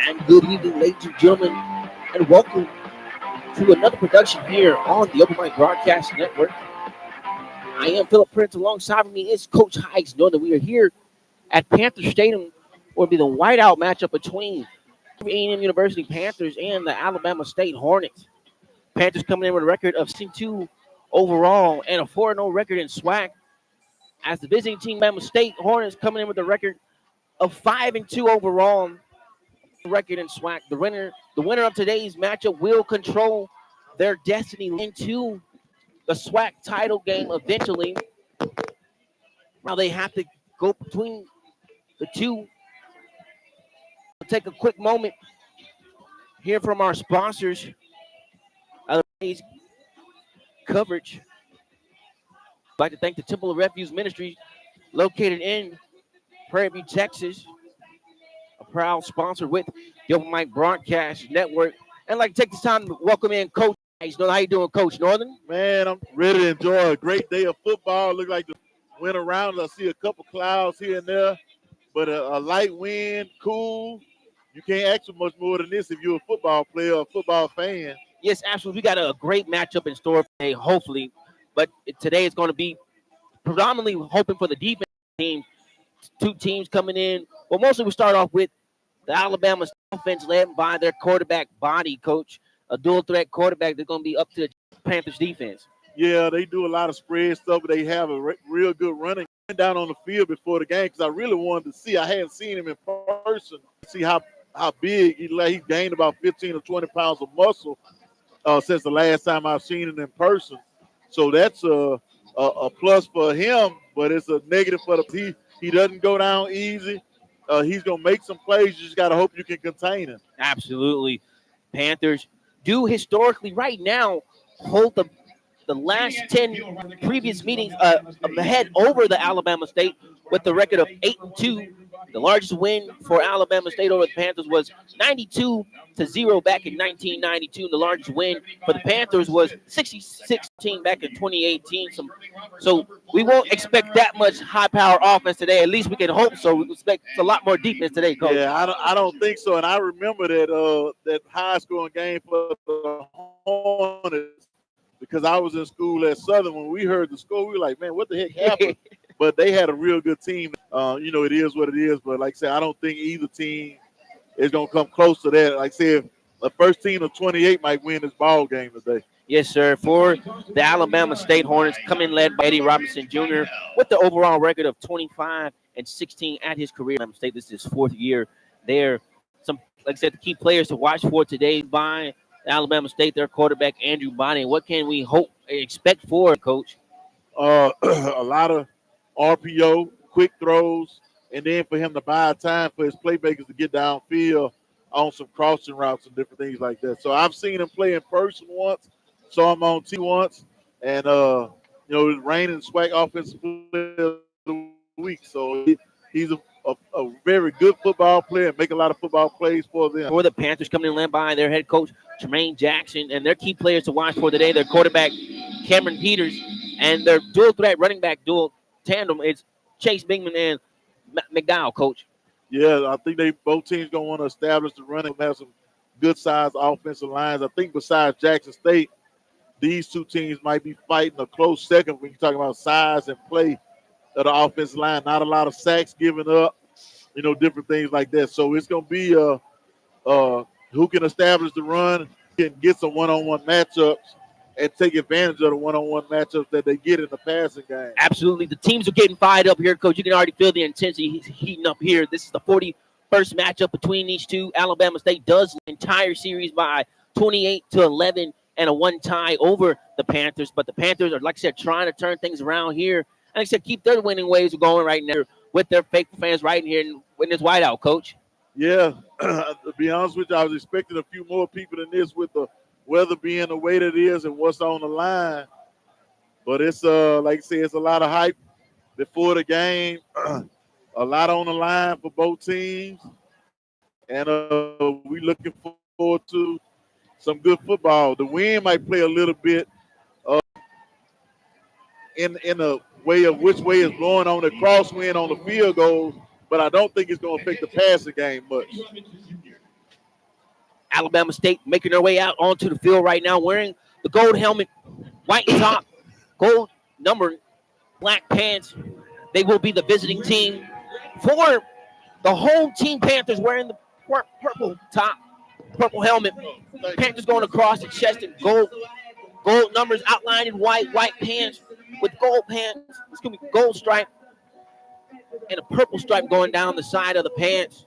And good evening, ladies and gentlemen, and welcome to another production here on the Open Mic Broadcast Network. I am Philip Prince. Alongside me is Coach Hikes. Know that we are here at Panther Stadium, where will be the whiteout matchup between A&M University Panthers and the Alabama State Hornets. Panthers coming in with a record of 6-2 overall and a 4-0 record in SWAC. As the visiting team, Alabama State Hornets coming in with a record of 5-2 overall. Record in SWAC. The winner of today's matchup will control their destiny into the SWAC title game eventually. Now they have to go between the two. We'll take a quick moment, hear from our sponsors of today's coverage. I'd like to thank the Temple of Refuge Ministry, located in Prairie View, Texas, a proud sponsor with the Open Mic Broadcast Network. And I'd like to take this time to welcome in Coach. How you doing, Coach Northern? Man, I'm ready to enjoy a great day of football. Look like the wind around. I see a couple clouds here and there, but a light wind, cool. You can't ask for much more than this if you're a football player or a football fan. Yes, absolutely. We got a great matchup in store today, hopefully. But today is going to be predominantly hoping for the defense team. Two teams coming in. Well, mostly we start off with the Alabama offense led by their quarterback body, Coach. A dual threat quarterback that's going to be up to the Panthers defense. Yeah, they do a lot of spread stuff, but they have a real good running down on the field before the game because I really wanted to see. I hadn't seen him in person. See how big he gained about 15 or 20 pounds of muscle since the last time I've seen him in person. So that's a plus for him, but it's a negative for the team. He doesn't go down easy. He's going to make some plays. You just got to hope you can contain him. Absolutely. Panthers do historically right now hold the last 10 previous meetings ahead over the Alabama State with the record of 8-2. The largest win for Alabama State over the Panthers was 92-0 back in 1992. The largest win for the Panthers was 66-10 back in 2018. So we won't expect that much high-power offense today. At least we can hope so. We expect a lot more defense today, Coach. Yeah, I don't think so. And I remember that high-scoring game for the Hornets because I was in school at Southern. When we heard the score, we were like, man, what the heck happened? But they had a real good team. It is what it is. But like I said, I don't think either team is going to come close to that. Like I said, the first team of 28 might win this ball game today. Yes, sir. For the Alabama State Hornets, coming led by Eddie Robinson Jr. with the overall record of 25-16 at his career. Alabama State, this is his fourth year there. Some, like I said, the key players to watch for today by Alabama State, their quarterback, Andrew Bonnie. What can we expect for, Coach? A lot of RPO, quick throws, and then for him to buy time for his playmakers to get downfield on some crossing routes and different things like that. So I've seen him play in person once, saw him on T once, and reigning SWAC offensive player of the week. So he's a very good football player and make a lot of football plays for them. For the Panthers, coming in led by their head coach, Tremaine Jackson, and their key players to watch for today, their quarterback, Cameron Peters, and their dual threat running back dual tandem is Chase Bingman and McDowell, Coach. Yeah, I think both teams going to want to establish the running, have some good-sized offensive lines. I think besides Jackson State, these two teams might be fighting a close second when you're talking about size and play of the offensive line. Not a lot of sacks given up, different things like that. So it's going to be who can establish the run, can get some one-on-one matchups, and take advantage of the one-on-one matchups that they get in the passing game. Absolutely. The teams are getting fired up here, Coach. You can already feel the intensity heating up here. This is the 41st matchup between these two. Alabama State does the entire series by 28-11 and a one tie over the Panthers. But the Panthers are, like I said, trying to turn things around here. And like I said, keep their winning ways going right now with their faithful fans right here in this whiteout, Coach. Yeah, to be honest with you, I was expecting a few more people than this with the weather being the way that it is and what's on the line. But it's like I said, it's a lot of hype before the game, a lot on the line for both teams, and we looking forward to some good football. The wind might play a little bit in a way of which way it's blowing on the crosswind on the field goals, but I don't think it's going to affect the passing game much. Alabama State making their way out onto the field right now, wearing the gold helmet, white top, gold number, black pants. They will be the visiting team. For the home team, Panthers wearing the purple top, purple helmet. Panthers going across the chest in gold numbers outlined in white pants with gold gold stripe, and a purple stripe going down the side of the pants.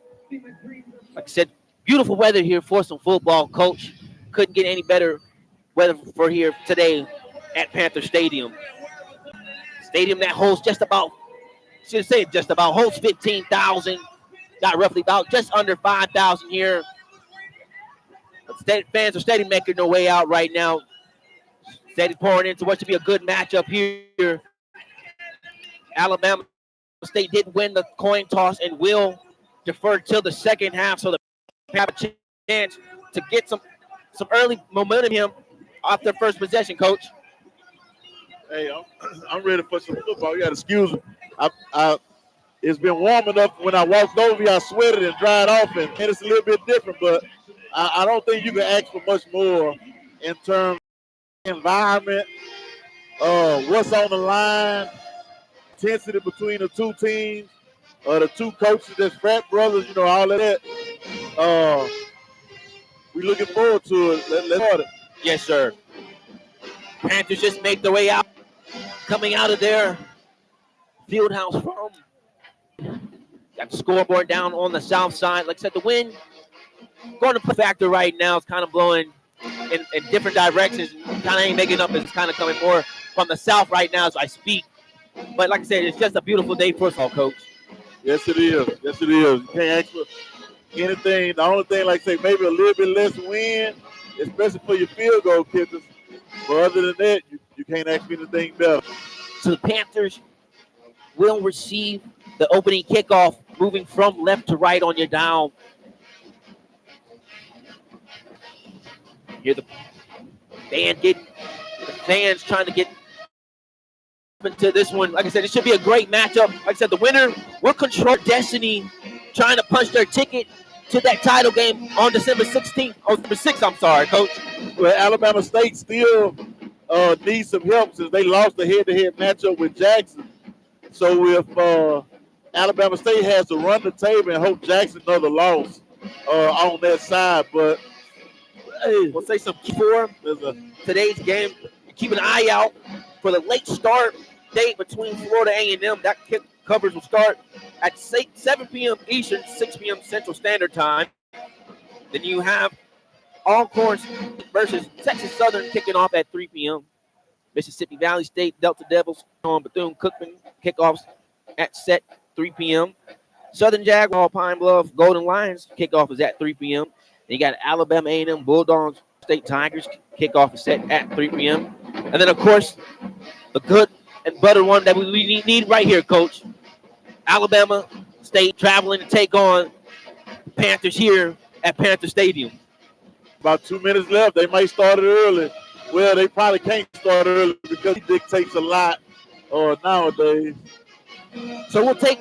Like I said, beautiful weather here for some football, Coach. Couldn't get any better weather for here today at Panther Stadium. Stadium that holds holds 15,000. Got roughly about just under 5,000 here. Fans are steady making their way out right now. Steady pouring into what should be a good matchup here. Alabama State did win the coin toss and will defer till the second half, so they have a chance to get some early momentum here off their first possession, Coach. Hey, I'm ready for some football. You got to excuse me. It's been warm enough when I walked over here, I sweated and dried off, and it's a little bit different, but I don't think you can ask for much more in terms of environment, what's on the line, intensity between the two teams, the two coaches that's frat brothers, all of that. We're looking forward to it. Let's start it. Yes, sir. Panthers just make their way out, coming out of their field house from. Got the scoreboard down on the south side. Like I said, the wind going to play factor right now. It's kind of blowing in different directions. Kind of ain't making up. It's kind of coming more from the south right now as I speak. But like I said, it's just a beautiful day for us all, Coach. Yes, it is. Yes, it is. You can't ask for anything. The only thing, like I say, maybe a little bit less wind, especially for your field goal kickers. But other than that, you can't ask for anything better. So the Panthers will receive the opening kickoff, moving from left to right on your dial. Hear the fans trying to get into this one. Like I said, it should be a great matchup. Like I said, the winner will control destiny, trying to punch their ticket to that title game on December 16th. Oh, December 6th, I'm sorry, Coach. Well, Alabama State still needs some help since they lost the head-to-head matchup with Jackson. So if Alabama State has to run the table and hope Jackson another loss on that side, but hey, we'll say some key for today's game. Keep an eye out for the late start date between Florida A&M. That coverage will start at 7 p.m. Eastern, 6 p.m. Central Standard Time. Then you have Alcorn versus Texas Southern kicking off at 3 p.m. Mississippi Valley State, Delta Devils on Bethune-Cookman kickoffs at set 3 p.m. Southern Jaguar, Pine Bluff, Golden Lions kickoff is at 3 p.m. Then you got Alabama A&M Bulldogs, State Tigers kickoff is set at 3 p.m. And then, of course, the good and butter one that we need right here, Coach. Alabama State traveling to take on the Panthers here at Panther Stadium. About 2 minutes left. They might start it early. Well, they probably can't start early because it dictates a lot nowadays. So we'll take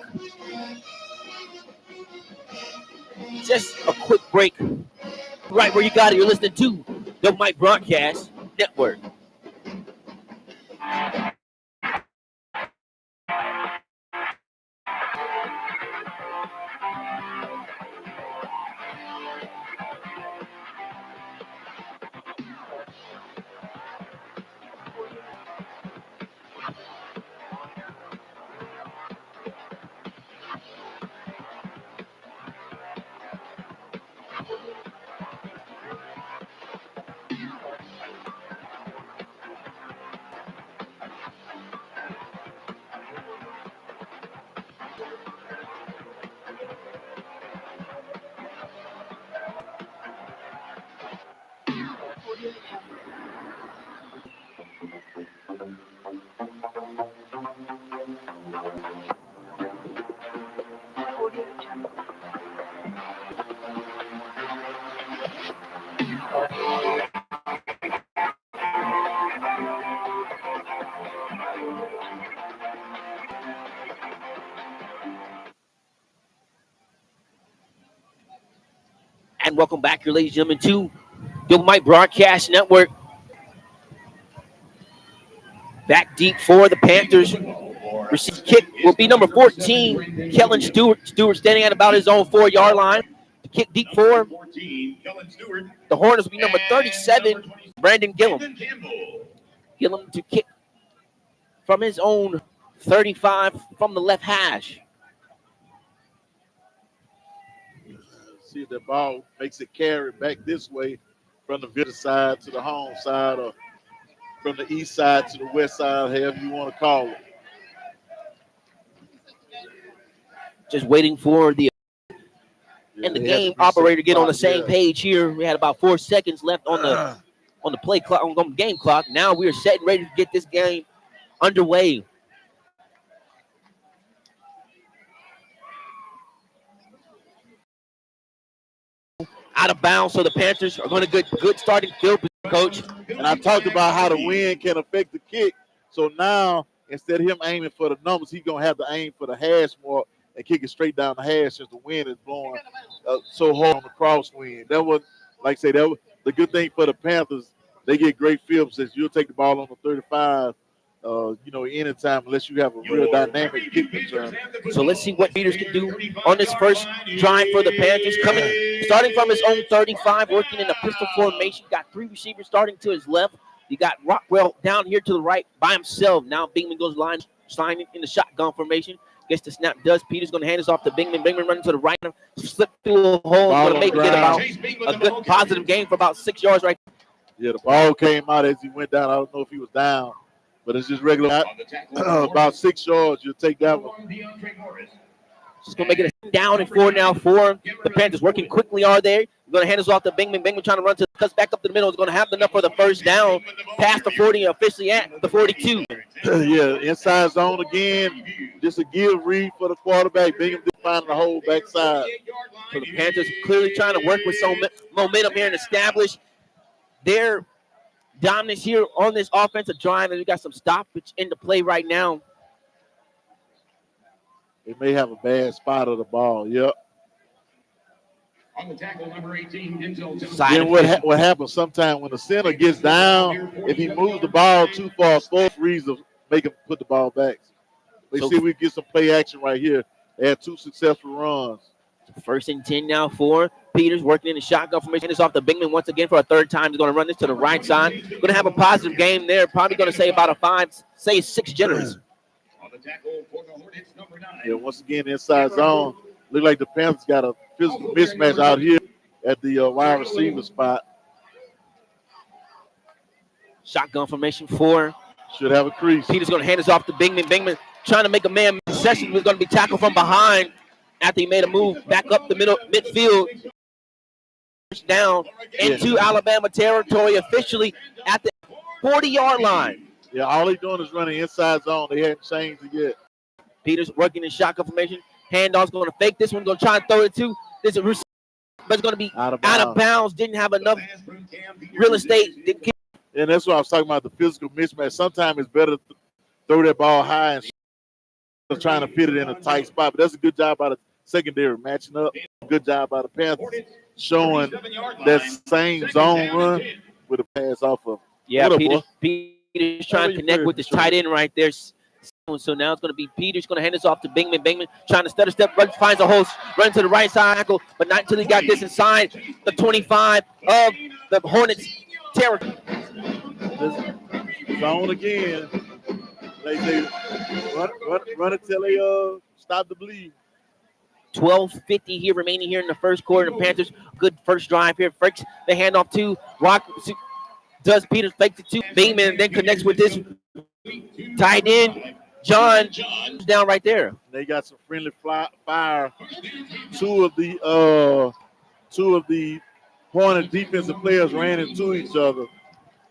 just a quick break. Right where you got it, you're listening to the Mike Broadcast Network. And welcome back here, ladies and gentlemen, to the Mike Broadcast Network. Back deep for the Panthers. Receive kick will be number 14, Kellen Stewart. Stewart standing at about his own 4-yard line. The kick deep for the Hornets will be number 37, Brandon Gillum. Gillum to kick from his own 35 from the left hash. See if the ball makes it carry back this way from the visitor side to the home side, or from the east side to the west side, however you want to call it. Just waiting for the game operator to get on the same page here. We had about 4 seconds left on the play clock, on the game clock. Now we are set and ready to get this game underway. Out of bounds, so the Panthers are going to get good starting field position, Coach. And I talked about how the wind can affect the kick. So now, instead of him aiming for the numbers, he's going to have to aim for the hash more and kick it straight down the hash since the wind is blowing so hard on the crosswind. That was, like I say, that was the good thing for the Panthers. They get great field position. You'll take the ball on the 35, anytime, unless you have a real dynamic kick return. So let's see what Peters can do on this first drive for the Panthers. Starting from his own 35, working in a pistol formation. Got 3 receivers starting to his left. You got Rockwell down here to the right by himself. Now Bingman goes signing in the shotgun formation. Gets the snap. Peters going to hand this off to Bingman. Bingman running to the right. Slip through a hole. Going to make it about a good positive gain for about 6 yards right. Yeah, the ball came out as he went down. I don't know if he was down, but it's just regular. About 6 yards. You'll take that one. Just going to make it a down and 4 now for the Panthers. Working quickly are there. We're going to hand this off to Bingman. Bingman trying to run cuts back up to the middle. Is going to have enough for the first down. Past the 40, officially at the 42. Yeah, inside zone again. Just a give read for the quarterback. Bingham finding the whole backside. So the Panthers clearly trying to work with some momentum here and establish their dominance here on this offensive drive. And we got some stoppage in the play right now. They may have a bad spot of the ball. Yep. On the tackle, number 18, then what happens sometimes when the center gets down, if he moves the ball too far, fourth reason make him put the ball back. See if we get some play action right here. They had 2 successful runs. First and 10 now for Peters, working in the shotgun formation. This off to Bingman once again for a third time. He's going to run this to the right side. Going to have a positive game there. Probably going to say about a 6 generous. On the tackle for the Hornets, number 9. Yeah, once again, inside zone. Look like the Panthers got a physical mismatch out here at the wide receiver spot. Shotgun formation 4. Should have a crease. Peters going to hand this off to Bingman. Bingman trying to make a man session. Was going to be tackled from behind after he made a move back up the midfield. Down into Alabama territory officially at the 40-yard line. Yeah, all he's doing is running inside zone. They haven't changed it yet. Peters working in shotgun formation. Handoff's going to fake this one. Going to try and throw it to this receiver, but it's going to be out of bounds. Didn't have enough real estate. And that's what I was talking about, the physical mismatch. Sometimes it's better to throw that ball high and trying to fit it in a tight spot. But that's a good job by the secondary matching up. Good job by the Panthers showing that same zone run with a pass off of. Yeah, Peters trying to connect with this tight end right there. So now it's going to be Peters going to hand this off to Bingman. Bingman trying to stutter step, finds a hole, run to the right side ankle, but not until he got this inside the 25 of the Hornets territory. Zone again. They run it till they stop the bleed. 12:50 here remaining here in the first quarter. The Panthers, good first drive here. Fakes the handoff to Rock. Does Peters fakes it to Bingman and then connects with this tight end. John down right there. They got some friendly fire. Two of the Hornet defensive players ran into each other,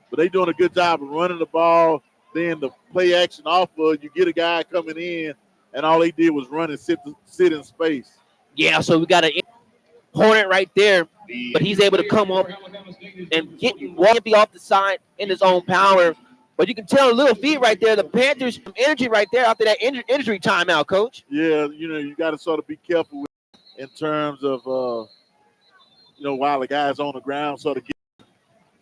but they doing a good job of running the ball. Then the play action off of you get a guy coming in, and all they did was run and sit in space. Yeah, so we got a Hornet right there, but he's able to come up and get Wallaby off the side in his own power. But you can tell a little feed right there. The Panthers some energy right there after that injury timeout, Coach. Yeah, you got to sort of be careful in terms of while the guy's on the ground, sort of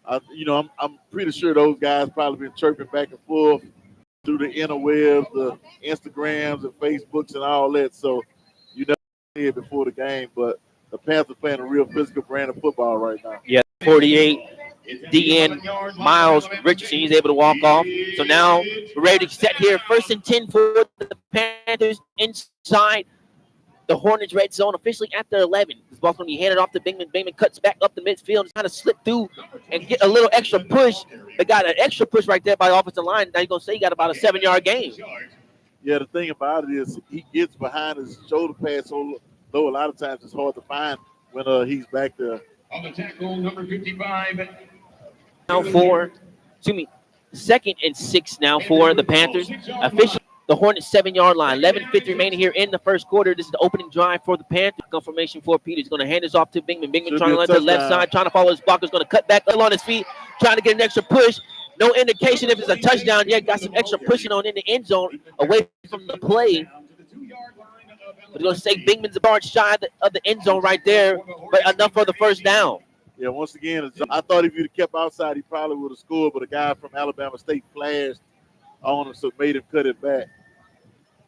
I'm pretty sure those guys probably been chirping back and forth through the interwebs, the Instagrams and Facebooks and all that. So you never see it before the game, but the Panthers playing a real physical brand of football right now. Yeah, 48. DN Miles Richardson, he's able to walk off. So now we're ready to set here. 1st and 10 for the Panthers inside the Hornets red zone, officially at their 11. This ball's going to be handed off to Bingman. Bingman cuts back up the midfield and trying to slip through and get a little extra push. They got an extra push right there by the offensive line. Now you're going to say he got about a 7-yard gain. Yeah, the thing about it is he gets behind his shoulder pads, so though a lot of times it's hard to find when he's back there. On the tackle, number 55. Now 2nd and 6 now for the Panthers. Officially, the Hornets 7-yard line. 11:50 remaining here in the first quarter. This is the opening drive for the Panthers. Confirmation for Peter. He's going to hand this off to Bingman. Bingman trying to run to the left side, trying to follow his blockers. Going to cut back on his feet, trying to get an extra push. No indication if it's a touchdown yet. Got some extra pushing on in the end zone away from the play. But they're going to say Bingman's a yard shy of the end zone right there, but enough for the first down. Yeah, once again, I thought if he'd have kept outside, he probably would have scored, but a guy from Alabama State flashed on him, so made him cut it back.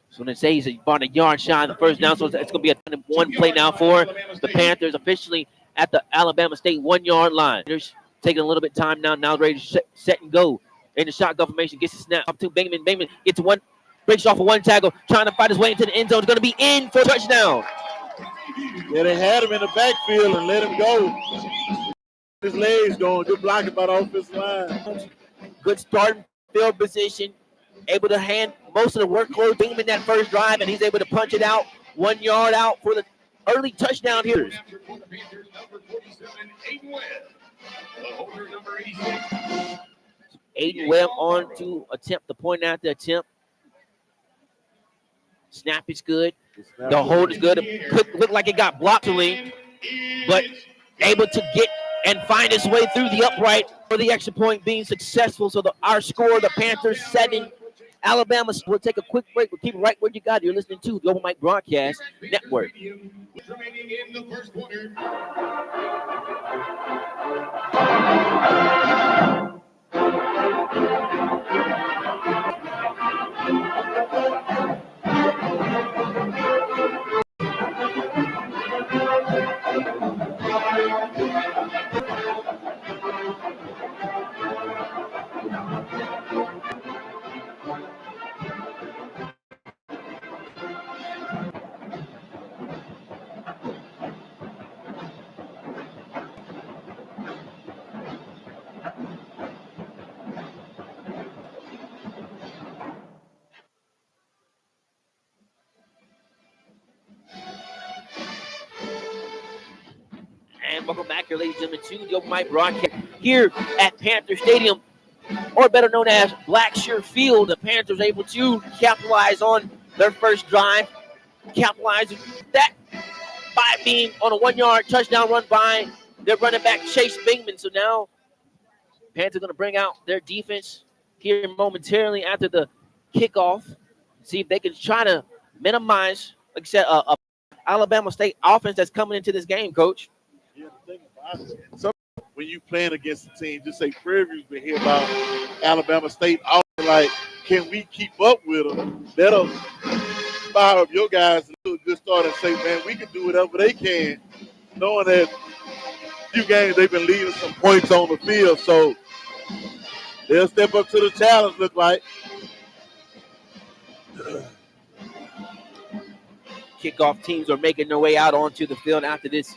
So they say he's about a yard shy of the first down, so it's going to be a 1 play now for the Panthers, officially at the Alabama State 1-yard line. They're taking a little bit of time now. Now ready to set and go. In the shotgun formation, gets the snap up to Bingman. Bingman gets one, breaks off of one tackle, trying to fight his way into the end zone. It's going to be in for a touchdown. Yeah, they had him in the backfield and let him go. His legs going. Good blocking by the offensive line. Good starting field position. Able to hand most of the workload to him in that first drive, and he's able to punch it out 1 yard out for the early touchdown here. Aiden Webb on to attempt the point at the attempt. Snap is good. The hold is good. It looked like it got blocked, but able to get and find his way through the upright for the extra point being successful. So our score, the Panthers 7, Alabama. We'll take a quick break. We'll keep it right where you got it. You're listening to the Open Mic Broadcast Network. And welcome back here, ladies and gentlemen, to the Open Mic Broadcast here at Panther Stadium, or better known as Blackshear Field. The Panthers able to capitalize on their first drive, capitalizing that by being on a 1 yard touchdown run by their running back Chase Bingman. So now Panthers going to bring out their defense here momentarily after the kickoff, see if they can try to minimize, like I said, a Alabama State offense that's coming into this game, Coach. Yeah, the thing about it, when you playing against a team, just say Prairie View's been here about Alabama State. Like, can we keep up with them? That'll fire up your guys to do a good start and say, man, we can do whatever they can, knowing that few games they've been leading some points on the field. So they'll step up to the challenge, look like. Kickoff teams are making their way out onto the field after this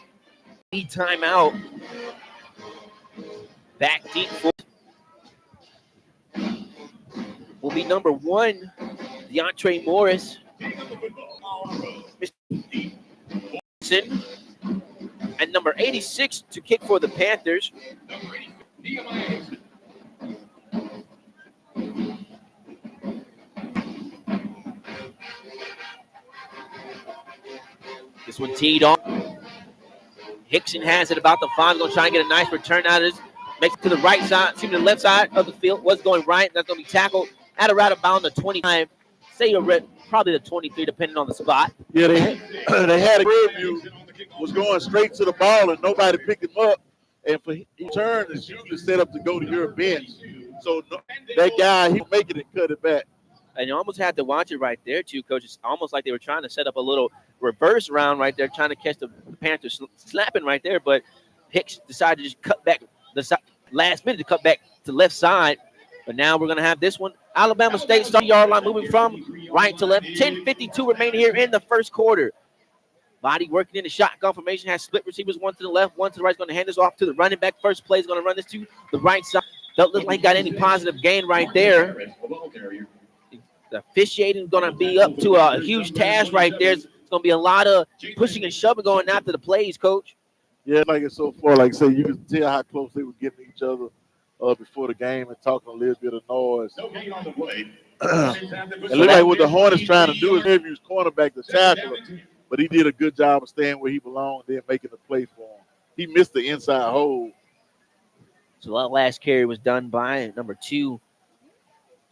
timeout. Back deep for will be number 1, DeAndre Morris. And number 86 to kick for the Panthers. This one teed on. Hickson has it about the 5. Going to try and get a nice return out of this. Makes it to the right side, excuse me, the left side of the field. Was going right. That's going to be tackled at around about the 25. Say probably the 23, depending on the spot. Yeah, they had a Prairie View was going straight to the ball and nobody picked him up. And for he turned is usually set up to go to your bench. So that guy, he make it and cut it back. And you almost had to watch it right there, too, Coach. It's almost like they were trying to set up a little reverse round right there, trying to catch the Panthers slapping right there. But Hicks decided to just cut back the last minute to cut back to left side. But now we're going to have this one. Alabama State starting yard line moving from right to left. 10:52 remaining here in the first quarter. Body working in the shotgun formation, has split receivers, one to the left, one to the right. Is going to hand this off to the running back. First play is going to run this to the right side. Don't look like got any positive gain right there. The officiating is going to be up to a huge task right there. It's going to be a lot of pushing and shoving going after the plays, Coach. Yeah, like it's so far, like I say, you can tell how close they were getting each other before the game and talking a little bit of noise. It looked like what the Hornets trying to do is maybe use cornerback to tackle him, but he did a good job of staying where he belonged and then making the play for him. He missed the inside hole. So that last carry was done by number 2,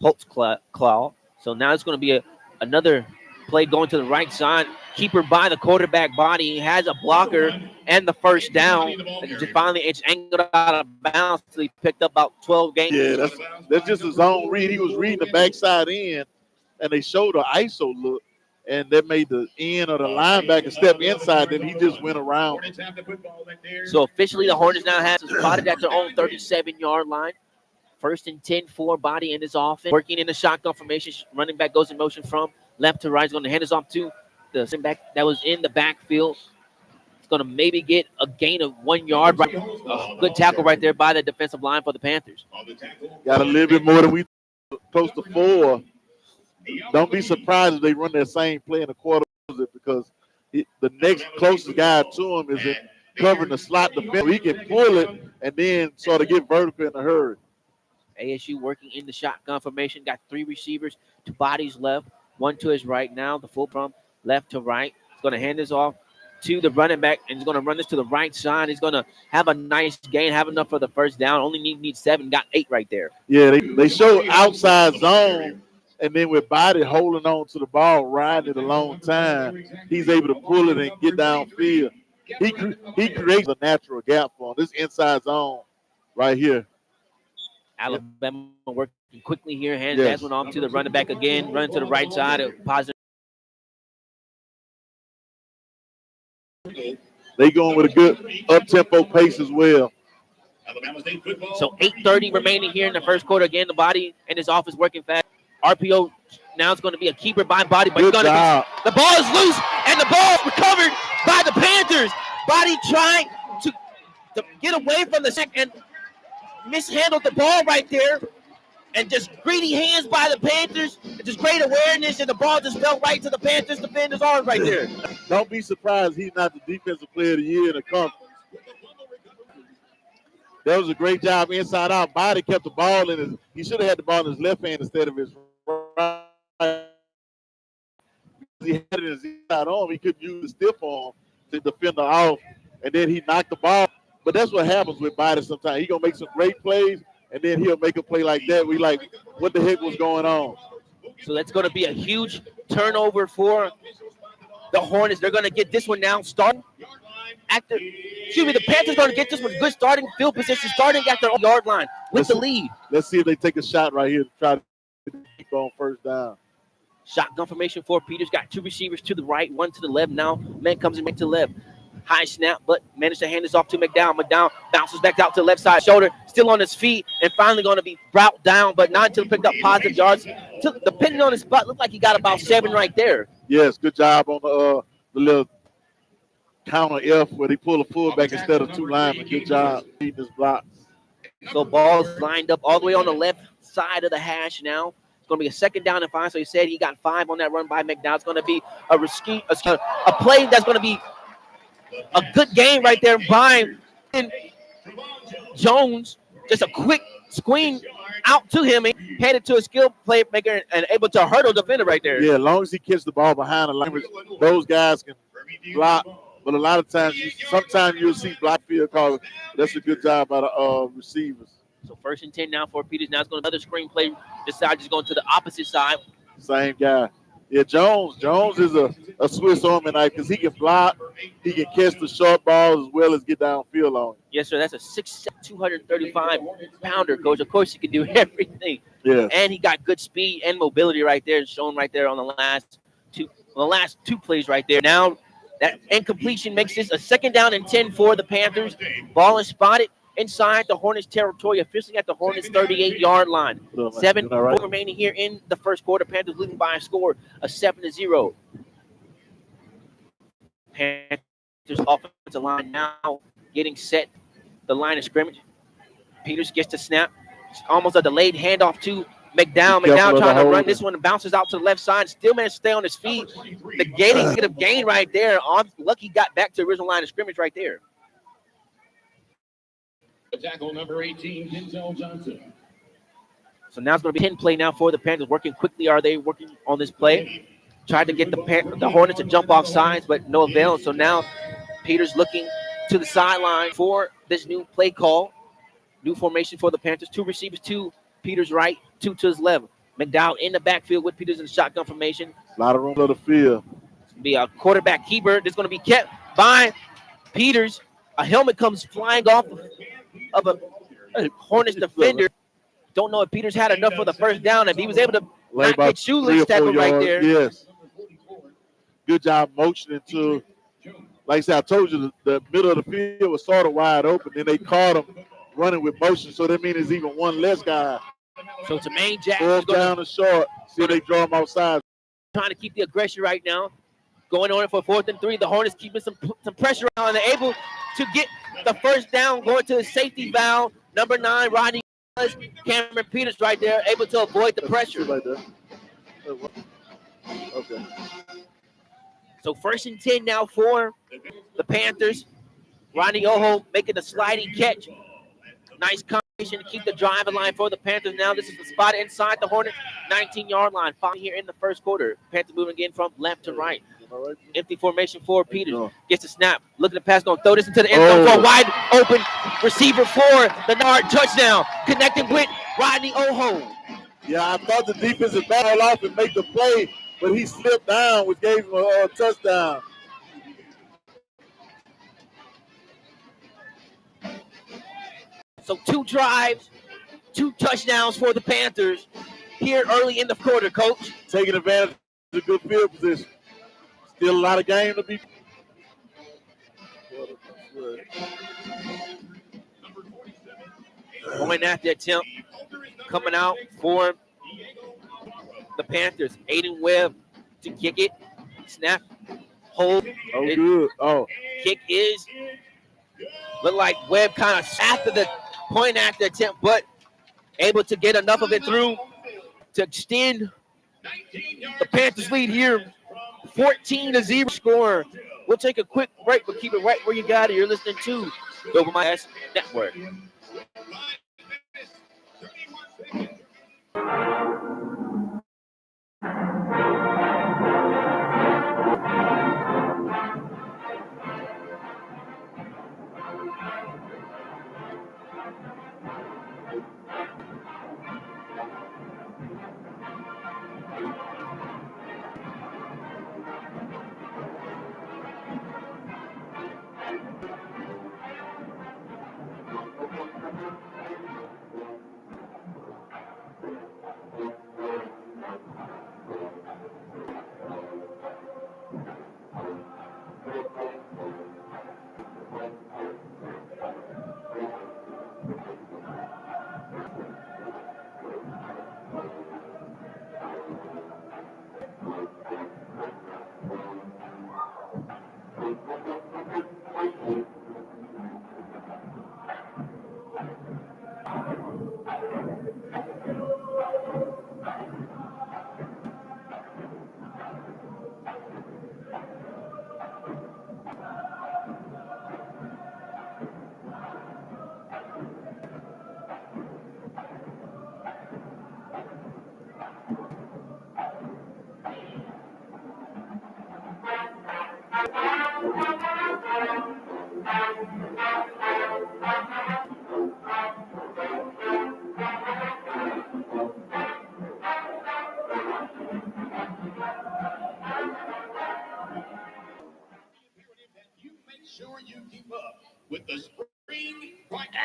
Holtzclaw. So now it's going to be another play going to the right side. Keeper by the quarterback body. He has a blocker and the first down. Finally, it's angled out of bounds. So he picked up about 12 games. Yeah, that's just his own read. He was reading the backside end, and they showed an ISO look, and that made the end of the linebacker step inside. Then he just went around. So officially, the Hornets now have spotted at their own 37-yard line. First and 10 for Body in his offense. Working in the shotgun formation. Running back goes in motion from left to right. He's going to hand this off to the center back that was in the backfield. It's going to maybe get a gain of 1 yard. Right. Good tackle right there by the defensive line for the Panthers. Got a little bit more than we close to 4. Don't be surprised if they run that same play in the quarter because the next closest guy to him is covering the slot defense. He can pull it and then sort of get vertical in a hurry. ASU working in the shotgun formation. Got 3 receivers, 2 bodies left, 1 to his right now. The full from left to right. He's going to hand this off to the running back, and he's going to run this to the right side. He's going to have a nice gain, have enough for the first down. Only need 7, got 8 right there. Yeah, they show outside zone, and then with Body holding on to the ball, riding it a long time, he's able to pull it and get downfield. He creates a natural gap for him. This inside zone right here. Alabama working quickly here. Hands that one off to the running back again. Running to the right side. Positive. They going with a good up-tempo pace as well. So 8:30 remaining here in the first quarter. Again, the Body and his offense working fast. RPO now it's going to be a keeper by Body, but the ball is loose and the ball is recovered by the Panthers. Body trying to get away from the sack and mishandled the ball right there, and just greedy hands by the Panthers, just great awareness, and the ball just fell right to the Panthers defender's arms right there. Don't be surprised he's not the defensive player of the year in the conference. That was a great job inside out. Body kept the ball in his. He should have had the ball in his left hand instead of his right. He had it in his inside arm. He couldn't use the stiff arm to defend the off, and then he knocked the ball. But that's what happens with Body sometimes. He's going to make some great plays, and then he'll make a play like that. We like, what the heck was going on? So that's going to be a huge turnover for the Hornets. They're going to get this one now starting the Panthers going to get this one good starting field position, starting at their own yard line with the lead. Let's see if they take a shot right here to try to keep on first down. Shotgun formation for Peters. Got 2 receivers to the right, 1 to the left. Now man comes in to the left. High snap, but managed to hand this off to McDowell. McDowell bounces back out to the left side shoulder, still on his feet, and finally going to be brought down, but not until he picked up positive yards. Depending on his spot, looked like he got about 7 right there. Yes, good job on the little counter F where they pull a fullback instead of 2 linemen. Good job beating his blocks. So ball's lined up all the way on the left side of the hash now. It's going to be a 2nd down and 5. So he said he got 5 on that run by McDowell. It's going to be a play that's going to be a good game right there by Jones. Just a quick screen out to him and headed to a skilled playmaker and able to hurdle defender right there. Yeah, as long as he catches the ball behind the line, those guys can block. But a lot of times, sometimes you'll see block field calls. That's a good job by the receivers. So 1st and 10 now for Peters. Now it's going to another screen play. This side just going to the opposite side. Same guy. Yeah, Jones is a Swiss Army knife because he can block, he can catch the short balls as well as get downfield on. Yes, sir. That's a 6'7", 235-pounder, coach. Of course, he can do everything. Yes. And he got good speed and mobility right there, shown right there on the last two plays right there. Now that incompletion makes this a 2nd down and 10 for the Panthers. Ball is spotted inside the Hornets territory, officially at the Hornets 38-yard line. 7:4 remaining here in the first quarter. Panthers leading by a score of 7-0. Panthers offensive line now getting set the line of scrimmage. Peters gets the snap. It's almost a delayed handoff to McDowell. McDowell trying to run this one and bounces out to the left side. Still managed to stay on his feet. The gain right there. Lucky got back to the original line of scrimmage right there. Tackle number 18, Denzel Johnson. So now it's going to be 10 play now for the Panthers. Working quickly. Are they working on this play? Tried to get the Hornets to jump off sides, but no avail. So now Peters looking to the sideline for this new play call. New formation for the Panthers. 2 receivers, 2 Peters right, 2 to his left. McDowell in the backfield with Peters in the shotgun formation. A lot of room for the field. It's going to be a quarterback keeper. This is going to be kept by Peters. A helmet comes flying off of a Hornets defender. Don't know if Peters had enough for the first down. If he was able to not get shoeless tackle right there. Yes. Good job motioning to, like I said, I told you the middle of the field was sort of wide open. Then they caught him running with motion. So that means there's even one less guy. So Jermaine Jackson 4th down and short. See, they draw him outside. Trying to keep the aggression right now. Going on it for 4th and 3. The Hornets keeping some pressure on. They're able to get the first down, going to the safety valve. Number 9, Rodney Cameron Peters right there, able to avoid the pressure. Right there. Okay. So 1st and 10 now for the Panthers. Rodney Oho making the sliding catch. Nice combination to keep the driving line for the Panthers. Now this is the spot inside the Hornets 19-yard line. Following here in the first quarter. Panthers moving again from left to right. Empty formation for Peters. Gets the snap. Looking to pass. Going to throw this into the end zone for a wide open receiver for the Nard touchdown. Connecting with Rodney Oho. Yeah, I thought the defensive back off and make the play, but he slipped down, which gave him a touchdown. So 2 drives, 2 touchdowns for the Panthers here early in the quarter, Coach. Taking advantage of the good field position. Still a lot of game to be. Going after the attempt. Coming out for the Panthers. Aiden Webb to kick it. Snap. Hold. Oh, good. Oh. Kick is. Look like Webb kind of after the point after attempt, but able to get enough of it through to extend the Panthers lead here. 14-0 score. We'll take a quick break, but keep it right where you got it. You're listening to the Alabama State Network.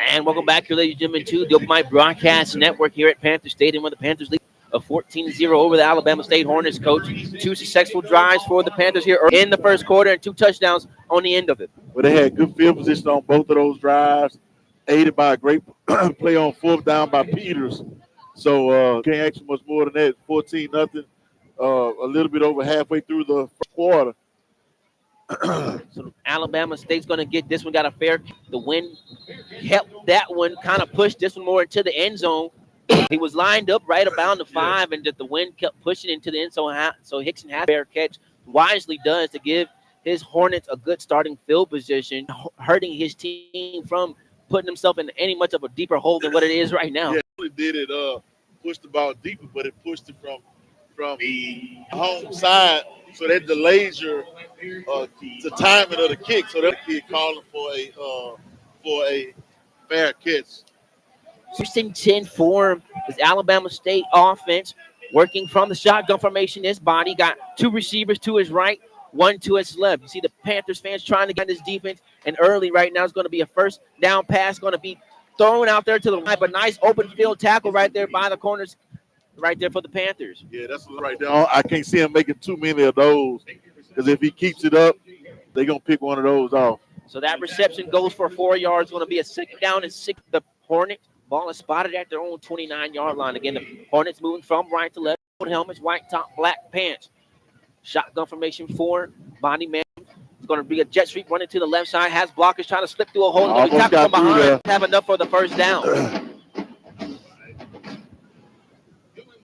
And welcome back here, ladies and gentlemen, to the Open Mic Broadcast Network here at Panther Stadium, where the Panthers lead a 14-0 over the Alabama State Hornets. Coach, 2 successful drives for the Panthers here in the first quarter and 2 touchdowns on the end of it. Well, they had good field position on both of those drives, aided by a great play on fourth down by Peters. So can't ask much more than that. 14-0, a little bit over halfway through the first quarter. So Alabama State's going to get this one, got a fair. The wind helped that one, kind of pushed this one more into the end zone. He was lined up right about the 5, and the wind kept pushing into the end zone. So Hickson had a fair catch. Wisely does to give his Hornets a good starting field position, hurting his team from putting himself in any much of a deeper hole than what it is right now. Yeah, really did it. Pushed the ball deeper, but it pushed it from the home side, so that delays your the timing of the kick. So that kid calling for a fair catch. 16-10 for this Alabama State offense, working from the shotgun formation. His body got 2 receivers to his right, 1 to his left. You see the Panthers fans trying to get this defense, and early right now is going to be a first down pass, going to be thrown out there to the right, but nice open field tackle right there by the corners, right there for the Panthers. Yeah, that's right there. I can't see him making too many of those, because if he keeps it up, they're going to pick one of those off. So that reception goes for 4 yards. Going to be a 2nd down and 6. The Hornets ball is spotted at their own 29-yard line. Again, the Hornets moving from right to left. Gold helmets, white top, black pants. Shotgun formation for body man. It's going to be a jet sweep running to the left side. Has blockers trying to slip through a hole. Going to be tackled from behind. Have enough for the first down.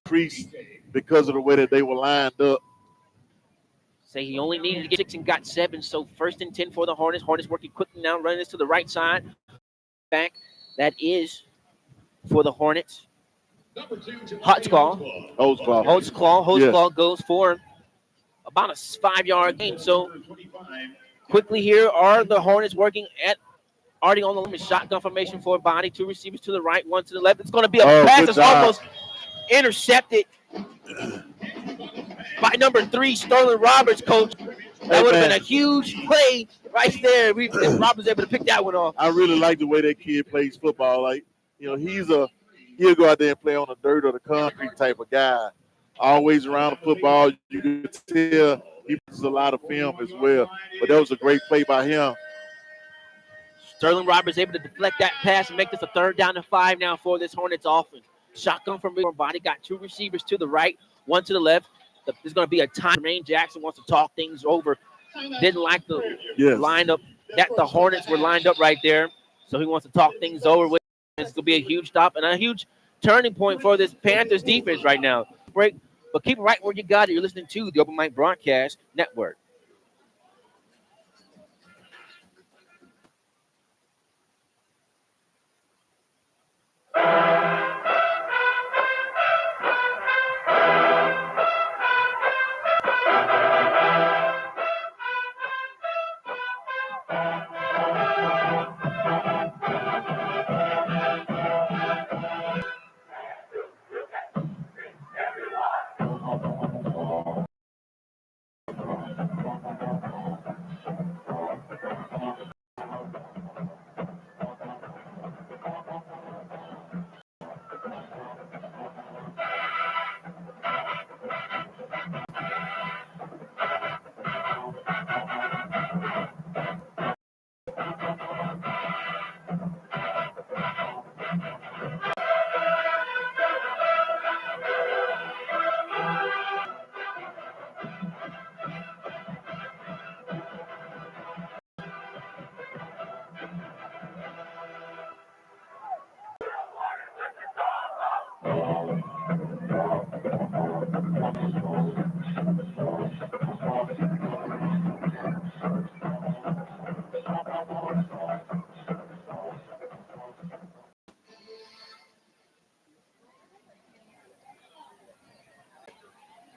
Increased because of the way that they were lined up. Say he only needed to get 6 and got 7. So 1st and 10 for the Hornets. Hornets working quickly now, running this to the right side. Back. That is for the Hornets. Holtzclaw goes for about a 5-yard gain. So quickly here are the Hornets working at already on the limit. Shotgun formation for a body. 2 receivers to the right, 1 to the left. It's going to be a pass that's almost intercepted by number 3, Sterling Roberts, coach. That would have been a huge play right there. If Rob was able to pick that one off. I really like the way that kid plays football. Like, he'll go out there and play on the dirt or the concrete type of guy. Always around the football. You can tell he plays a lot of film as well. But that was a great play by him. Sterling Roberts able to deflect that pass and make this a 3rd down and 5 now for this Hornets offense. Shotgun from body, got 2 receivers to the right, 1 to the left. There's going to be a time. Jermaine Jackson wants to talk things over. Didn't like the lineup that the Hornets were lined up right there. So he wants to talk things over with. It's going to be a huge stop and a huge turning point for this Panthers defense right now. Break, but keep it right where you got it. You're listening to the Open Mic Broadcast Network.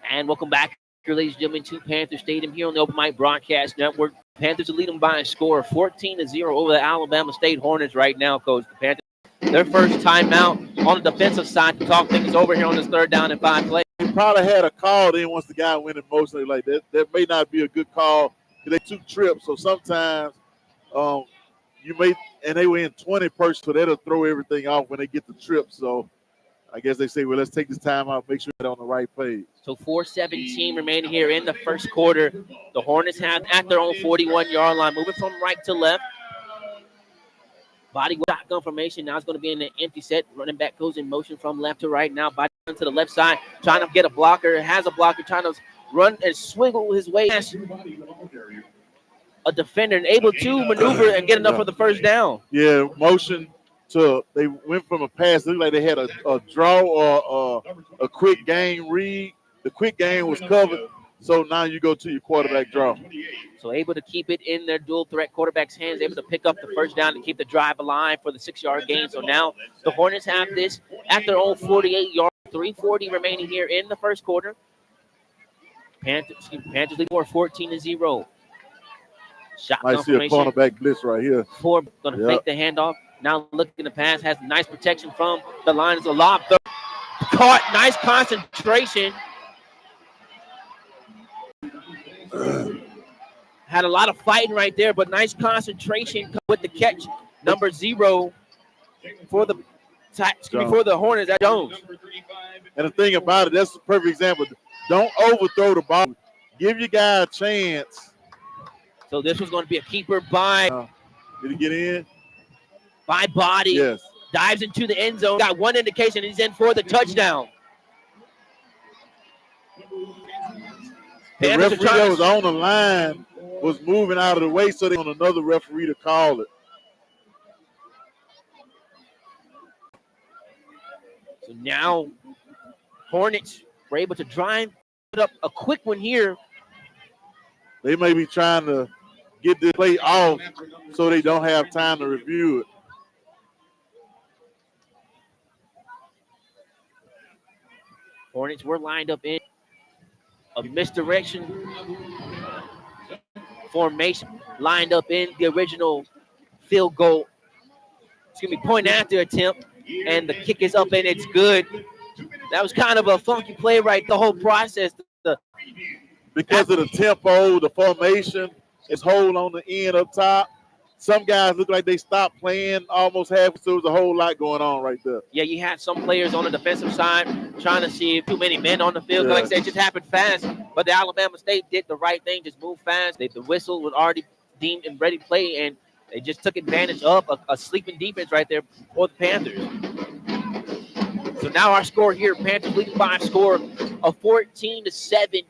And welcome back, ladies and gentlemen, to Panther Stadium here on the Open Mic Broadcast Network. Panthers are leading by a score of 14-0 over the Alabama State Hornets right now, Coach. The Panthers, their first timeout on the defensive side to talk things over here on this 3rd down and 5 play. He probably had a call then once the guy went emotionally like that. That may not be a good call because they took trips. So sometimes they were in 20 persons, so that'll throw everything off when they get the trip. So I guess they say, well, let's take this time out, make sure they're on the right page. So 4:17 remaining here in the first quarter. The Hornets have at their own 41-yard line, moving from right to left. Body shotgun formation. Now it's going to be in an empty set. Running back goes in motion from left to right. Now body to the left side, trying to get a blocker. Has a blocker, trying to run and swiggle his way past a defender and able to maneuver and get enough for the first down. Yeah, motion to they went from a pass. It looked like they had a draw or a quick game read. The quick game was covered, so now you go to your quarterback draw. So able to keep it in their dual threat quarterback's hands, able to pick up the first down to keep the drive alive for the 6-yard gain. So now the Hornets have this at their own 48-yard, 3:40 remaining here in the first quarter. Panthers lead for 14-0. Shotgun I see a cornerback blitz right here. Ford going to fake the handoff. Now looking to pass, has nice protection from the line. It's a lob throw. Caught, nice concentration. Had a lot of fighting right there, but nice concentration with the catch. Number 0 for the Hornets at Jones. And the thing about it, that's a perfect example. Don't overthrow the ball. Give your guy a chance. So this was going to be a keeper by. Did he get in? By Body. Yes. Dives into the end zone. Got one indication. He's in for the touchdown. The referee that was on the line was moving out of the way, so they on another referee to call it. So now Hornets were able to drive, put up a quick one here. They may be trying to get the play off so they don't have time to review it. Hornets were lined up in a misdirection formation, lined up in the original field goal. It's going to be point after attempt, and the kick is up, and it's good. That was kind of a funky play, right? The whole process. Because of the tempo, the formation, it's hold on the end up top. Some guys look like they stopped playing almost half, so there was a whole lot going on right there. Yeah, you had some players on the defensive side trying to see too many men on the field. Yeah. Like I said, it just happened fast. But the Alabama State did the right thing, just moved fast. The whistle was already deemed and ready to play, and they just took advantage of a sleeping defense right there for the Panthers. So now our score here, Panthers leading by a score of 14-7.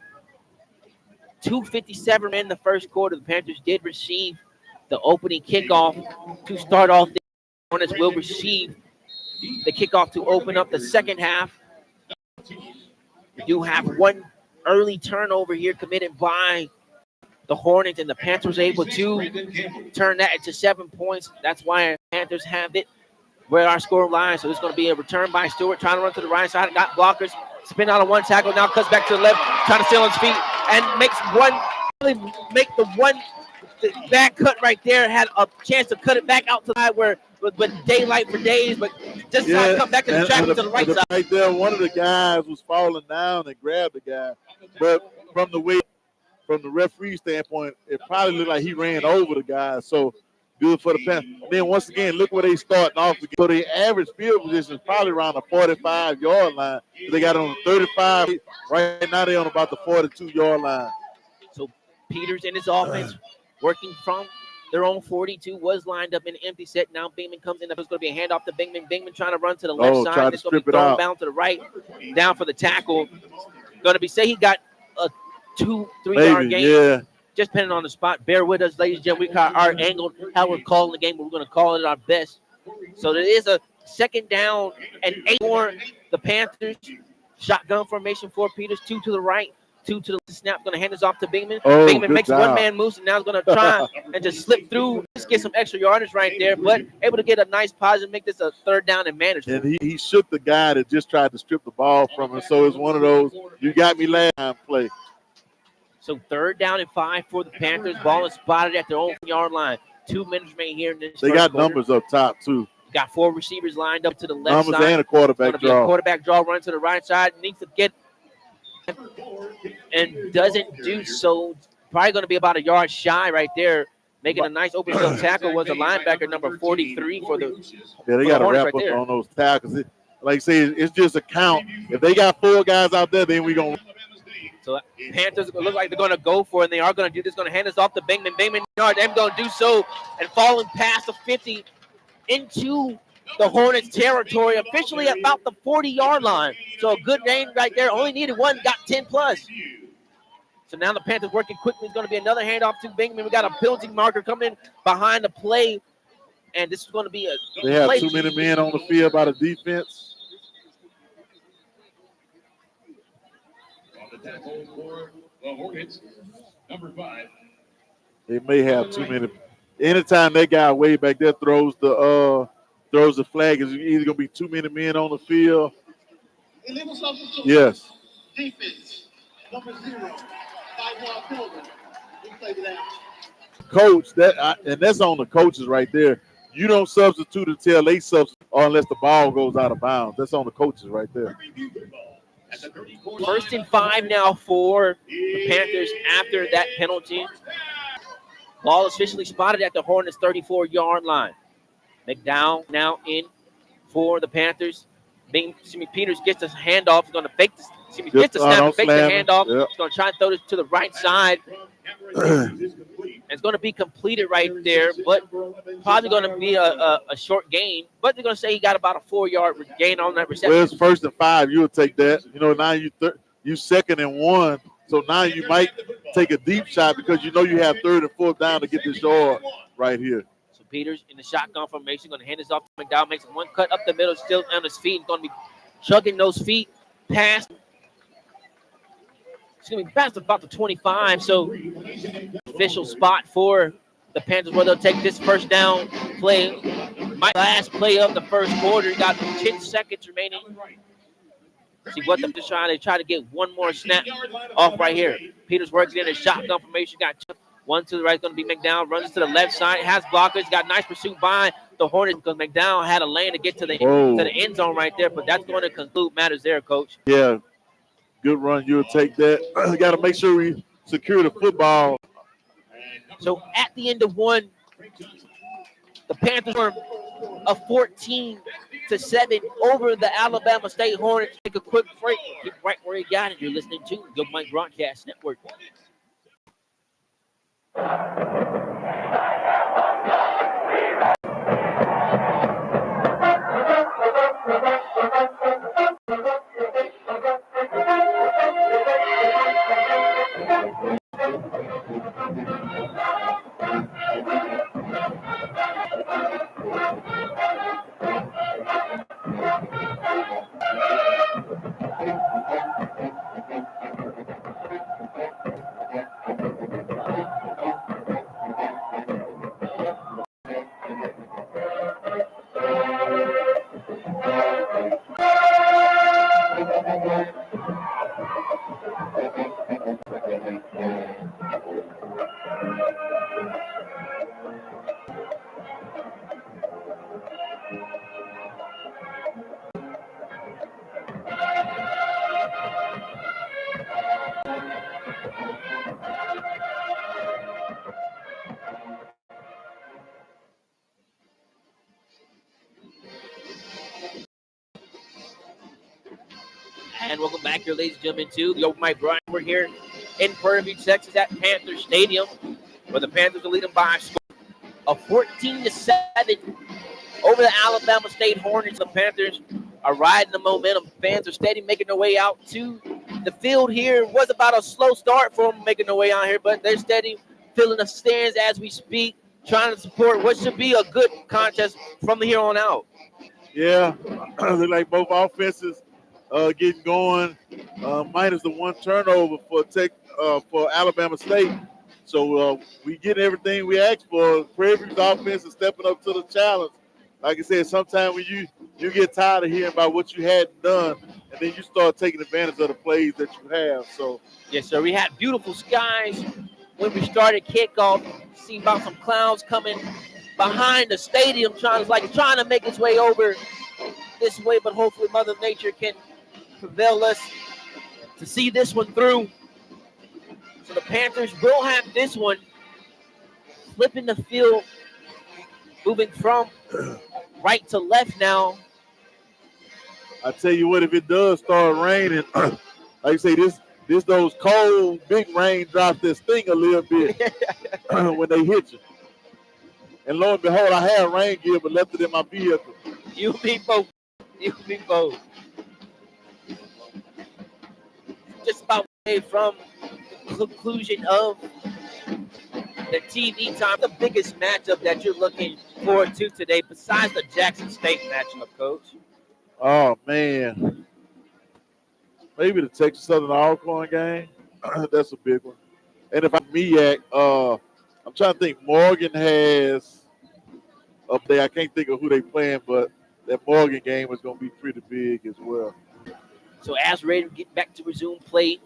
2:57 in the first quarter. The Panthers did receive the opening kickoff to start off. The Hornets will receive the kickoff to open up the second half. We do have one early turnover here committed by the Hornets, and the Panthers able to turn that into 7 points. That's why the Panthers have it where our score lies. So it's going to be a return by Stewart, trying to run to the right side. Got blockers. Spin out of one tackle. Now cuts back to the left, trying to stay on his feet, and makes the back cut right there. Had a chance to cut it back out to the side where with daylight for days, but just come back to the track to the right side. Right there, one of the guys was falling down and grabbed the guy. But from the referee standpoint, it probably looked like he ran over the guy. So good for the Panthers. Then once again, look where they starting off. So the average field position is probably around the 45-yard line. They got it on the 35. Right now they're on about the 42-yard line. So Peters and his offense working from their own 42 was lined up in an empty set. Now Bingman comes in. It's going to be a handoff to Bingman. Bingman trying to run to the left side. It's going to be thrown down to the right, down for the tackle. Going to be say he got a 2-3 yard gain. Yeah. Just depending on the spot. Bear with us, ladies and gentlemen. We got our angle, how we're calling the game, but we're going to call it our best. So there is a second down and 8 for the Panthers. Shotgun formation for Peters. 2 to the right, 2 to the snap. Going to hand this off to Bingman. Bingman makes one-man moves, and now he's going to try and just slip through. Just get some extra yardage right there, but able to get a nice positive, make this a third down and manageable. And he shook the guy that just tried to strip the ball from him. So it's one of those, you got me last time play. So 3rd down and 5 for the Panthers. Ball is spotted at their own yard line. 2 minutes remain here in this They got numbers up top, too. Got 4 receivers lined up to the left numbers side. And a quarterback draw. A quarterback draw, run to the right side. Needs to get and doesn't do so. Probably going to be about a yard shy right there. Making a nice open field tackle was a linebacker number 43 for the Yeah, they for got the to Hornets wrap right up there. on those tackles. Like I say, it's just a count. If they got 4 guys out there, then we going to. So Panthers look like they're going to go for it, and they are going to do this. Going to hand this off to Bateman. Bateman yard. They're going to do so and falling past the 50 into the Hornets territory, officially about the 40-yard line. So a good gain right there. Only needed one, got 10 plus. So now the Panthers working quickly. It's going to be another handoff to Bateman. We got a penalty marker coming behind the play, and this is going to be a They have play. too many men on the field by the defense. On the tackle for the Hornets, number 5. They may have too many. Anytime that guy way back there throws the flag, it's either going to be too many men on the field. Illegal substitution. Yes. Defense, number 0, 5-yard penalty. We play it out. Coach, and that's on the coaches right there. You don't substitute until they substitute, or unless the ball goes out of bounds. That's on the coaches right there. First and 5 now for the Panthers after that penalty. Ball officially spotted at the Hornets' 34-yard line. McDowell now in for the Panthers. Peters gets the handoff. He's going to fake this. Gets the snap, fake the handoff. Yep. He's going to try and throw this to the right side. It's going to be completed right there, but probably going to be a short gain. But they're going to say he got about a 4-yard gain on that reception. Well, it's 1st and 5. You'll take that. Now you 2nd and 1. So now you might take a deep shot because you have 3rd and 4th down to get this yard right here. So Peters in the shotgun formation, going to hand this off to McDowell. Makes one cut up the middle, still on his feet. He's going to be chugging those feet past. It's going to be past about the 25. So official spot for the Panthers where they'll take this first down play. My last play of the first quarter. Got 10 seconds remaining. See what they're trying. They try to get one more snap off right here. Peters works in a shotgun formation. Got one to the right. Going to be McDowell. Runs to the left side. Has blockers. Got nice pursuit by the Hornets because McDowell had a lane to get to the end zone right there. But that's going to conclude matters there, Coach. Yeah, good run. You'll take that. Got to make sure we secure the football. So at the end of one, the Panthers were a 14-7 over the Alabama State Hornets. Take a quick break. Keep right where you got it. You're listening to the Mike Broadcast Network. And welcome back here, ladies and gentlemen, to the Open Mic Brian. We're here in Prairie View, Texas at Panthers Stadium, where the Panthers are leading by a score of 14-7 over the Alabama State Hornets. The Panthers are riding the momentum. Fans are steady making their way out to the field here. It was about a slow start for them making their way out here, but they're steady filling the stands as we speak, trying to support what should be a good contest from here on out. Yeah, look like both offenses getting going, minus the one turnover for Alabama State. So we get everything we asked for. Prairie View's offense is stepping up to the challenge. Like I said, sometimes when you get tired of hearing about what you hadn't done, and then you start taking advantage of the plays that you have. So yes, sir. We had beautiful skies when we started kickoff. See about some clouds coming behind the stadium, trying to make its way over this way, but hopefully Mother Nature can prevail us to see this one through. So the Panthers will have this one flipping the field, moving from right to left now. I tell you what, if it does start raining, like I say, this those cold big raindrops that sting a little bit when they hit you. And lo and behold, I had rain gear but left it in my vehicle. You be both. You be both. Just about away from the conclusion of the TV time. The biggest matchup that you're looking forward to today, besides the Jackson State matchup, Coach. Oh man, maybe the Texas Southern Alcorn game. That's a big one. And if I'm MEAC, I'm trying to think. Morgan has up there. I can't think of who they playing, but that Morgan game is going to be pretty big as well. So as we're ready to get back to resume play,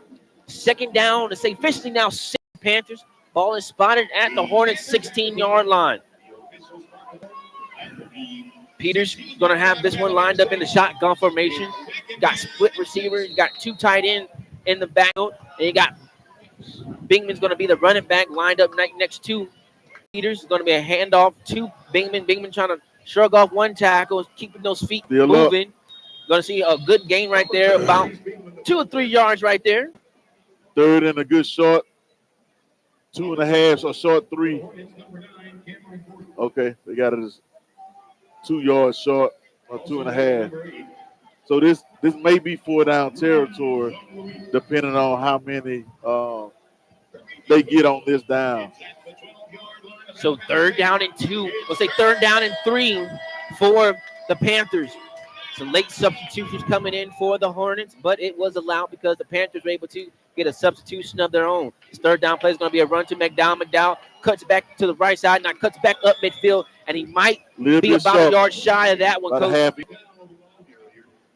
second down to say officially now 6 Panthers. Ball is spotted at the Hornets 16-yard line. Peters going to have this one lined up in the shotgun formation. Got split receiver. You got 2 tight ends in the backfield. And you got Bingman's going to be the running back lined up next to Peters. Is going to be a handoff to Bingman. Bingman trying to shrug off one tackle, keeping those feet moving. Going to see a good gain right there, about 2 or 3 yards right there. Third and a good short. 2.5 or short 3. Okay, they got it as 2 yards short or 2.5. So this may be 4-down territory, depending on how many they get on this down. So 3rd down and 2. Let's say 3rd down and 3 for the Panthers. Some late substitutions coming in for the Hornets, but it was allowed because the Panthers were able to get a substitution of their own. This 3rd down play is going to be a run to McDowell. McDowell cuts back to the right side, now cuts back up midfield, and he might be about a yard shy of that one, Coach.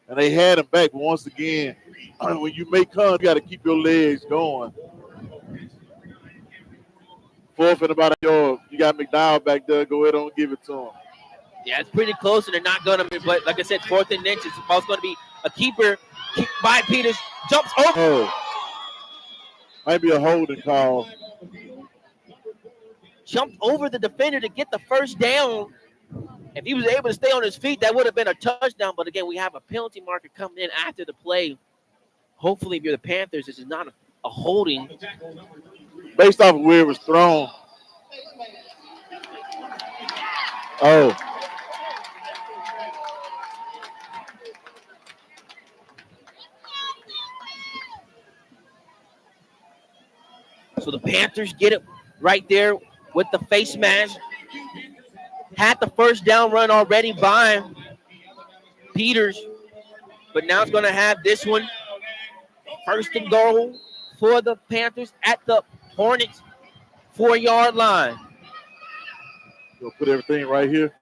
And they had him back once again. When you make cones, you got to keep your legs going. 4th and about a yard. You got McDowell back there. Go ahead and give it to him. Yeah, it's pretty close, and they're not going to. But like I said, 4th and inches. It's going to be a keeper. Kick by Peters. Jumps over. Oh. Might be a holding call. Jumped over the defender to get the 1st down. If he was able to stay on his feet, that would have been a touchdown. But again, we have a penalty marker coming in after the play. Hopefully, if you're the Panthers, this is not a holding. Based off of where it was thrown. Oh. So the Panthers get it right there with the face mask. Had the 1st down run already by Peters, but now it's going to have this one. 1st and goal for the Panthers at the Hornets 4-yard line. We'll put everything right here.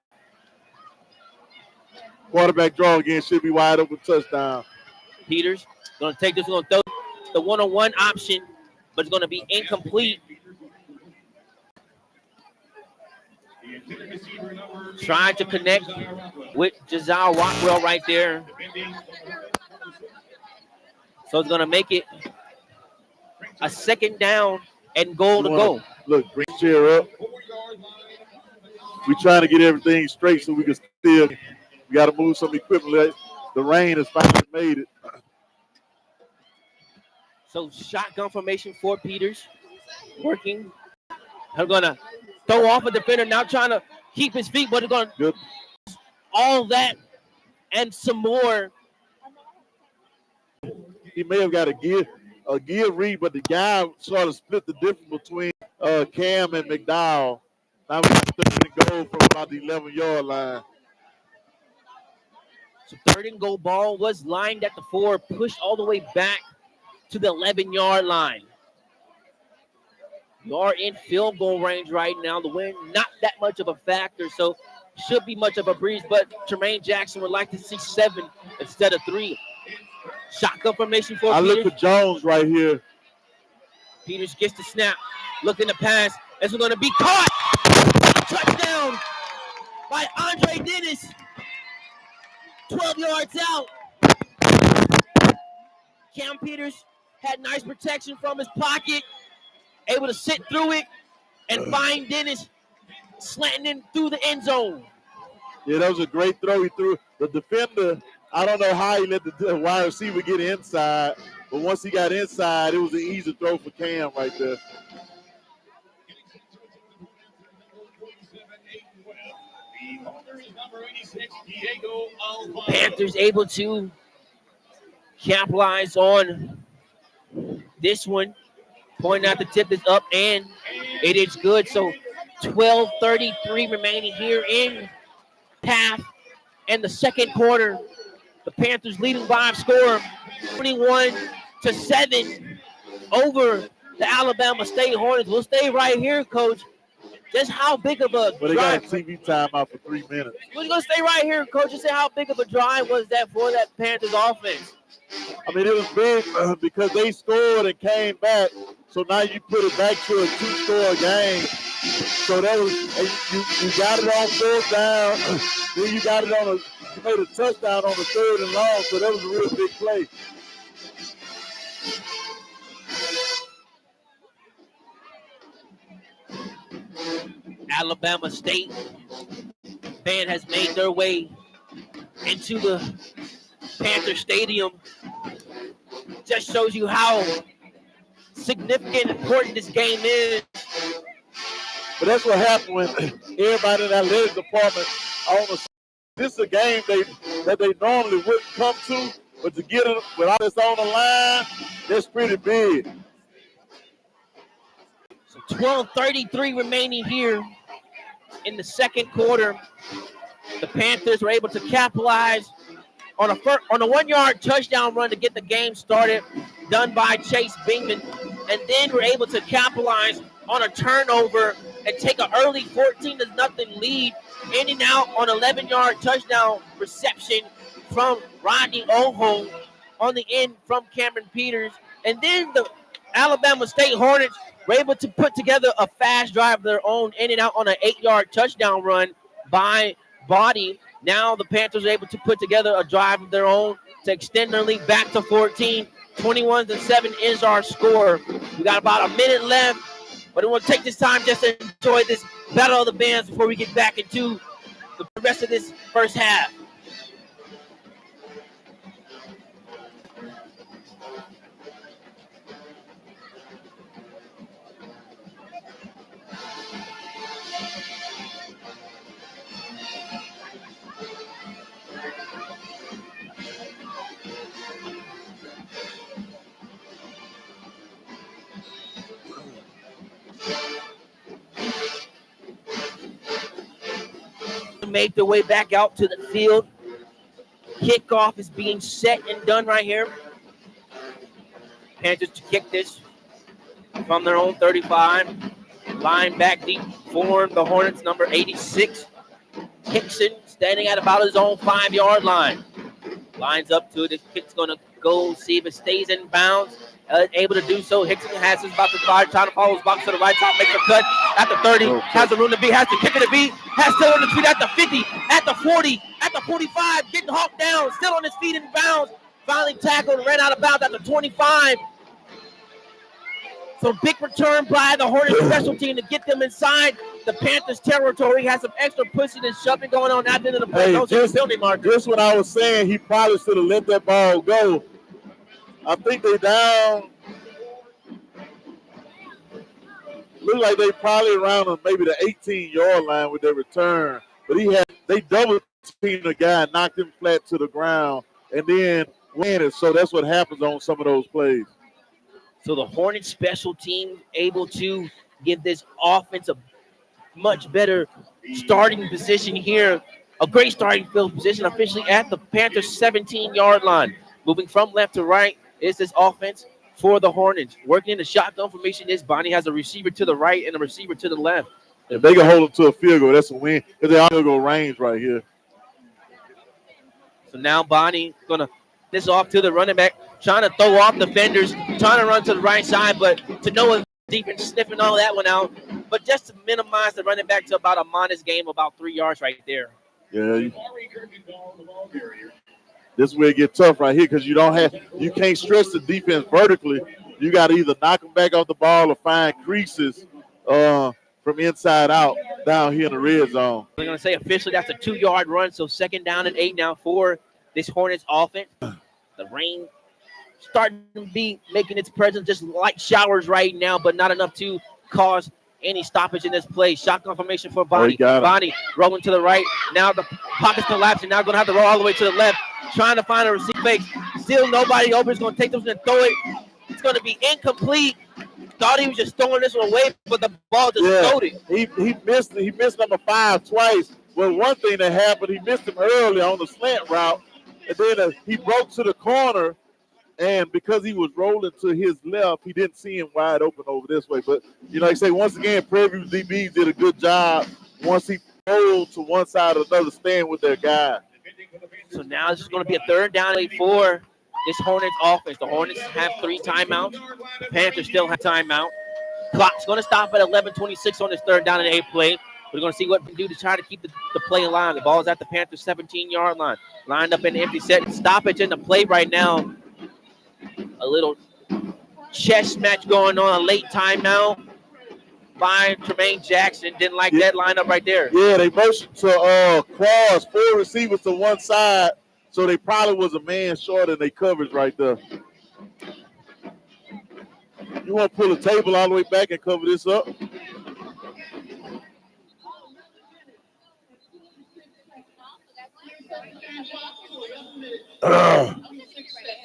Quarterback draw again, should be wide open touchdown. Peters going to take this one, throw the one-on-one option, but it's going to be incomplete. Trying to connect with Jazal Rockwell right there. So it's going to make it a 2nd down and goal to go. Look, bring the chair up. We're trying to get everything straight so we can still. We got to move some equipment. The rain has finally made it. So shotgun formation for Peters. Working. They're going to throw off a defender, now trying to keep his feet, but they're going to all that and some more. He may have got a gear read, but the guy sort of split the difference between Cam and McDowell. Now we got 3rd and goal from about the 11-yard line. So 3rd and goal ball was lined at the 4, pushed all the way back to the 11-yard line. You are in field goal range right now. The wind, not that much of a factor, so should be much of a breeze, but Tremaine Jackson would like to see 7 instead of 3. Shotgun formation for Peters. I look for Jones right here. Peters gets the snap, looking to pass. This is going to be caught. Touchdown by Andre Dennis. 12 yards out. Cam Peters had nice protection from his pocket, able to sit through it and find Dennis slanting in through the end zone. Yeah, that was a great throw. He threw the defender. I don't know how he let the wide receiver get inside, but once he got inside, it was an easy throw for Cam right there. Panthers able to capitalize on this one. Pointing out the tip is up, and it is good. So 12:33 remaining here in half and the second quarter. The Panthers leading by a score 21-7 over the Alabama State Hornets. We'll stay right here, Coach. Just how big of a But they got a TV timeout for 3 minutes. We're going to stay right here, Coach, and say how big of a drive was that for that Panthers offense. I mean, it was big because they scored and came back. So now you put it back to a 2-score game. So that was you got it on 4th down. Then you got it you made a touchdown on the 3rd and long. So that was a real big play. Alabama State fan has made their way into the Panther Stadium. Just shows you how significant and important this game is. But that's what happened when everybody in the athletic department this is a game that they normally wouldn't come to, but to get it with all this on the line, that's pretty big. So 12:33 remaining here in the second quarter. The Panthers were able to capitalize on a 1-yard touchdown run to get the game started, done by Chase Bingman, and then were able to capitalize on a turnover and take an early 14-0 lead, ending out on 11-yard touchdown reception from Rodney Oho on the end from Cameron Peters. And then the Alabama State Hornets were able to put together a fast drive of their own, ending out on an 8-yard touchdown run by Body. Now the Panthers are able to put together a drive of their own to extend their lead back to 14. 21-7 is our score. We got about a minute left, but we want to take this time just to enjoy this Battle of the Bands before we get back into the rest of this first half. Make their way back out to the field. Kickoff is being set and done right here. Panthers to kick this from their own 35. Line back deep for the Hornets, number 86. Hickson standing at about his own 5-yard line. Lines up to it. The kick's going to go see if it stays in bounds. Able to do so. Hickson has his about to fire, trying to follow his box to the right top, makes a cut at the 30, has the room to beat, has to kick it to beat, has still on his feet at the 50, at the 40, at the 45, getting hawked down, still on his feet in bounds, finally tackled and ran out of bounds at the 25. So big return by the Hornets special team to get them inside the Panthers territory. Has some extra pushing and shoving going on at the end of the play. Just what I was saying, he probably should have let that ball go. I think they down. Look like they probably around maybe the 18-yard line with their return. But they double teamed the guy, knocked him flat to the ground, and then win it. So that's what happens on some of those plays. So the Hornets special team able to give this offense a much better starting position here. A great starting field position officially at the Panthers 17-yard line. Moving from left to right is this offense for the Hornets. Working in the shotgun formation, this Bonnie has a receiver to the right and a receiver to the left. If they can hold them to a field goal, that's a win. Because they're on field goal range right here. So now Bonnie going to this off to the running back, trying to throw off defenders, trying to run to the right side, but to Noah defense sniffing all that one out. But just to minimize the running back to about a modest game, about 3 yards right there. Yeah. This is where it gets tough right here because you can't stretch the defense vertically. You got to either knock them back off the ball or find creases from inside out. down here in the red zone. We're going to say officially that's a 2-yard run. So 2nd down and 8 now for this Hornets offense. The rain starting to be making its presence, just light showers right now, but not enough to cause any stoppage in this play. Shotgun formation for Bonnie. Bonnie rolling to the right. Now the pocket's collapsing. Now going to have to roll all the way to the left, trying to find a receiver fakes. Still nobody open. He's going to take this and throw it. It's going to be incomplete. Thought he was just throwing this one away, but the ball just floated. He missed number 5 twice. Well, one thing that happened, he missed him early on the slant route, and then he broke to the corner. And because he was rolling to his left, he didn't see him wide open over this way. But, like I say, once again, Prairie View DBs did a good job once he rolled to one side or another, staying with their guy. So now it's just going to be a 3rd down for this Hornets offense. The Hornets have 3 timeouts. The Panthers still have timeout. Clock's going to stop at 11:26 on this 3rd down and 8 play. We're going to see what we can do to try to keep the play alive. The ball's at the Panthers' 17-yard line. Lined up in the empty set. Stoppage in the play right now. A little chess match going on, a late timeout by Tremaine Jackson. Didn't like that lineup right there. Yeah, they motioned to cross 4 receivers to one side, so they probably was a man short in their coverage right there. You want to pull the table all the way back and cover this up?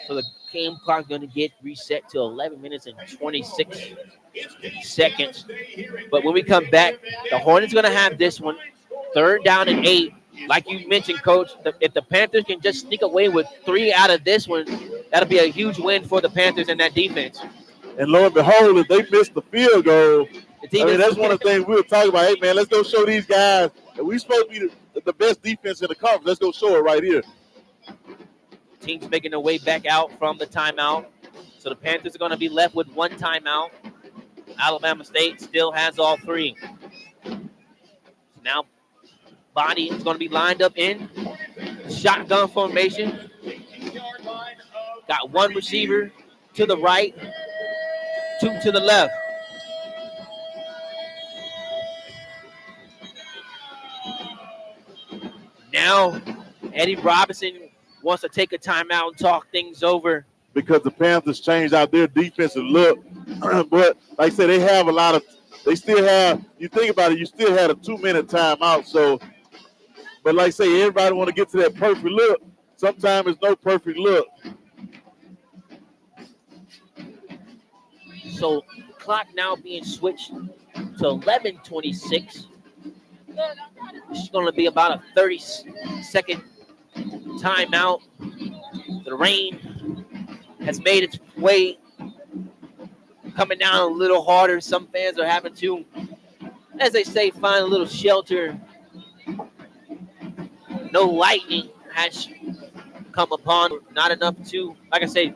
So the game clock is going to get reset to 11 minutes and 26 seconds. But when we come back, the Hornets going to have this one, 3rd down and 8. Like you mentioned, Coach, if the Panthers can just sneak away with 3 out of this one, that'll be a huge win for the Panthers and that defense. And lo and behold, if they miss the field goal, that's one of the things we were talking about. Hey, man, let's go show these guys that we're supposed to be the best defense in the conference. Let's go show it right here. Teams making their way back out from the timeout. So the Panthers are going to be left with 1 timeout. Alabama State still has all 3. Now, Bonnie is going to be lined up in shotgun formation. Got 1 receiver to the right, 2 to the left. Now, Eddie Robinson wants to take a timeout and talk things over. Because the Panthers changed out their defensive look. But like I said, they still have, you think about it, you still had a 2-minute timeout. So, but like I say, everybody want to get to that perfect look. Sometimes it's no perfect look. So clock now being switched to 11:26. It's going to be about a 30-second timeout. The rain has made its way, coming down a little harder. Some fans are having to, as they say, find a little shelter. No lightning has come upon, not enough to, like I say,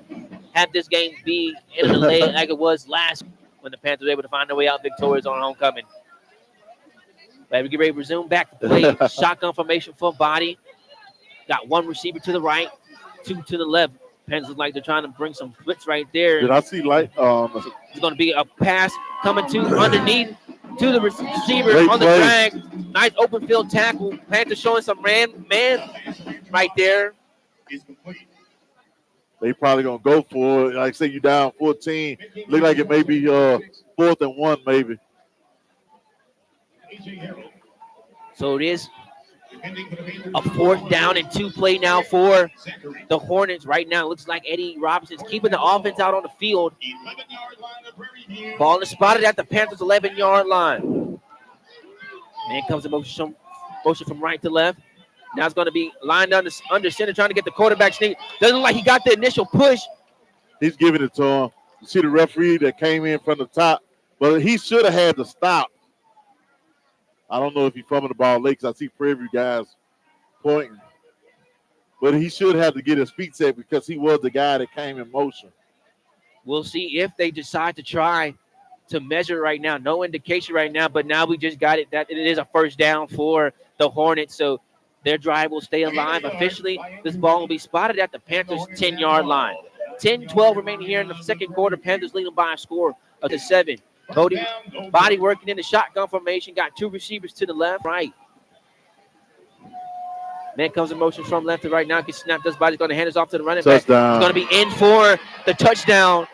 have this game be in a delay like it was last when the Panthers were able to find their way out victorious on homecoming. But we get ready to resume back to play. Shotgun formation for Body. Got 1 receiver to the right, 2 to the left. Panthers look like they're trying to bring some blitz right there. Did I see light? It's going to be a pass coming to underneath to the receiver Great on the play. drag. Nice open field tackle. Panthers showing some man right there. They probably going to go for it. Like I say, you down 14. Look like it may be 4th and 1 maybe. So it is a 4th down and 2 play now for the Hornets. Right now, it looks like Eddie Robinson's keeping the offense out on the field. Ball is spotted at the Panthers' 11-yard line. Man comes in motion from right to left. Now it's going to be lined under center, trying to get the quarterback sneak. Doesn't look like he got the initial push. He's giving it to him. You see the referee that came in from the top, but he should have had to stop. I don't know if he's fumbling the ball late because I see Prairie View guys pointing. But he should have to get his feet set because he was the guy that came in motion. We'll see if they decide to try to measure right now. No indication right now, but now we just got it that it is a 1st down for the Hornets. So their drive will stay alive. Officially, this ball will be spotted at the Panthers' 10-yard line. 10-12 remaining here in the 2nd quarter. Panthers leading by a score of 7. Bodie body working in the shotgun formation. Got two receivers to the left, right. Man comes in motion from left to right now. Can snap this body. Going to hand us off to the running back. He's going to be in for the touchdown.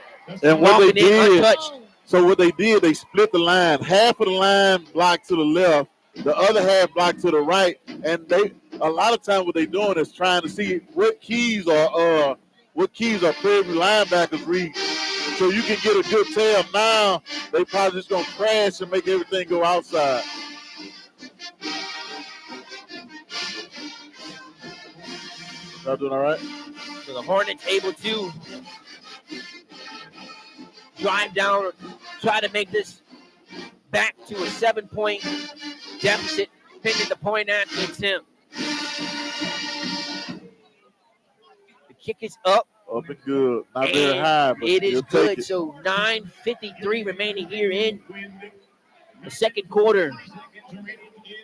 And what they did, untouched. So what they did, they split the line. Half of the line blocked to the left, the other half blocked to the right. And a lot of times what they're doing is trying to see what keys are Prairie View linebackers read, so you can get a good tell. Now they probably just gonna crash and make everything go outside. Y'all doing all right? So the Hornets able to drive down, try to make this back to a 7-point deficit, pending the point after attempt. The kick is up. Up and good. Not very high, but it is good. It. So 9:53 remaining here in the second quarter.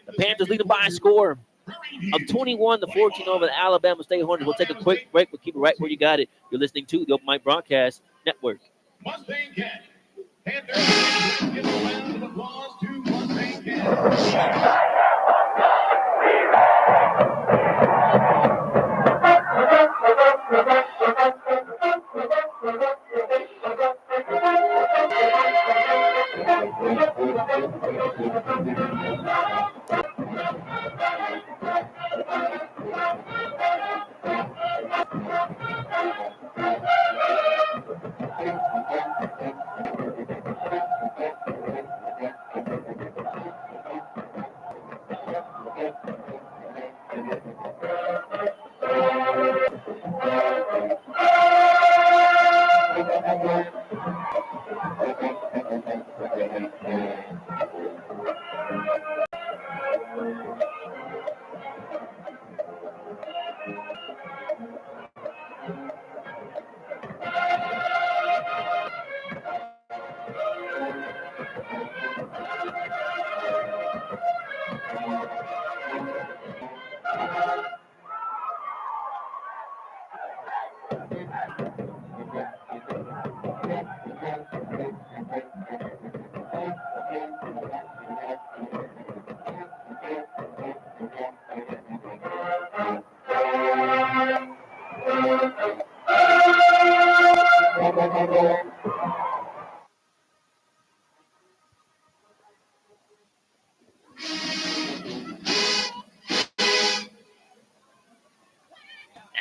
The Panthers leading by a score of 21-14 over the Alabama State Hornets. We'll take a quick break. We'll keep it right where you got it. You're listening to the Open Mic Broadcast Network. Mustang Cat. Panthers give a round of applause to Mustang Cat.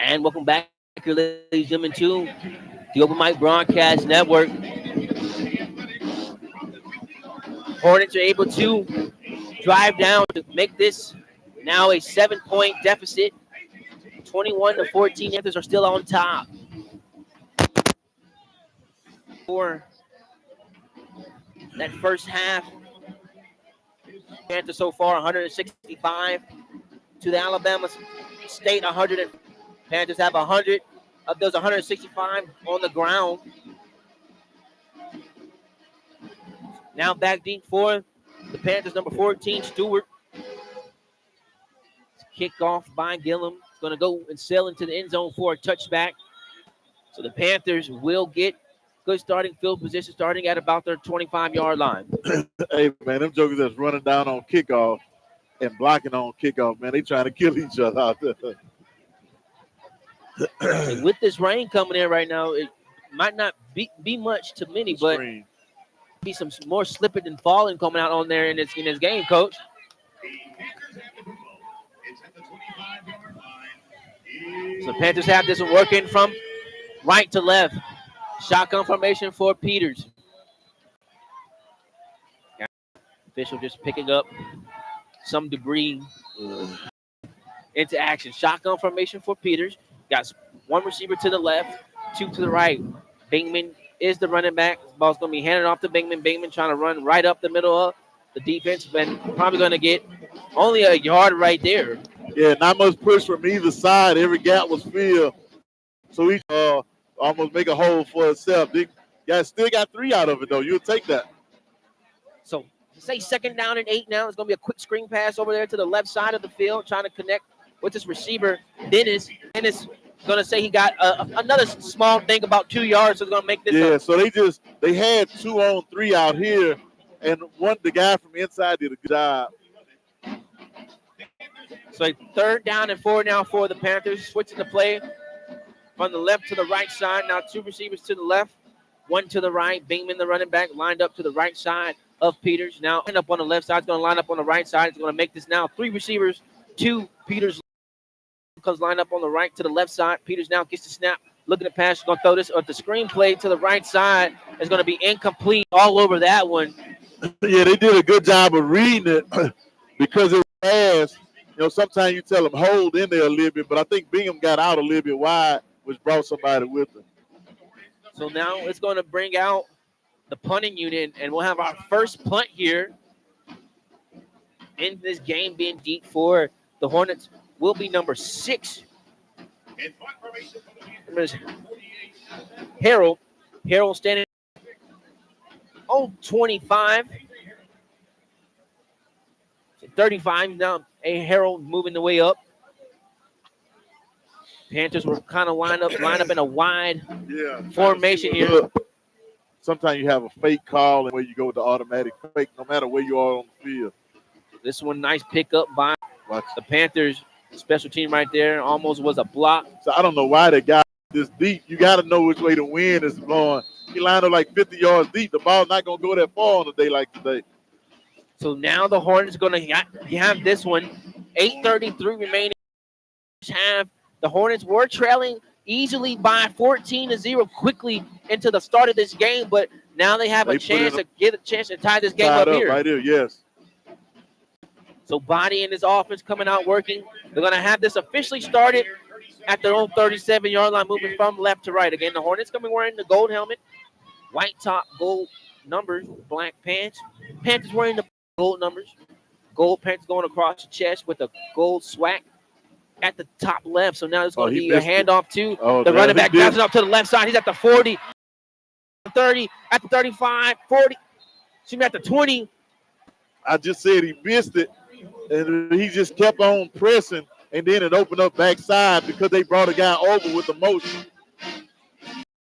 And welcome back, ladies and gentlemen, to the Open Mic Broadcast Network. Hornets are able to drive down to make this now a 7-point deficit. 21-14. Panthers are still on top. For that first half, Panthers so far 165 to the Alabama State 100. Panthers have 100 of those 165 on the ground. Now back deep for the Panthers, number 14, Stewart. Kickoff by Gillum. It's going to go and sail into the end zone for a touchback. So the Panthers will get good starting field position, starting at about their 25-yard line. Hey, man, them jokers that's running down on kickoff and blocking on kickoff, man, they trying to kill each other out there. And with this rain coming in right now, it might not be much to many, but be some more slipping and falling coming out on there in this game, Coach. So the Panthers have this one working from right to left. Shotgun formation for Peters. Official just picking up some debris into action. Shotgun formation for Peters. Got one receiver to the left, two to the right. Bingman is the running back. This ball's going to be handed off to Bingman. Bingman trying to run right up the middle of the defense, but probably going to get only a yard right there. Yeah, not much push from either side. Every gap was filled. So he almost make a hole for himself. They still got 3 out of it, though. You'll take that. So, say 2nd down and 8 now. It's going to be a quick screen pass over there to the left side of the field, trying to connect with this receiver, Dennis. Dennis going to say he got another small thing about 2 yards. So it's going to make this. Yeah, so they had 2-on-3 out here, and the guy from inside did a good job. So 3rd down and 4 now for the Panthers. Switching the play from the left to the right side. Now 2 receivers to the left, 1 to the right. Bingman, the running back, lined up to the right side of Peters. Now line up on the left side. It's going to line up on the right side. It's going to make this now 3 receivers, 2 Peters. Comes line up on the right to the left side. Peters now gets the snap. Looking at pass. Going to throw this at the screen play to the right side. It's going to be incomplete all over that one. Yeah, they did a good job of reading it because it was fast. Sometimes you tell them hold in there a little bit, but I think Bingham got out a little bit wide, which brought somebody with him. So now it's going to bring out the punting unit, and we'll have our first punt here in this game being deep for the Hornets. Will be number 6. Harold. Harold standing on 25. 35 now. Harold moving the way up. Panthers were kind of lined up in a wide formation here. Sometimes you have a fake call and where you go with the automatic fake, no matter where you are on the field. This one, nice pickup by the Panthers. Special team right there. Almost was a block. So I don't know why they got this deep. You got to know which way the wind is blowing. He lined up like 50 yards deep. The ball's not going to go that far on a day like today. So now the Hornets going to have this one. 8:33 remaining. Half. The Hornets were trailing easily by 14-0 quickly into the start of this game, but now they have a chance to tie this game up here. Right here, yes. So Body and his offense coming out working. They're going to have this officially started at their own 37-yard line, moving from left to right. Again, the Hornets coming wearing the gold helmet, white top, gold numbers, black pants. Panthers wearing the gold numbers. Gold pants going across the chest with a gold swag at the top left. So now it's going to be a handoff to the running back. Bouncing up to the left side. He's at the 40, 30, at the 35, 40. Excuse me, at the 20. I just said he missed it, and he just kept on pressing, and then it opened up backside because they brought a guy over with the motion.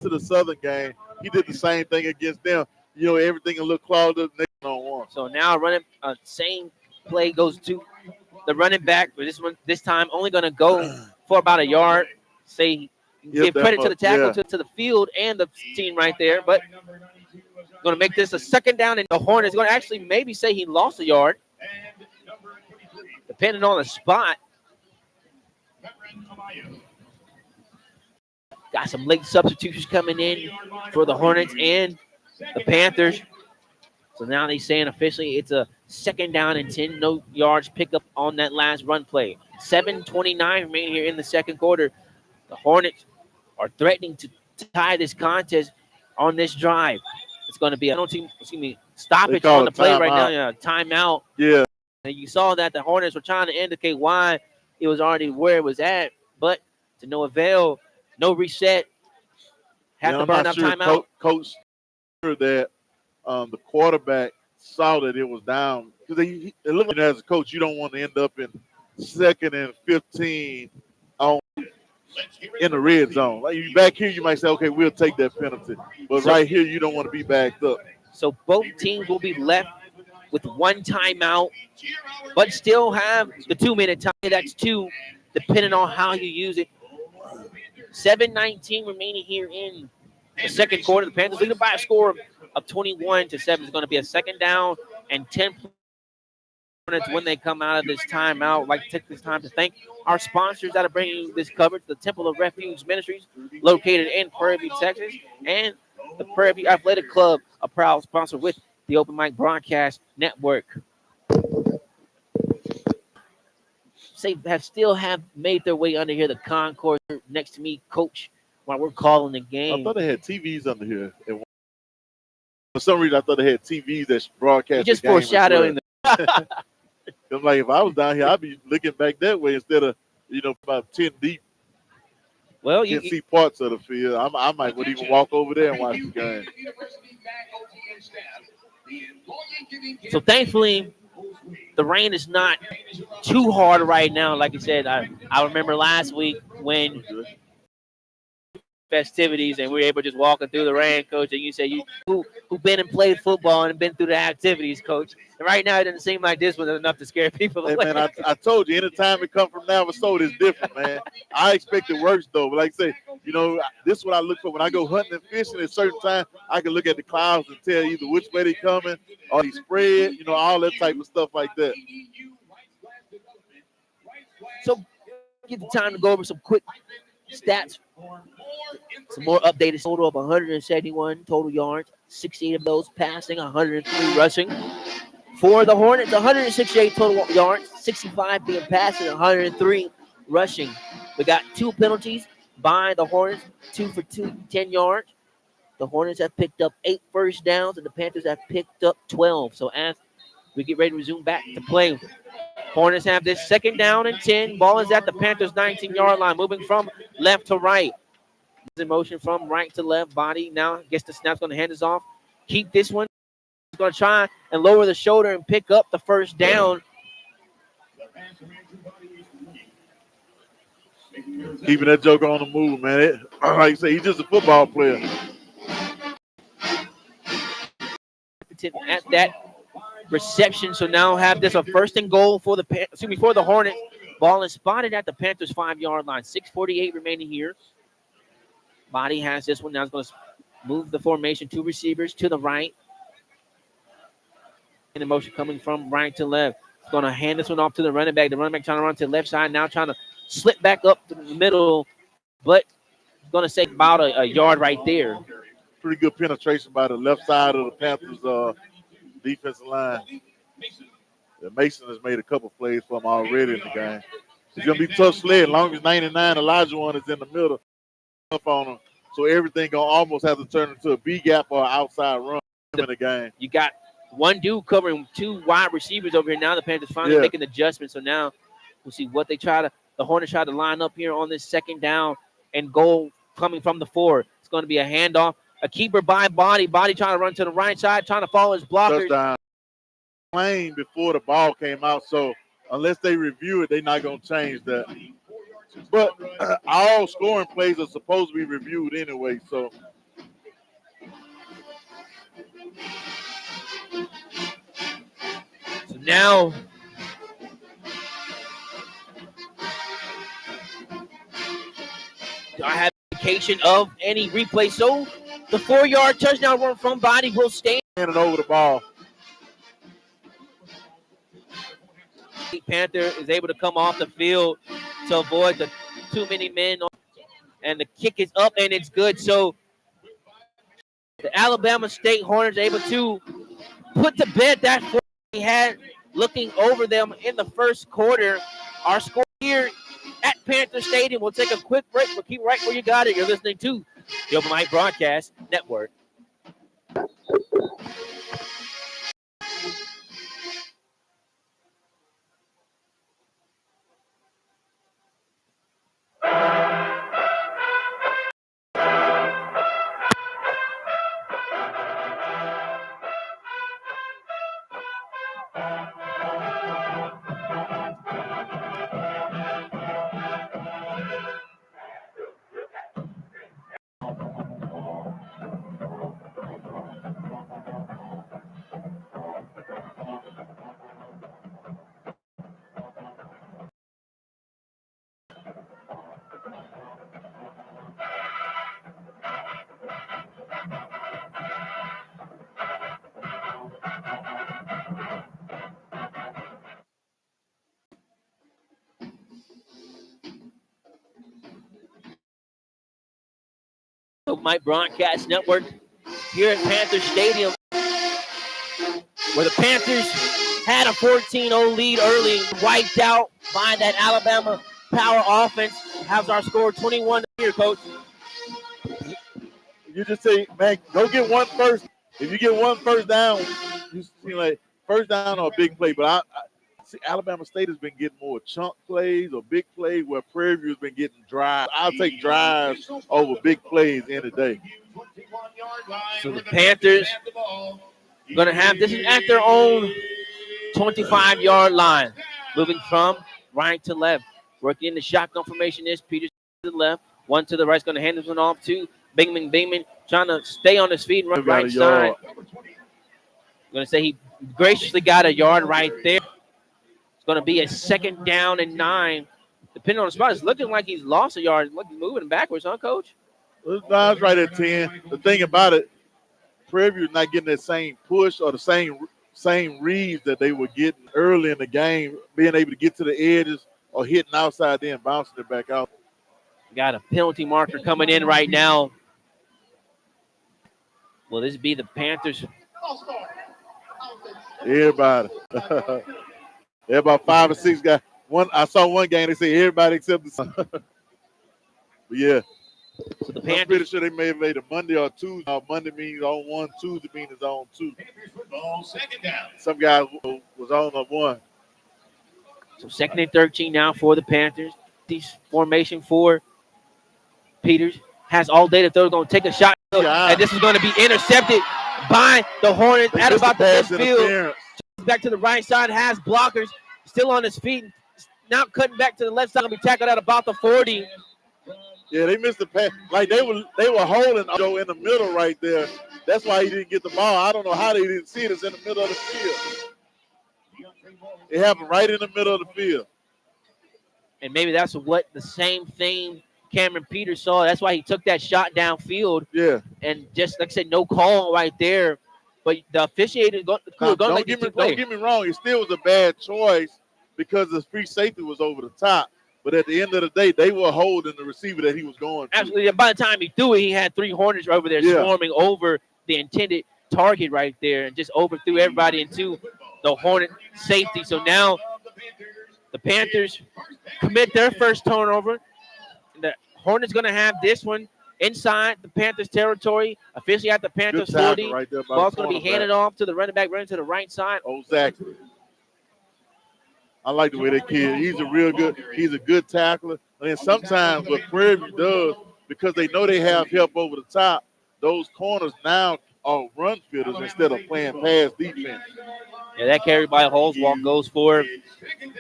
To the Southern game, he did the same thing against them. Everything a little clogged up. On-1. So now running same play goes to the running back, but this time only going to go for about a yard. Say give credit to the tackle, to the field and the team right there, but going to make this a 2nd down, and the Hornets going to actually maybe say he lost a yard, depending on the spot. Got some late substitutions coming in for the Hornets and the Panthers. So now they're saying officially it's a 2nd down and 10, no yards pickup on that last run play. 7:29 remaining here in the 2nd quarter. The Hornets are threatening to tie this contest on this drive. It's going to be stoppage on the play right now. Yeah, timeout. Yeah. And you saw that the Hornets were trying to indicate why it was already where it was at, but to no avail, no reset. Have to burn up timeout. Coach that the quarterback saw that it was down because looking as a coach, you don't want to end up in 2nd and 15 in the red zone. Like you back here, you might say, okay, we'll take that penalty, but right here, you don't want to be backed up. So both teams will be left with 1 timeout, but still have the 2-minute time. That's 2, depending on how you use it. 7:19 remaining here in the 2nd quarter. The Panthers leading by a score of 21-7. It's going to be a 2nd down and 10 points when they come out of this timeout. I'd like to take this time to thank our sponsors that are bringing this coverage: the Temple of Refuge Ministries, located in Prairie View, Texas, and the Prairie View Athletic Club, a proud sponsor with the Open Mic Broadcast Network. Still have made their way under here. The concourse next to me, Coach, while we're calling the game. I thought they had TVs under here. For some reason, I thought they had TVs that broadcast. Just foreshadowing. I'm like, if I was down here, I'd be looking back that way instead of about 10 deep. Well, you can see parts of the field. I might would even walk over there and watch the game. So thankfully, the rain is not too hard right now. Like I said, I remember last week when festivities, and we're able to just walking through the rain, coach. And you say you who been and played football and been through the activities, coach. And right now, it doesn't seem like this was enough to scare people Hey, away. man, I told you, anytime it come from Navasota, it's different, man. I expect it worse, though. But like I say, this is what I look for. When I go hunting and fishing at certain time, I can look at the clouds and tell either which way they coming or they spread, all that type of stuff like that. So, get the time to go over some quick stats. Some more updated. Total of 171 total yards, 68 of those passing, 103 rushing. For the Hornets, 168 total yards, 65 being passing, 103 rushing. We got 2 penalties by the Hornets, 2 for 10 yards. The Hornets have picked up 8 first downs, and the Panthers have picked up 12. So as we get ready to resume back to play, Hornets have this 2nd down and 10. Ball is at the Panthers' 19-yard line, moving from left to right. In motion from right to left. Body now gets the snap's going to hand this off. Keep this one. He's going to try and lower the shoulder and pick up the first down. Keeping that joker on the move, man. Like you say, he's just a football player. At that reception, so now have this a 1st and goal for the Hornets. Ball is spotted at the Panthers' 5-yard line. 6:48 remaining here. Body has this one. Now it's going to move the formation. 2 receivers to the right. In motion coming from right to left. It's going to hand this one off to the running back. The running back trying to run to the left side. Now trying to slip back up to the middle. But going to say about a yard right there. Pretty good penetration by the left side of the Panthers defensive line. Mason has made a couple plays for him already in the game. It's going to be tough sled. As long as 99, Elijah one is in the middle. Up on them, so everything gonna almost have to turn into a B gap or an outside run in the game. You got one dude covering 2 wide receivers over here. Now the Panthers finally making adjustments. So now we'll see what the Hornets try to line up here on this 2nd down and goal coming from the 4. It's going to be a handoff, a keeper by Body trying to run to the right side, trying to follow his blockers. Touchdown. Playing before the ball came out, so unless they review it, they're not gonna change that. But all scoring plays are supposed to be reviewed anyway. So now I have indication of any replay. So the 4-yard touchdown run from Body will stay. Handing over the ball. Panther is able to come off the field to avoid the too many men, and the kick is up and it's good. So the Alabama State Hornets able to put to bed that force they had looking over them in the first quarter. Our score here at Panther Stadium. We'll take a quick break. We'll keep right where you got it. You're listening to the Open Mic Broadcast Network. My broadcast network here at Panther Stadium, where the Panthers had a 14-0 lead early, wiped out by that Alabama power offense. How's our score? 21 here, Coach. You just say, man, go get one first. If you get one first down, you see like first down or a big play. But I see Alabama State has been getting more chunk plays or big plays, where Prairie View has been getting drives. I'll take drives over big plays any day. So the Panthers going to have this is at their own 25-yard line, moving from right to left. Working in the shotgun formation is Peters to the left. One to the right is going to hand this one off to Bingman trying to stay on his feet and run Got a right side. yard. I'm going to say he graciously got a yard right there. It's going to be a 2nd down and 9. Depending on the spot, it's looking like he's lost a yard. Moving backwards, huh, Coach? No, it's right at 10. The thing about it, Prairie View is not getting that same push or the same reads that they were getting early in the game, being able to get to the edges or hitting outside then bouncing it back out. Got a penalty marker coming in right now. Will this be the Panthers? Everybody. There about 5 or 6 guys. I saw one game, they say everybody except the son. But yeah. So the I'm Panthers, pretty sure they may have made a Monday or Tuesday. Monday means on 1, Tuesday means it's on 2. Football, 2nd down. Some guy was on 1. so 2nd and 13 now for the Panthers. This formation for Peters has all day to throw. Going to take a shot, and this is going to be intercepted by the Hornets at about the midfield. Back to the right side, has blockers still on his feet. Now cutting back to the left side, going to be tackled at about the 40. Yeah, they missed the pass. Like they were holding Joe in the middle right there. That's why he didn't get the ball. I don't know how they didn't see it. It's in the middle of the field. It happened right in the middle of the field. And maybe that's what the same thing Cameron Peters saw. That's why he took that shot downfield. Yeah. And just like I said, no call right there. But the officiator don't get me wrong. It still was a bad choice because the free safety was over the top. But at the end of the day, they were holding the receiver that he was going to. Absolutely. And by the time he threw it, he had 3 Hornets over there swarming over the intended target right there and just overthrew everybody into the Hornet safety. So now the Panthers commit their first turnover. The Hornets going to have this one inside the Panthers territory, officially at the Panthers 40. Right there, ball's going to be handed off to the running back running to the right side. Oh, exactly. I like the way that kid. He's a good tackler. And then sometimes what Prairie View does, because they know they have help over the top, those corners now are run fitters instead of playing pass defense. Yeah, that carry by Holzwalk goes for,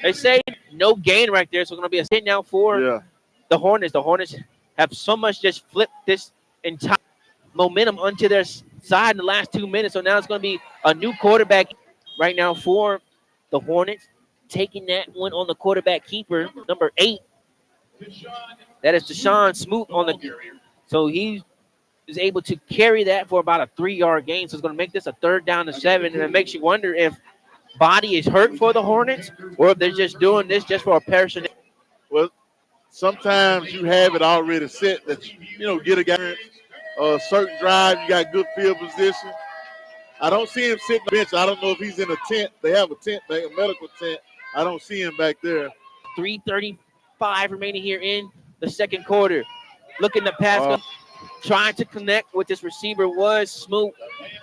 they say no gain right there. So it's going to be a sit now for the Hornets. The Hornets have so much just flipped this entire momentum onto their side in the last 2 minutes. So now it's going to be a new quarterback right now for the Hornets. Taking that one on the quarterback keeper, number 8. That is Deshaun Smoot on the. So he is able to carry that for about a 3-yard gain. So it's going to make this a 3rd down and 7. And it makes you wonder if Body is hurt for the Hornets or if they're just doing this just for a personnel. Well, sometimes you have it already set that, get a guy a certain drive, you got good field position. I don't see him sitting on the bench. I don't know if he's in a tent. They have a tent, a medical tent. I don't see him back there. 3:35 remaining here in the second quarter. Looking to pass, trying to connect with this receiver was Smoot,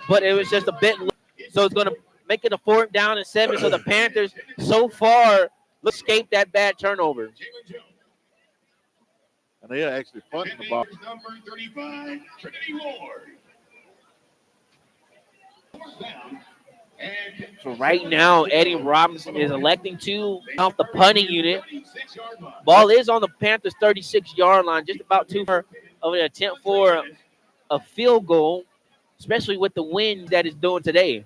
but it was just a bit low. So it's going to make it a 4th down and 7. So the Panthers so far escaped that bad turnover. And they are actually punting the ball. Number 35, Trinity Ward. So right now, Eddie Robinson is electing to off the punting unit. Ball is on the Panthers' 36-yard line, just about too far of an attempt for a field goal, especially with the wind that it's doing today.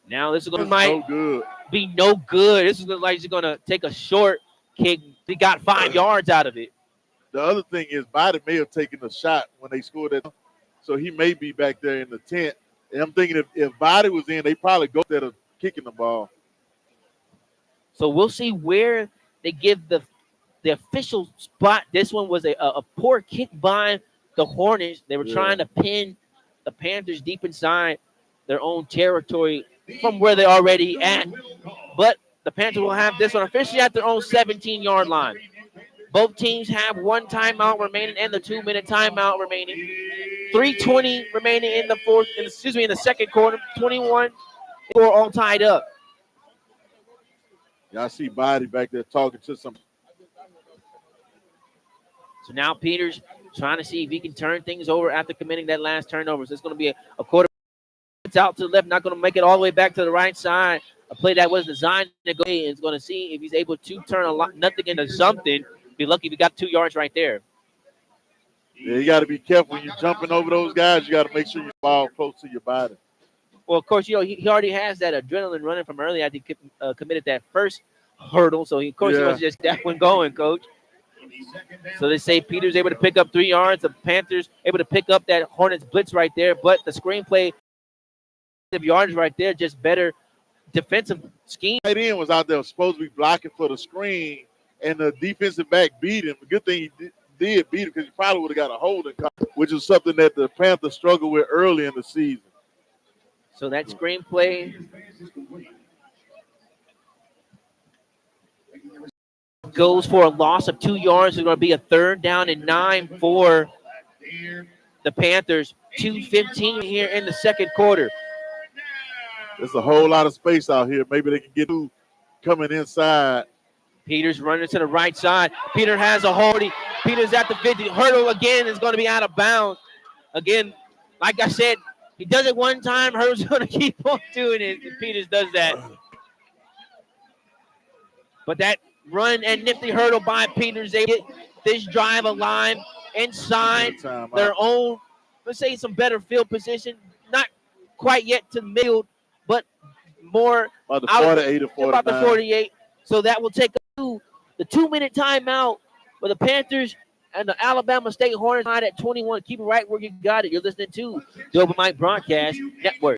Now this is going to be no good. This is like he's going to take a short kick. He got 5 yards out of it. The other thing is Body may have taken a shot when they scored that. So he may be back there in the tent. And I'm thinking if Body was in, they probably go instead of kicking the ball. So we'll see where they give the official spot. This one was a poor kick by the Hornets. They were trying to pin the Panthers deep inside their own territory from where they're already at. But the Panthers will have this one officially at their own 17-yard line. Both teams have 1 timeout remaining and the 2-minute timeout remaining. 3:20 remaining in the second quarter. 21 all tied up. Yeah, I see Body back there talking to some. So now Peters trying to see if he can turn things over after committing that last turnover. So it's going to be a quarter. It's out to the left, not going to make it all the way back to the right side. A play that was designed to go. Is going to see if he's able to turn nothing into something. Be lucky if you got 2 yards right there. Yeah, you got to be careful when you're jumping over those guys. You got to make sure you ball close to your body. Well, of course, he already has that adrenaline running from early after he committed that first hurdle. So, of course, he wants to just get that one going, Coach. So they say Peters able to pick up 3 yards. The Panthers able to pick up that Hornets blitz right there. But the screenplay of yards right there, just better defensive scheme. Tight end was out there supposed to be blocking for the screen, and the defensive back beat him. The good thing he did beat him because he probably would have got a holding, which is something that the Panthers struggled with early in the season. So that screenplay goes for a loss of 2 yards. It's going to be a 3rd down and 9 for the Panthers. 2:15 here in the second quarter. There's a whole lot of space out here. Maybe they can get 2 coming inside. Peters running to the right side. Peter has a hold. Peters at the 50. Hurdle again is going to be out of bounds. Again, like I said, he does it one time. Hurdle's going to keep on doing it. Peters does that. But that run and nifty hurdle by Peters, they get this drive alive inside their own, let's say, some better field position. Not quite yet to the middle, but more about the 48 or 49. About the 48. So that will take us to the 2-minute timeout for the Panthers and the Alabama State Hornets at 21. Keep it right where you got it. You're listening to the Open Mic Broadcast Network.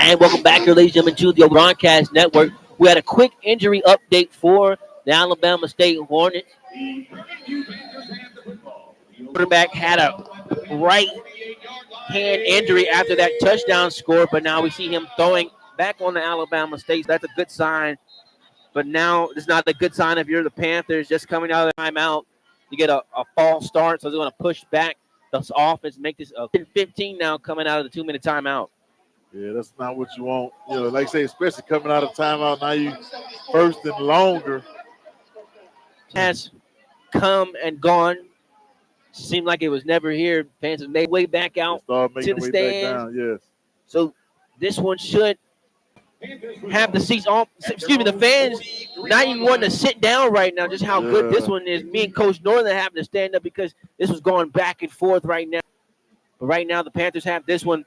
And welcome back here, ladies and gentlemen, to the Broadcast Network. We had a quick injury update for the Alabama State Hornets. Quarterback had a right hand injury after that touchdown score, but now we see him throwing back on the Alabama State. That's a good sign. But now it's not a good sign if you're the Panthers just coming out of the timeout. You get a false start, so they're going to push back the offense, make this 15 now coming out of the 2-minute timeout. Yeah, that's not what you want. You know, like I say, especially coming out of timeout, now you first and longer. Has come and gone. Seemed like it was never here. Fans have made way back out to the stands. Yes. So this one should have the seats on. Excuse me, the fans not even wanting to sit down right now. Just how good this one is. Me and Coach Northern having to stand up because this was going back and forth right now. But right now the Panthers have this one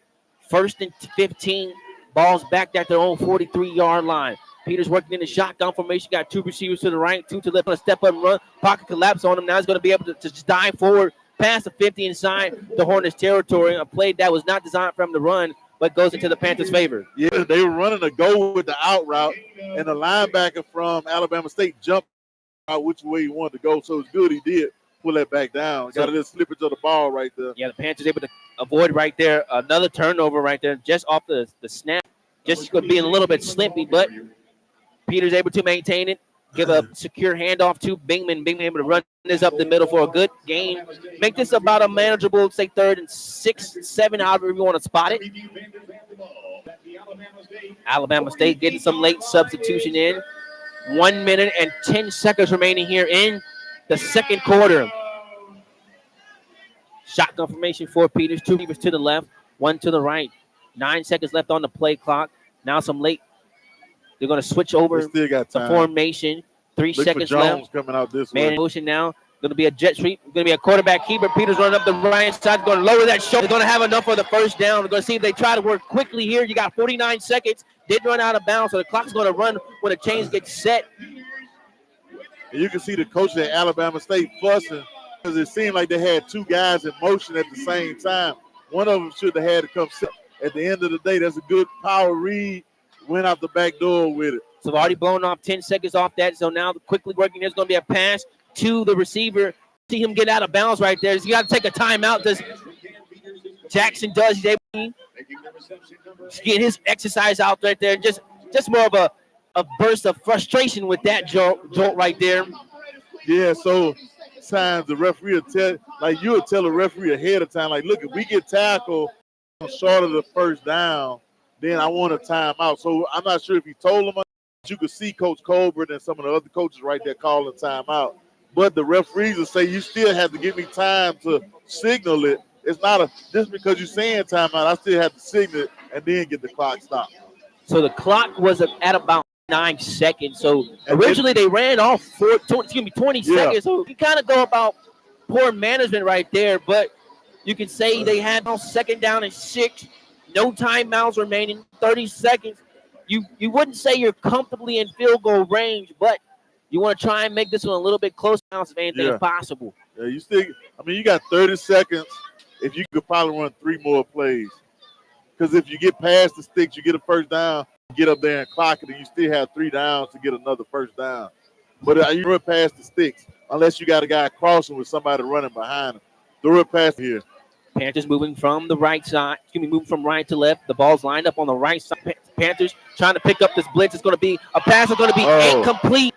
1st and 15. Ball's back at their own 43-yard line. Peters working in the shotgun formation. Got 2 receivers to the right, 2 to the left. Going to step up and run. Pocket collapse on him. Now he's going to be able to just dive forward past the 50 inside the Hornets territory. A play that was not designed for him to run, but goes into the Panthers' favor. Yeah, they were running a go with the out route, and the linebacker from Alabama State jumped out which way he wanted to go. So it's good he did pull that back down. Got a little slippage of the ball right there. Yeah, the Panthers able to avoid right there. Another turnover right there just off the snap. Just being a little bit slippy, but Peters able to maintain it. Give a secure handoff to Bingman. Bingman able to run this up the middle for a good gain. Make this about a manageable, say, 3rd and 6, 7, however you want to spot it. Alabama State getting some late substitution in. 1 minute and 10 seconds remaining here in the second quarter. Shotgun formation for Peters. 2 receivers to the left, 1 to the right. 9 seconds left on the play clock. Now some late. They're going to switch over still got time. The formation. 3 seconds left. Coming out this Man way. in motion now. Going to be a jet sweep. Going to be a quarterback keeper. Peters running up the right side. Going to lower that shoulder. They're going to have enough for the first down. We're going to see if they try to work quickly here. You got 49 seconds. Did run out of bounds, so the clock's going to run when the chains get set. And you can see the coach at Alabama State fussing because it seemed like they had 2 guys in motion at the same time. One of them should have had to come set. At the end of the day, that's a good power read. Went out the back door with it. So they've already blown off 10 seconds off that. So now quickly working, there's going to be a pass to the receiver. See him get out of bounds right there. You got to take a timeout. Jackson does. He's able to get his exercise out right there. Just more of a burst of frustration with that jolt right there. Yeah, so times the referee will tell, like you would tell the referee ahead of time, like, look, if we get tackled short of the first down, then I want a timeout. So I'm not sure if he told them, but you could see Coach Colbert and some of the other coaches right there calling timeout. But the referees will say you still have to give me time to signal it. It's not just because you're saying timeout, I still have to signal it and then get the clock stopped. So the clock was at about 9 seconds. So originally they ran off 20 seconds. So you kind of go about poor management right there. But you can say they had no 2nd down and 6, no timeouts remaining, 30 seconds. You wouldn't say you're comfortably in field goal range, but you want to try and make this one a little bit closer if anything is possible. Yeah, you got 30 seconds. If you could probably run 3 more plays. Because if you get past the sticks, you get a first down, get up there and clock it, and you still have 3 downs to get another first down. But you run past the sticks unless you got a guy crossing with somebody running behind him. Throw it past here. Panthers moving from the right side. Moving from right to left. The ball's lined up on the right side. Panthers trying to pick up this blitz. It's going to be a pass. It's going to be incomplete.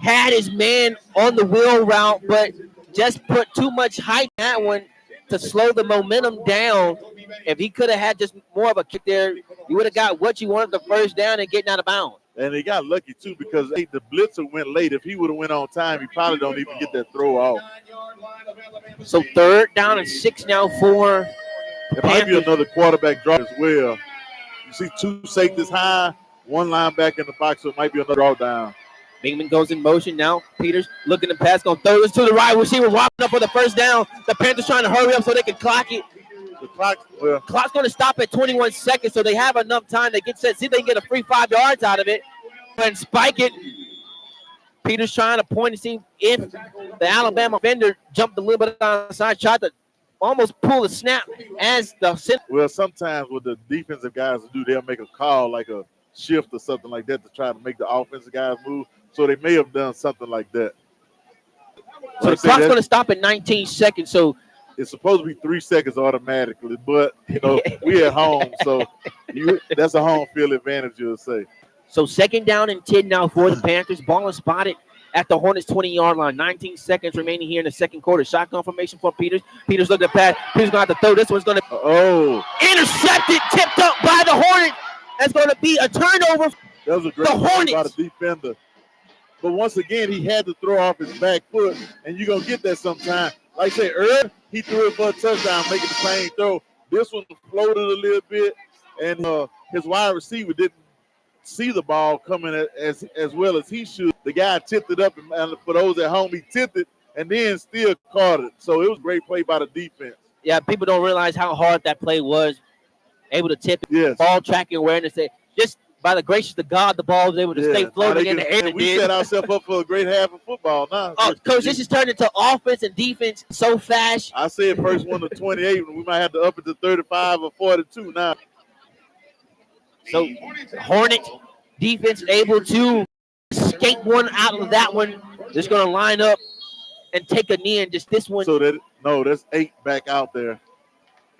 Had his man on the wheel route, but just put too much height in that one to slow the momentum down. If he could have had just more of a kick there, you would have got what you wanted, the first down and getting out of bounds. And he got lucky, too, because the blitzer went late. If he would have went on time, he probably don't even get that throw off. So 3rd down and 6 now for There might be another quarterback draw as well. You see 2 safeties high, 1 linebacker in the box, so it might be another drawdown. Bingman goes in motion now. Peters looking to pass, going to throw this to the right. Receiver whopping up for the first down. The Panthers trying to hurry up so they can clock it. The clock's going to stop at 21 seconds, so they have enough time to get set. See if they can get a free 5 yards out of it and spike it. Peters trying to point to see if the Alabama defender jumped a little bit on the side, tried to almost pull the snap as the. Well, sometimes what the defensive guys do, they'll make a call like a shift or something like that to try to make the offensive guys move. So they may have done something like that. So the clock's going to stop at 19 seconds. So it's supposed to be 3 seconds automatically, but we at home, so that's a home field advantage, you'll say. So 2nd down and 10 now for the Panthers. Ball is spotted at the Hornets 20-yard line. 19 seconds remaining here in the second quarter. Shotgun formation for Peters. Peters looking to pass. Peters going to have to throw. This one's going to intercepted, tipped up by the Hornets. That's going to be a turnover. That was a great play by the defender. But once again, he had to throw off his back foot, and you're going to get that sometime. Like I say, earlier, he threw it for a touchdown, making the same throw. This one floated a little bit, and his wide receiver didn't see the ball coming as well as he should. The guy tipped it up, and for those at home, he tipped it and then still caught it. So it was a great play by the defense. Yeah, people don't realize how hard that play was. Able to tip it. Yes. Ball tracking awareness. Just by the grace of God, the ball was able to stay floating in the air. We set ourselves up for a great half of football now. Oh, Coach, this is turned into offense and defense so fast. I said first one to 28. We might have to up it to 35 or 42 now. So Hornet defense able to escape one out of that one. Just going to line up and take a knee and just this one. So that's 8 back out there.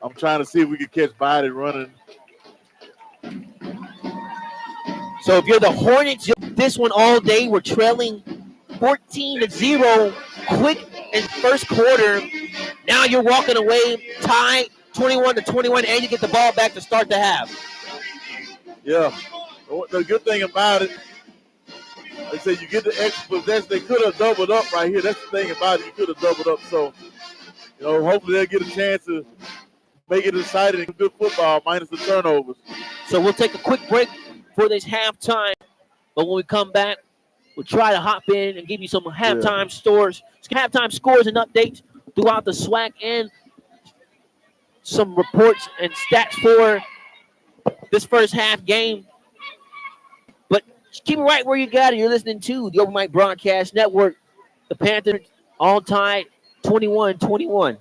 I'm trying to see if we can catch Body running. So if you're the Hornets, this one all day. We're trailing 14-0 quick in first quarter. Now you're walking away tied 21-21, and you get the ball back to start the half. Yeah. The good thing about it, they say you get the extra possession. They could have doubled up right here. That's the thing about it. You could have doubled up. So, hopefully they'll get a chance to make it exciting and good football minus the turnovers. So we'll take a quick break for this halftime. But when we come back, we'll try to hop in and give you some halftime scores and updates throughout the SWAC and some reports and stats for this first half game. But keep it right where you got it. You're listening to the Open Mic Broadcast Network. The Panthers all tied 21-21.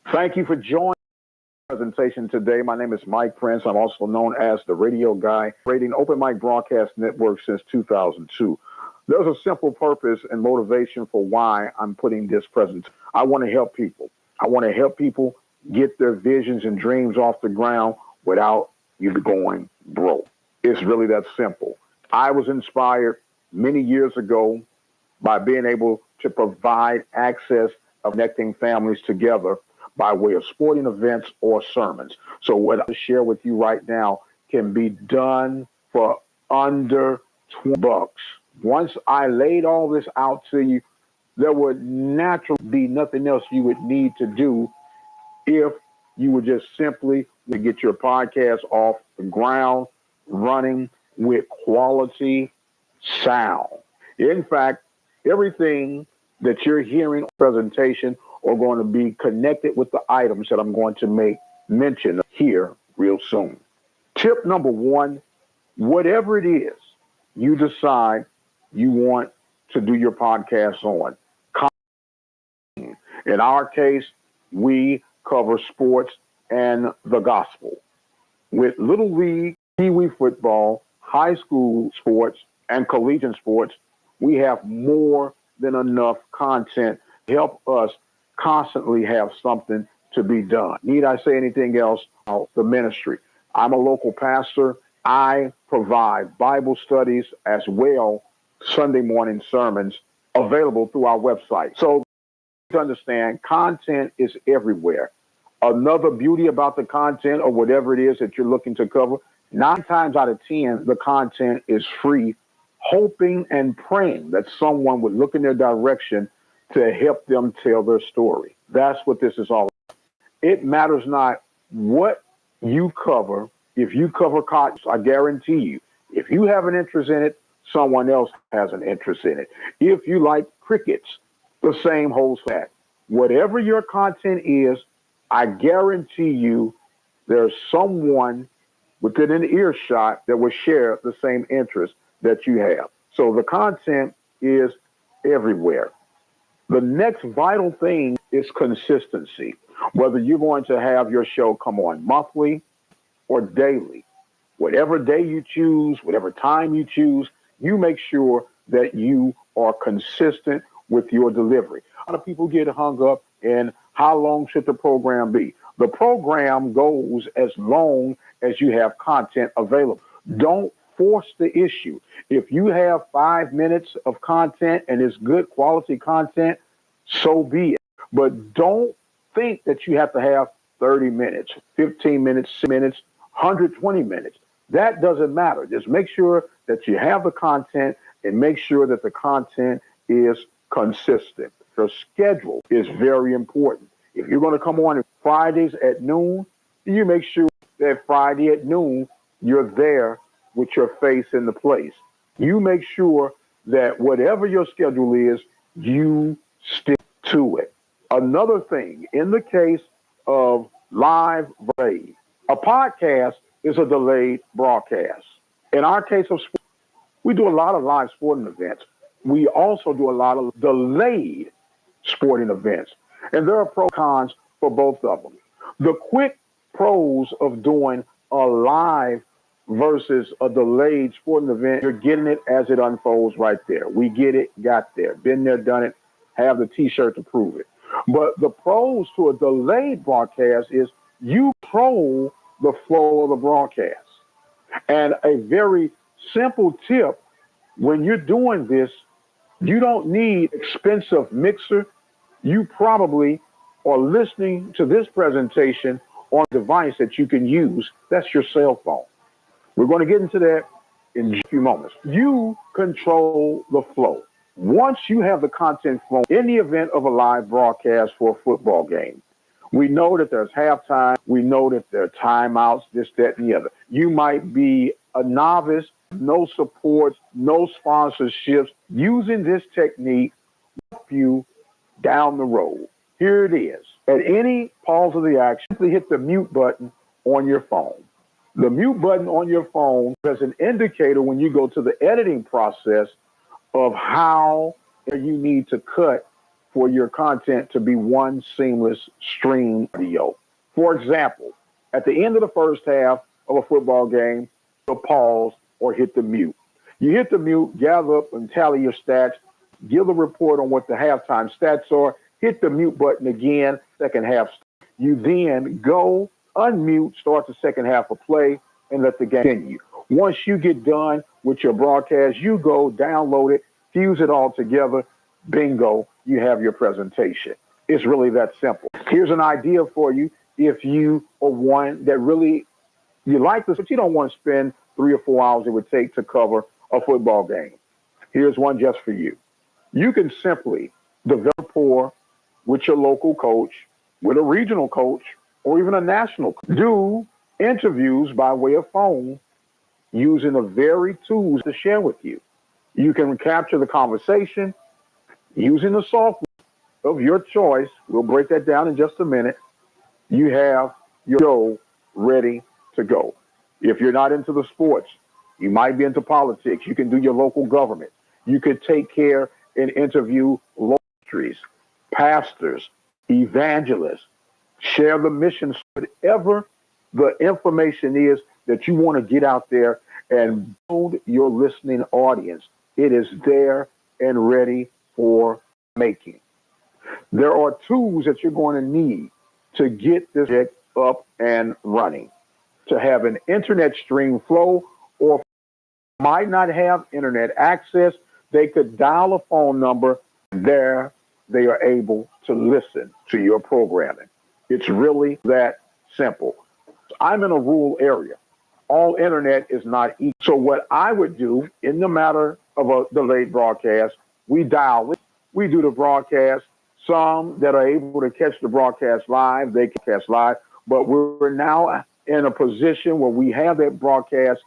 Thank you for joining the presentation today. My name is Mike Prince. I'm also known as the Radio Guy, rating Open Mic Broadcast Network since 2002. There's a simple purpose and motivation for why I'm putting this presentation. I want to help people. I want to help people get their visions and dreams off the ground without you going broke. It's really that simple. I was inspired many years ago by being able to provide access of connecting families together by way of sporting events or sermons. So what I share with you right now can be done for under $20. Once I laid all this out to you, there would naturally be nothing else you would need to do if you would just simply get your podcast off the ground, running with quality sound. In fact, everything that you're hearing on the presentation are going to be connected with the items that I'm going to make mention of here real soon. Tip number one, whatever it is you decide you want to do your podcast on. In our case, we cover sports and the gospel. With Little League, Pee-wee football, high school sports, and collegiate sports, we have more than enough content to help us constantly have something to be done. Need I say anything else about the ministry? I'm a local pastor. I provide Bible studies as well, Sunday morning sermons available through our website. So to understand, content is everywhere. Another beauty about the content or whatever it is that you're looking to cover, 9 times out of 10, the content is free, hoping and praying that someone would look in their direction to help them tell their story. That's what this is all about. It matters not what you cover. If you cover cotton, I guarantee you, if you have an interest in it, someone else has an interest in it. If you like crickets, the same holds that. Whatever your content is, I guarantee you there's someone within an earshot that will share the same interest that you have. So the content is everywhere. The next vital thing is consistency. Whether you're going to have your show come on monthly or daily, whatever day you choose, whatever time you choose, you make sure that you are consistent with your delivery. A lot of people get hung up in how long should the program be. The program goes as long as you have content available. Don't force the issue. If you have 5 minutes of content and it's good quality content, so be it. But don't think that you have to have 30 minutes, 15 minutes, 6 minutes, 120 minutes. That doesn't matter. Just make sure that you have the content and make sure that the content is consistent. Your schedule is very important. If you're going to come on Fridays at noon, you make sure that Friday at noon, you're there with your face in the place. You make sure that whatever your schedule is, you stick to it. Another thing, in the case of live delayed, a podcast is a delayed broadcast. In our case of sport, we do a lot of live sporting events. We also do a lot of delayed sporting events. And there are pros and cons for both of them. The quick pros of doing a live versus a delayed sporting event, you're getting it as it unfolds right there. We get it, got there, been there, done it, have the t-shirt to prove it. But the pros to a delayed broadcast is you control the flow of the broadcast. And a very simple tip, when you're doing this, you don't need expensive mixer. You probably are listening to this presentation on a device that you can use. That's your cell phone. We're going to get into that in a few moments. You control the flow. Once you have the content flow in the event of a live broadcast for a football game, we know that there's halftime. We know that there are timeouts, this, that, and the other. You might be a novice, no support, no sponsorships. Using this technique will help you down the road. Here it is. At any pause of the action, simply hit the mute button on your phone. The mute button on your phone is an indicator when you go to the editing process of how you need to cut for your content to be one seamless stream audio. For example, at the end of the first half of a football game, you'll pause or hit the mute. You hit the mute, gather up and tally your stats, give a report on what the halftime stats are, hit the mute button again, second half. You then go, unmute, start the second half of play, and let the game continue. Once you get done with your broadcast, you go download it, fuse it all together, bingo, you have your presentation. It's really that simple. Here's an idea for you if you are one that really, you like this, but you don't want to spend 3 or 4 hours it would take to cover a football game. Here's one just for you. You can simply develop rapport with your local coach, with a regional coach, or even a national coach. Do interviews by way of phone using the very tools to share with you. You can capture the conversation using the software of your choice. We'll break that down in just a minute. You have your show ready to go. If you're not into the sports, you might be into politics. You can do your local government. You could take care and interview ministries, pastors, evangelists, share the mission, whatever the information is that you want to get out there and build your listening audience. It is there and ready for making. There are tools that you're going to need to get this project up and running. To have an internet stream flow, or might not have internet access, they could dial a phone number. There they are able to listen to your programming. It's really that simple. I'm in a rural area. All internet is not equal. So what I would do in the matter of a delayed broadcast, we dial it. We do the broadcast. Some that are able to catch the broadcast live, they can catch live. But we're now in a position where we have that broadcast.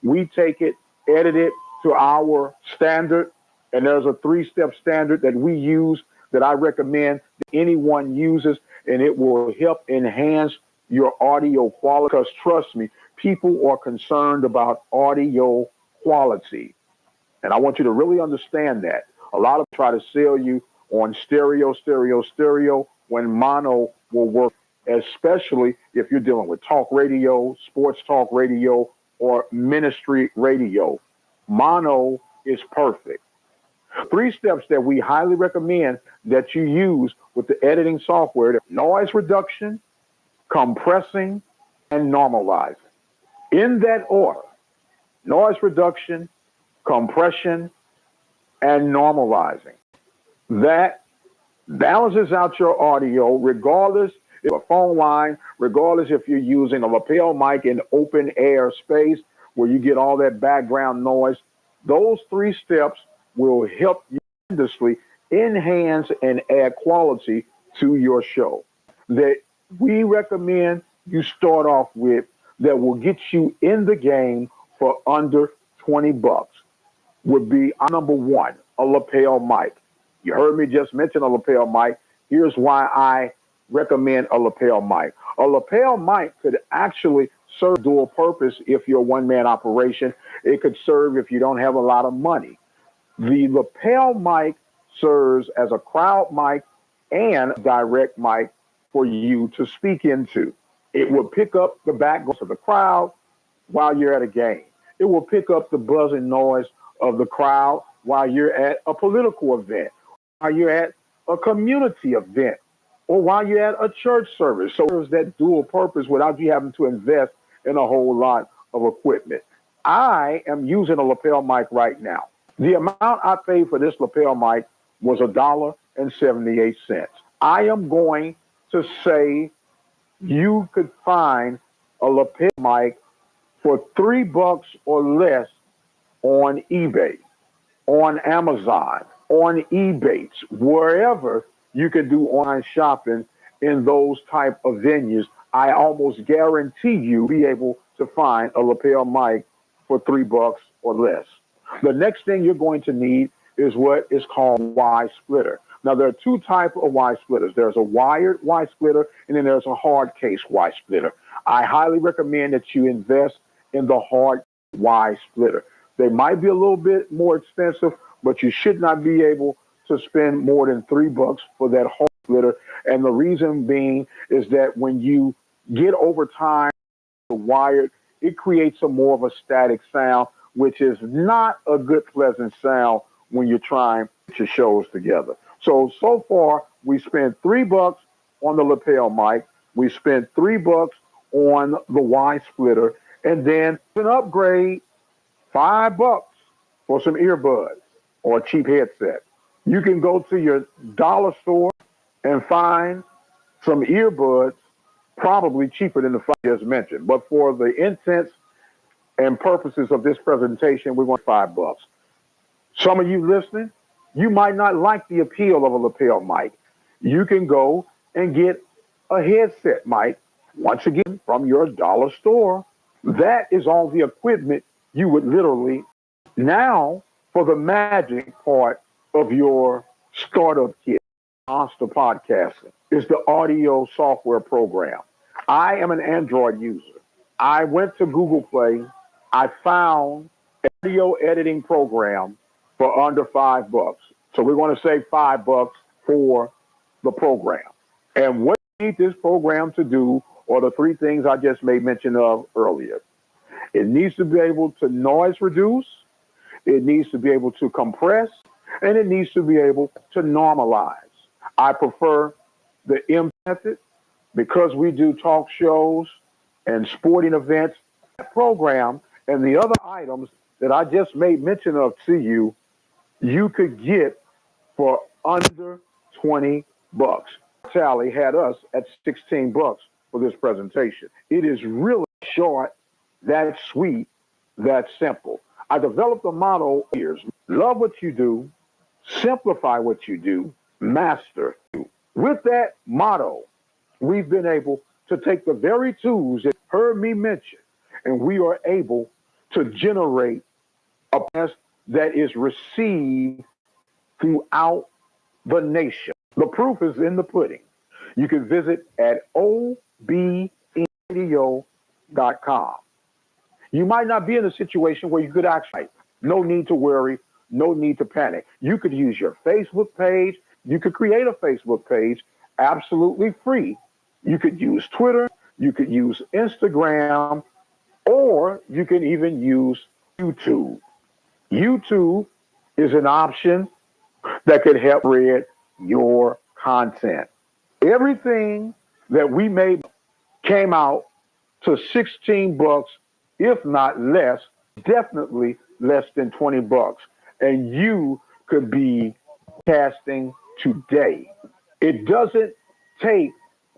We take it, edit it to our standard, and there's a 3-step standard that we use that I recommend that anyone uses, and it will help enhance your audio quality. Because trust me, people are concerned about audio quality. And I want you to really understand that. A lot of try to sell you on stereo, when mono will work, especially if you're dealing with talk radio, sports talk radio, or ministry radio. Mono is perfect. 3 steps that we highly recommend that you use with the editing software: noise reduction, compressing, and normalizing. In that order: noise reduction, compression, and normalizing. That balances out your audio regardless if a phone line, regardless if you're using a lapel mic in open air space where you get all that background noise. Those 3 steps will help you tremendously enhance and add quality to your show. That we recommend you start off with that will get you in the game for under $20 would be number 1, a lapel mic. You heard me just mention a lapel mic. Here's why I recommend a lapel mic. A lapel mic could actually serve dual purpose if you're a one-man operation. It could serve if you don't have a lot of money. The lapel mic serves as a crowd mic and direct mic for you to speak into. It will pick up the background of the crowd while you're at a game. It will pick up the buzzing noise of the crowd while you're at a political event, while you're at a community event, or while you're at a church service. So there's that dual purpose without you having to invest in a whole lot of equipment. I am using a lapel mic right now. The amount I paid for this lapel mic was $1.78. I am going to say you could find a lapel mic for $3 or less on eBay, on Amazon, on eBay, wherever you can do online shopping in those type of venues. I almost guarantee you be able to find a lapel mic for $3 or less. The next thing you're going to need is what is called Y splitter. Now, there are two types of Y splitters. There's a wired Y splitter, and then there's a hard case Y splitter. I highly recommend that you invest in the hard Y splitter. They might be a little bit more expensive, but you should not be able to spend more than $3 for that hard splitter. And the reason being is that when you get over time the wired, it creates a more of a static sound, which is not a good, pleasant sound when you're trying to put your shows together. So far, we spent $3 on the lapel mic. We spent $3 on the Y splitter, and then an upgrade, $5 for some earbuds or a cheap headset. You can go to your dollar store and find some earbuds, probably cheaper than the five just mentioned. But for the intents and purposes of this presentation, we want $5. Some of you listening, you might not like the appeal of a lapel mic. You can go and get a headset mic, once again, from your dollar store. That is all the equipment you would literally. Now, for the magic part of your startup kit, Monster Podcasting, is the audio software program. I am an Android user. I went to Google Play. I found an audio editing program for under $5. So we're going to say $5 for the program. And what you need this program to do are the three things I just made mention of earlier. It needs to be able to noise reduce, it needs to be able to compress, and it needs to be able to normalize. I prefer the M method because we do talk shows and sporting events. That program and the other items that I just made mention of to you, you could get for under $20. Sally had us at $16 for this presentation. It is really short, that sweet, that simple. I developed a motto here: love what you do, simplify what you do, master you. With that motto, we've been able to take the very tools that you heard me mention, and we are able to generate a podcast that is received throughout the nation. The proof is in the pudding. You can visit at obnradio.com. You might not be in a situation where you could actually, no need to worry, no need to panic. You could use your Facebook page. You could create a Facebook page absolutely free. You could use Twitter. You could use Instagram, or you can even use YouTube. YouTube is an option that could help spread your content. Everything that we made came out to $16, if not less, definitely less than $20. And you could be casting today. It doesn't take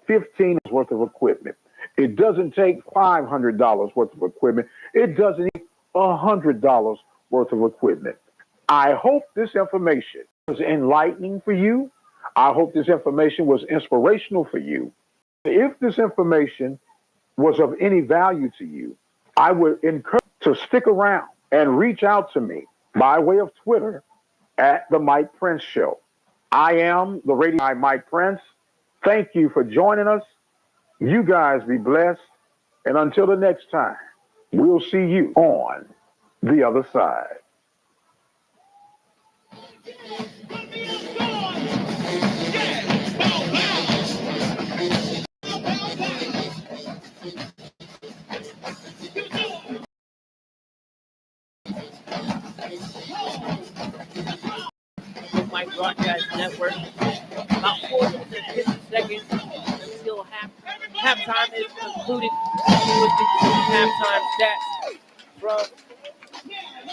$15 worth of equipment. It doesn't take $500 worth of equipment. It doesn't take $100 worth of equipment. I hope this information was enlightening for you. I hope this information was inspirational for you. If this information was of any value to you, I would encourage you to stick around and reach out to me by way of Twitter at The Mike Prince Show. I am the radio guy, Mike Prince. Thank you for joining us. You guys be blessed And until the next time, we'll see you on the other side. Mike Broadcast Network. About 4 minutes and 50 seconds until halftime is concluded. With the halftime stats from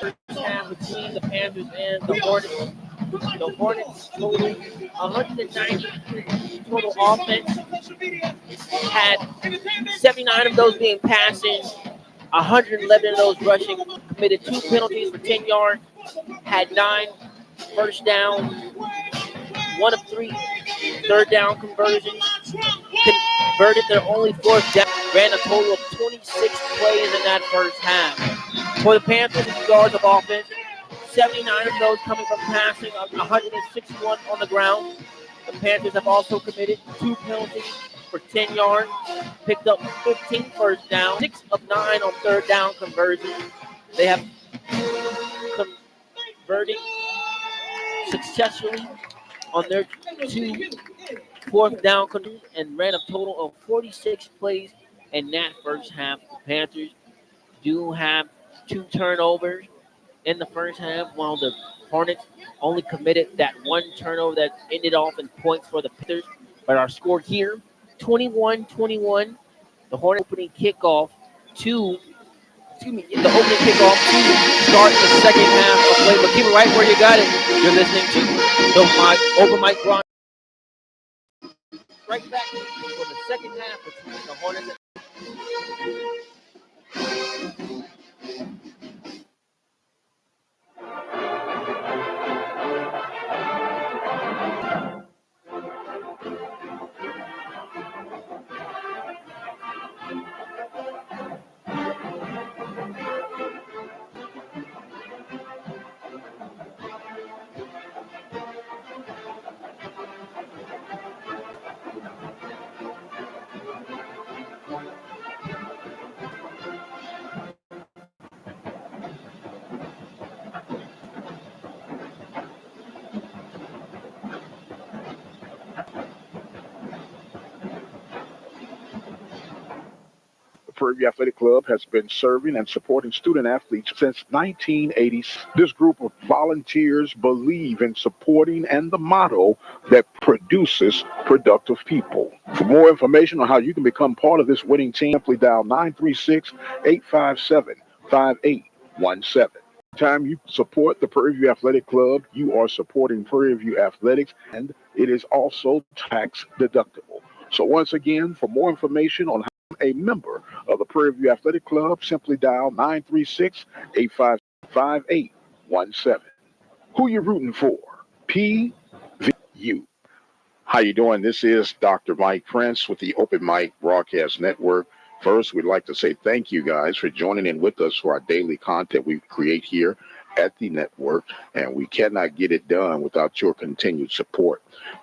first half between the Panthers and the Hornets. The Hornets total 190 total offense, had 79 of those being passing, 111 of those rushing, committed 2 penalties for 10 yards, had 9 first downs, 1 of 3 third down conversions, converted their only 4th down, ran a total of 26 plays in that first half. For the Panthers, yards of offense, 79 of those coming from passing, 161 on the ground. The Panthers have also committed 2 penalties for 10 yards, picked up 15 first downs, 6 of 9 on third down conversions. They have converted successfully on their 2 fourth down conversions and ran a total of 46 plays in that first half. The Panthers do have 2 turnovers in the first half, while the Hornets only committed that 1 turnover that ended off in points for the Panthers. But our score here, 21-21. The Hornet opening kickoff to start the second half of play. But keep it right where you got it. You're listening to the Open Mic Broadcast. Right back for the second half between the Hornets and The Prairie View Athletic Club has been serving and supporting student athletes since 1980. This group of volunteers believe in supporting and the motto that produces productive people. For more information on how you can become part of this winning team, simply dial 936-857-5817. Time you support the Prairie View Athletic Club, you are supporting Prairie View Athletics, and it is also tax deductible. So once again, for more information on how a member of the Prairie View Athletic Club, simply dial 936-857-5817. Who you rooting for? PVU. How you doing? This is Dr. Mike Prince with the Open Mic Broadcast Network. First, we'd like to say thank you guys for joining in with us for our daily content we create here at the network, and we cannot get it done without your continued support.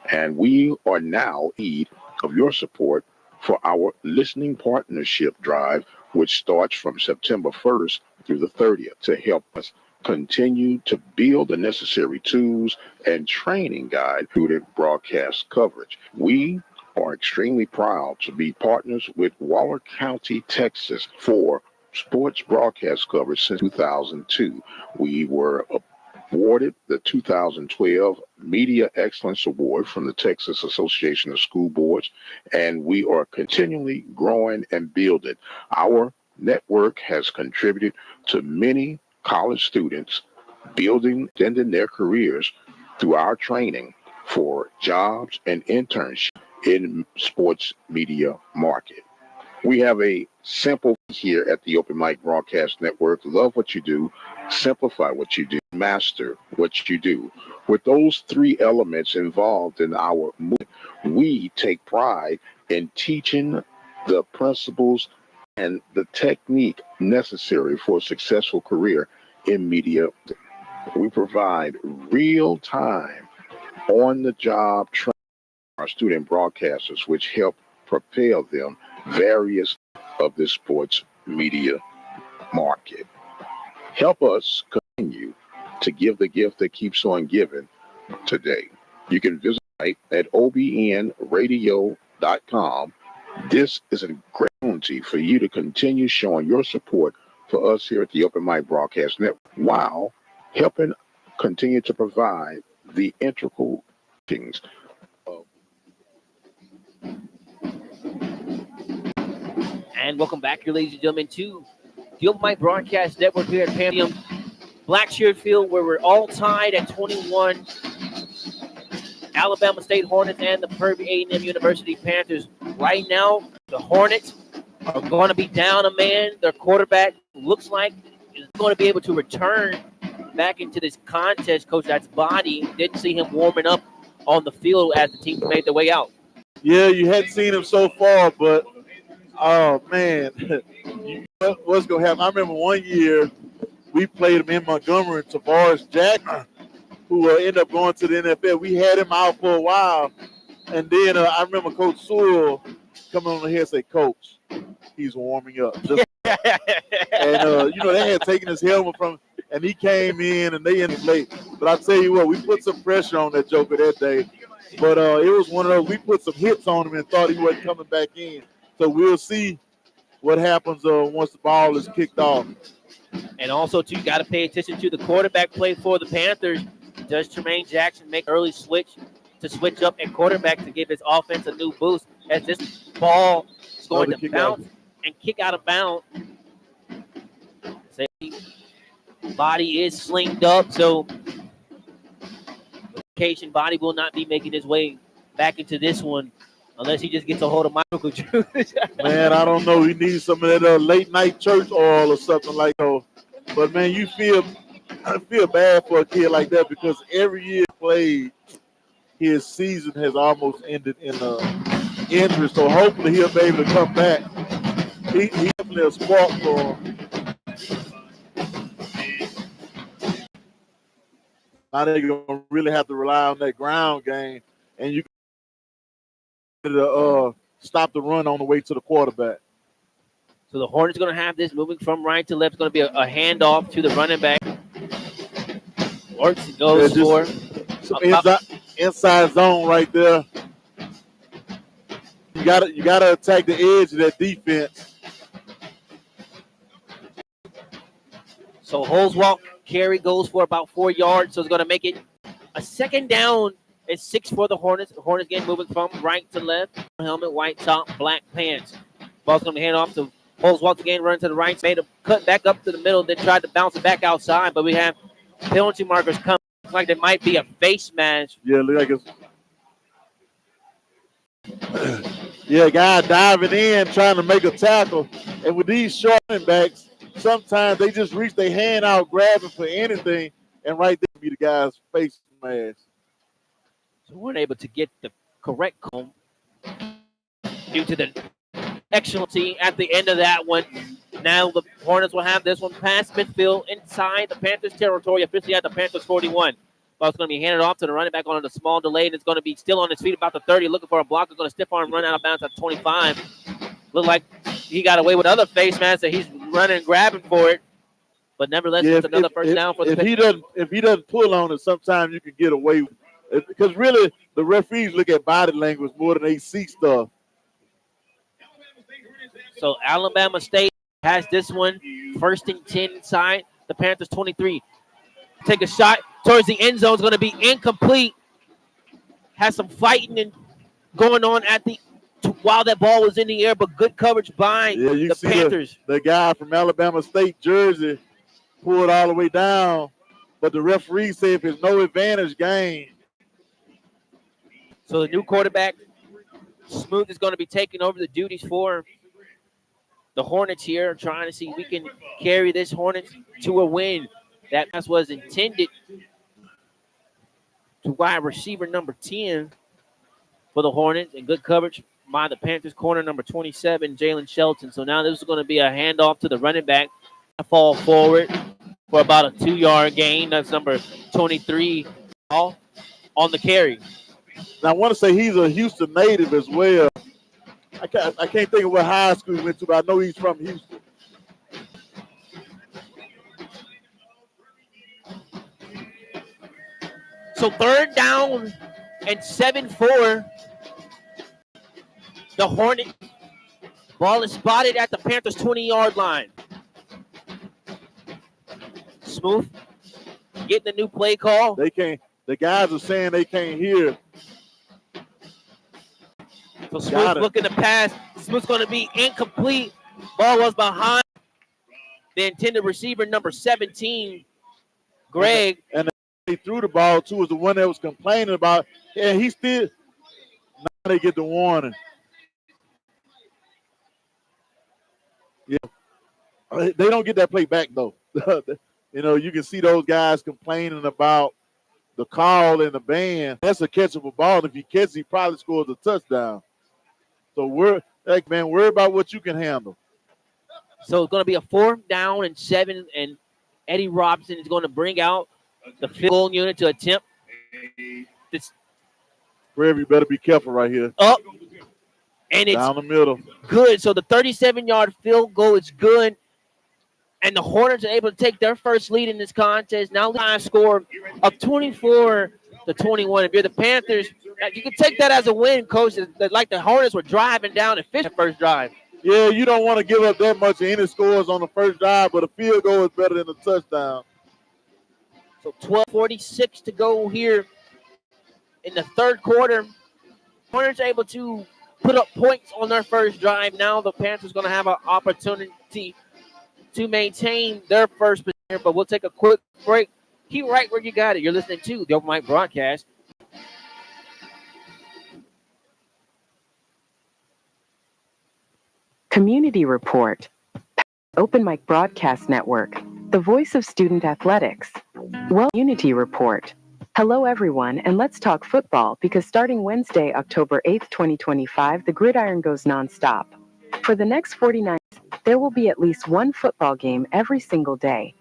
And we are now in need of your support for our listening partnership drive, which starts from September 1st through the 30th to help us continue to build the necessary tools and training guide through the broadcast coverage. We are extremely proud to be partners with Waller County, Texas for sports broadcast coverage since 2002. We were awarded the 2012 Media Excellence Award from the Texas Association of School Boards, and we are continually growing and building. Our network has contributed to many college students building and ending their careers through our training for jobs and internships in sports media market. We have a simple here at the Open Mic Broadcast Network. Love what you do, simplify what you do, master what you do. With those 3 elements involved in our movement, we take pride in teaching the principles and the technique necessary for a successful career in media. We provide real-time, on-the-job training for our student broadcasters, which help propel them various of this sports media market. Help us continue to give the gift that keeps on giving today. You can visit at obnradio.com. This is a great opportunity for you to continue showing your support for us here at the Open Mic Broadcast Network while helping continue to provide the integral things. And welcome back, ladies and gentlemen, to the Open Mic Broadcast Network here at Pantheon Blackshear Field, where we're all tied at 21. Alabama State Hornets and the Prairie A&M University Panthers. Right now, the Hornets are going to be down a man. Their quarterback looks like is going to be able to return back into this contest. Coach, that's Body. Didn't see him warming up on the field as the team made their way out. Yeah, you hadn't seen him so far, but oh man, what's gonna happen? I remember one year we played him in Montgomery, and Tavares Jackson, who ended up going to the NFL. We had him out for a while, and then I remember Coach Sewell coming on here and say, "Coach, he's warming up." And they had taken his helmet from, and he came in, and they ended late. But I tell you what, we put some pressure on that joker that day. But it was one of those, we put some hits on him and thought he wasn't coming back in. So we'll see what happens once the ball is kicked off. And also, too, you got to pay attention to the quarterback play for the Panthers. Does Tremaine Jackson make early switch up at quarterback to give his offense a new boost as this ball is going to bounce and kick out of bounds? Body is slinged up, so Body will not be making his way back into this one unless he just gets a hold of Michael Drew. Man, I don't know. He needs some of that late night church oil or something like that. But man, I feel bad for a kid like that because every year he played, his season has almost ended in injury. So hopefully he'll be able to come back. He definitely a spark for him. Now they're going to really have to rely on that ground game, and you can stop the run on the way to the quarterback. So the Hornets are going to have this moving from right to left. It's going to be a handoff to the running back. Works, goes for some inside zone right there. You gotta attack the edge of that defense. So Holzwalk carry goes for about 4 yards, so it's going to make it a second down and 6 for the Hornets. The Hornets again moving from right to left. Helmet, white top, black pants. Ball's going to hand off to Holzwalk again, running to the right. Made a cut back up to the middle, then tried to bounce it back outside, but we have penalty markers coming. Looks like there might be a face mask. Yeah, look like it's yeah, guy diving in, trying to make a tackle. And with these short running backs, sometimes they just reach their hand out, grabbing for anything, and right there be the guy's face mask. So we're able to get the correct call due to the excellency at the end of that one. Now the Hornets will have this one past midfield inside the Panthers territory, officially at the Panthers 41. Ball's going to be handed off to the running back on a small delay, and it's going to be still on his feet about the 30, looking for a block. It's going to stiff arm run out of bounds at 25. Look like he got away with other face masks, that he's running and grabbing for it. But nevertheless, it's another first down for the Panthers. If he doesn't pull on it, sometimes you can get away with it. Because really, the referees look at body language more than they see stuff. So Alabama State has this one, 1st and 10 inside the Panthers 23. Take a shot towards the end zone. It's going to be incomplete. Has some fighting and going on while that ball was in the air, but good coverage by the Panthers. The guy from Alabama State jersey pulled all the way down, but the referee said if it's no advantage game. So the new quarterback, Smooth, is going to be taking over the duties for the Hornets here, trying to see if we can carry this Hornets to a win. That pass was intended to wide receiver number 10 for the Hornets, and good coverage by the Panthers corner number 27, Jalen Shelton. So now this is going to be a handoff to the running back. Fall forward for about a 2-yard gain. That's number 23 on the carry. Now, I want to say he's a Houston native as well. I can't think of what high school he went to, but I know he's from Houston. So 3rd down and 7-4. The Hornet ball is spotted at the Panthers 20-yard line. Smooth getting the new play call. They can't. The guys are saying they can't hear. So Smooth looking to pass. Smooth's going to be incomplete. Ball was behind the intended receiver, number 17, Greg. And he threw the ball to was the one that was complaining about. And he still. Now they get the warning. Yeah, they don't get that play back though. You know, you can see those guys complaining about the call and the ban. That's a catchable ball. And if he catches, he probably scores a touchdown. So worry about what you can handle. So it's going to be a 4th down and 7, and Eddie Robinson is going to bring out the field goal unit to attempt this. Prairie View better be careful right here. Up, and it's down the middle. Good. So the 37-yard field goal is good, and the Hornets are able to take their first lead in this contest. Now the score of 24-21. If you're the Panthers, you can take that as a win, Coach. Like the Hornets were driving down and finishing the first drive. Yeah, you don't want to give up that much of any scores on the first drive, but a field goal is better than a touchdown. So 12:46 to go here in the 3rd quarter. Hornets are able to put up points on their first drive. Now the Panthers going to have an opportunity to maintain their first position, but we'll take a quick break. Keep right where you got it. You're listening to the Open Mic Broadcast. Community Report. Open Mic Broadcast Network. The voice of student athletics. Well, Community Report. Hello, everyone, and let's talk football because starting Wednesday, October 8th, 2025, the gridiron goes nonstop. For the next 49 days, there will be at least one football game every single day,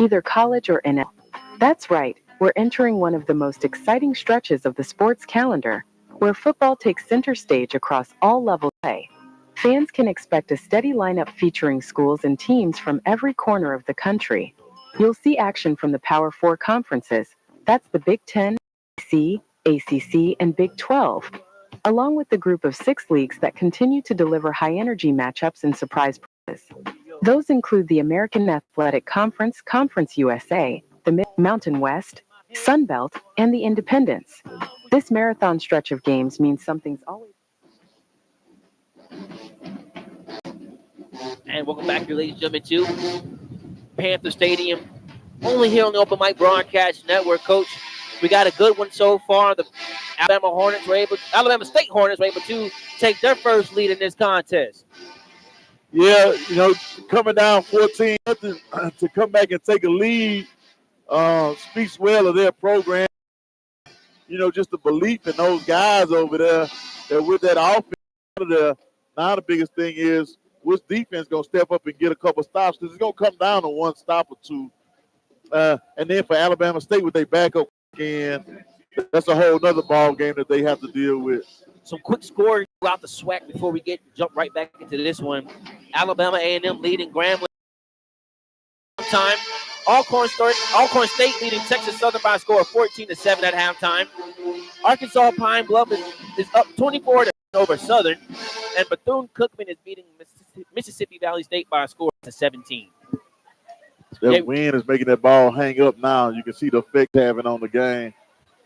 either college or NFL. That's right, we're entering one of the most exciting stretches of the sports calendar, where football takes center stage across all levels of play. Fans can expect a steady lineup featuring schools and teams from every corner of the country. You'll see action from the Power 4 conferences. That's the Big 10, SEC, ACC, and Big 12, along with the group of 6 leagues that continue to deliver high-energy matchups and surprise prizes. Those include the American Athletic Conference, Conference USA, the Mid-Mountain West, Sun Belt, and the Independents. This marathon stretch of games means something's always... And welcome back here, ladies and gentlemen, to Panther Stadium. Only here on the Open Mic Broadcast Network, Coach. We got a good one so far. The Alabama State Hornets were able to take their first lead in this contest. Yeah, you know, coming down 14 to come back and take a lead speaks well of their program. You know, just the belief in those guys over there that with that offense there. Now the biggest thing is which defense going to step up and get a couple stops because it's going to come down to one stop or two. And then for Alabama State, with their backup again, that's a whole nother ball game that they have to deal with. Some quick score out the SWAC before we jump right back into this one. Alabama A&M leading Grambling time. Alcorn State leading Texas Southern by a score of 14-7 at halftime. Arkansas Pine Bluff is up 24 over Southern, and Bethune-Cookman is beating Mississippi Valley State by a score of 17. That wind is making that ball hang up now. You can see the effect having on the game.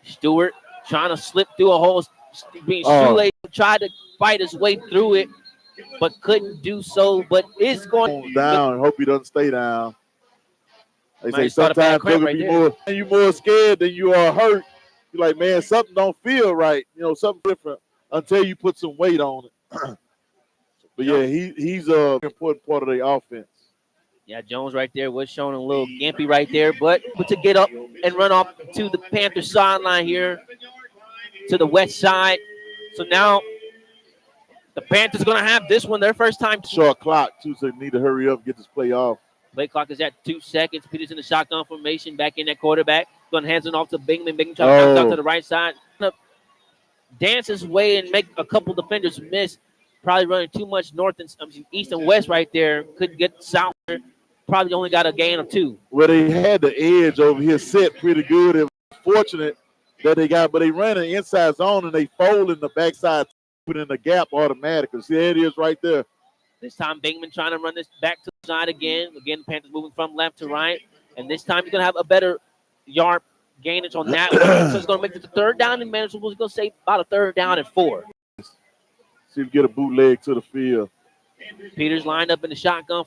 Stewart trying to slip through a hole, being shoelace, tried to fight his way through it, but couldn't do so. But it's going down. Hope he doesn't stay down. They say sometimes you're more scared than you are hurt. You're like, man, something don't feel right. You know, something different until you put some weight on it. But yeah, he's an important part of the offense. Yeah, Jones right there was showing a little gimpy right there, but to get up and run off to the Panther sideline here to the west side. So now the Panthers going to have this one, their first time. Short clock, too, so they need to hurry up and get this play off. Play clock is at 2 seconds. Peters in the shotgun formation, back in that quarterback. Going to hands it off to Bingman. Bingman trying to bounce out to the right side. Dance his way and make a couple defenders miss. probably running too much north and east and west right there. Couldn't get south. Probably only got a gain of 2. Well, they had the edge over here set pretty good. It was fortunate that but they ran an inside zone and they fold in the backside, put in the gap automatically. See, there it is right there. This time, Bateman trying to run this back to the side again. Again, Panthers moving from left to right. And this time, he's going to have a better yard gainage on that one. So it's going to make it the 3rd down, and manageable. He's going to say about a 3rd down and 4. See if you get a bootleg to the field. Peters lined up in the shotgun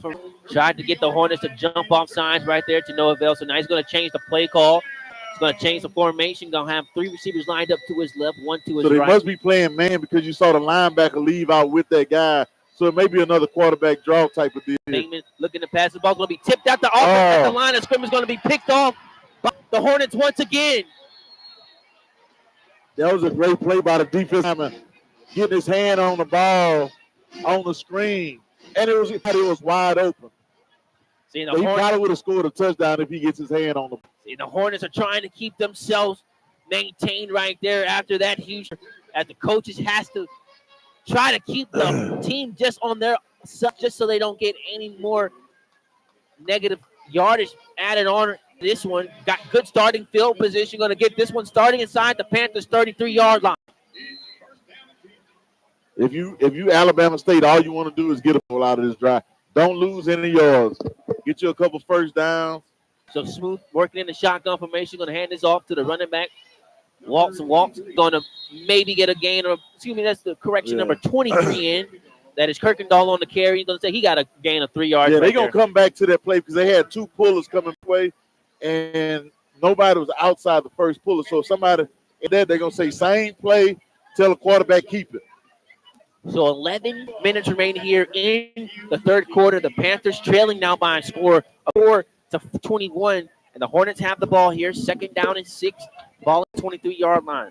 tried to get the Hornets to jump off sides right there to no avail. So now he's going to change the play call. He's going to change the formation. Going to have 3 receivers lined up to his left, 1 to his right. So they must be playing man because you saw the linebacker leave out with that guy. So it may be another quarterback draw type of deal. Bateman looking to pass the ball. Going to be tipped out the offense at the line of scrimmage. Going to be picked off by the Hornets once again. That was a great play by the defense lineman, getting his hand on the ball on the screen, and it was wide open. See, he probably would have scored a touchdown if he gets his hand on the ball. See, the Hornets are trying to keep themselves maintained right there after that huge, as the coaches has to try to keep the team just on their just so they don't get any more negative yardage added on. This one got good starting field position. Going to get this one starting inside the Panthers 33-yard line. If you Alabama State, all you want to do is get a ball out of this drive. Don't lose any yards. Get you a couple first downs. So Smooth working in the shotgun formation. Going to hand this off to the running back. Walks. Going to maybe get a gain of, that's the correction, number 23 in. That is Kirkendall on the carry. He's going to say he got a gain of 3 yards. Yeah, they're going to come back to that play because they had 2 pullers coming away, and nobody was outside the first puller. So somebody in there, they're going to say same play, tell the quarterback keep it. So 11 minutes remain here in the 3rd quarter. The Panthers trailing now by a score of 4-21. And the Hornets have the ball here. 2nd down and 6. Ball at 23-yard line.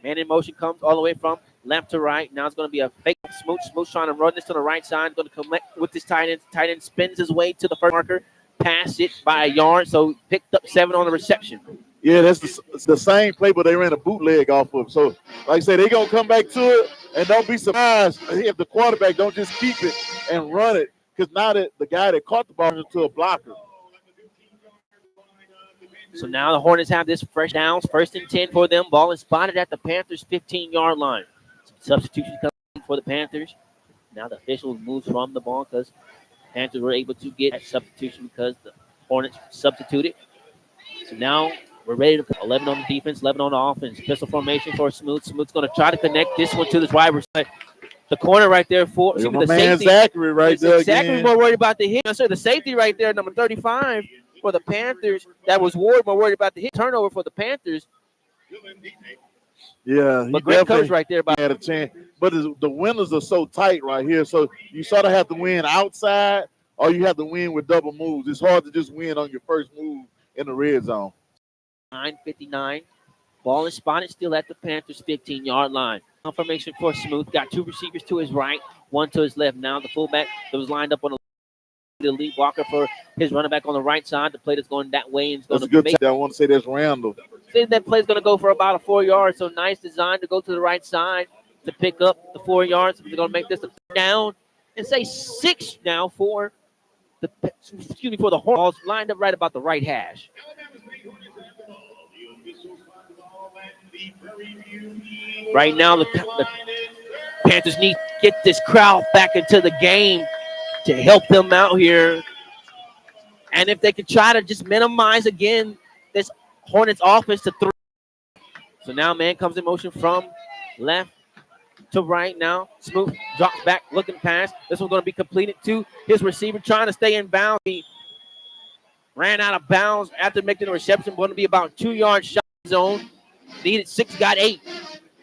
Man in motion comes all the way from left to right. Now it's going to be a fake Smooch. Smooch trying to run this to the right side. Going to connect with this tight end. Tight end spins his way to the first marker. Pass it by a yard. So picked up 7 on the reception. Yeah, that's the same play, but they ran a bootleg off of it. So, like I said, they're going to come back to it, and don't be surprised if the quarterback don't just keep it and run it, because now that the guy that caught the ball into a blocker. So now the Hornets have this fresh downs, 1st and 10 for them. Ball is spotted at the Panthers' 15-yard line. Substitution coming for the Panthers. Now the official moves from the ball because Panthers were able to get that substitution because the Hornets substituted. So now we're ready to put 11 on the defense, 11 on the offense. Pistol formation for Smooth. Smooth's going to try to connect this one to the wide receiver. The corner right there for the man safety. Zachary right there. Zachary more worried about the hit. No, sir, the safety right there, number 35 for the Panthers. That was Ward more worried about the hit. Turnover for the Panthers. Yeah, but great coach right there. Had a chance, but the windows are so tight right here. So you sort of have to win outside, or you have to win with double moves. It's hard to just win on your first move in the red zone. 9:59. Ball is spotted still at the Panthers' 15-yard line. Confirmation for Smooth. Got 2 receivers to his right, 1 to his left. Now the fullback that was lined up on the lead Walker for his running back on the right side. The play that's going that way and that's a good I want to say that's Randall. That play is going to go for about a 4 yards. So nice design to go to the right side to pick up the 4 yards. They're going to make this a down and say 6 now for the Hornets. Lined up right about the right hash. Right now, the Panthers need to get this crowd back into the game to help them out here. And if they can try to just minimize again this Hornets offense to 3. So now man comes in motion from left to right now. Smooth drops back, looking pass. This one's going to be completed to his receiver, trying to stay in bounds. He ran out of bounds after making the reception. Going to be about 2-yard shot zone. Needed 6, got 8.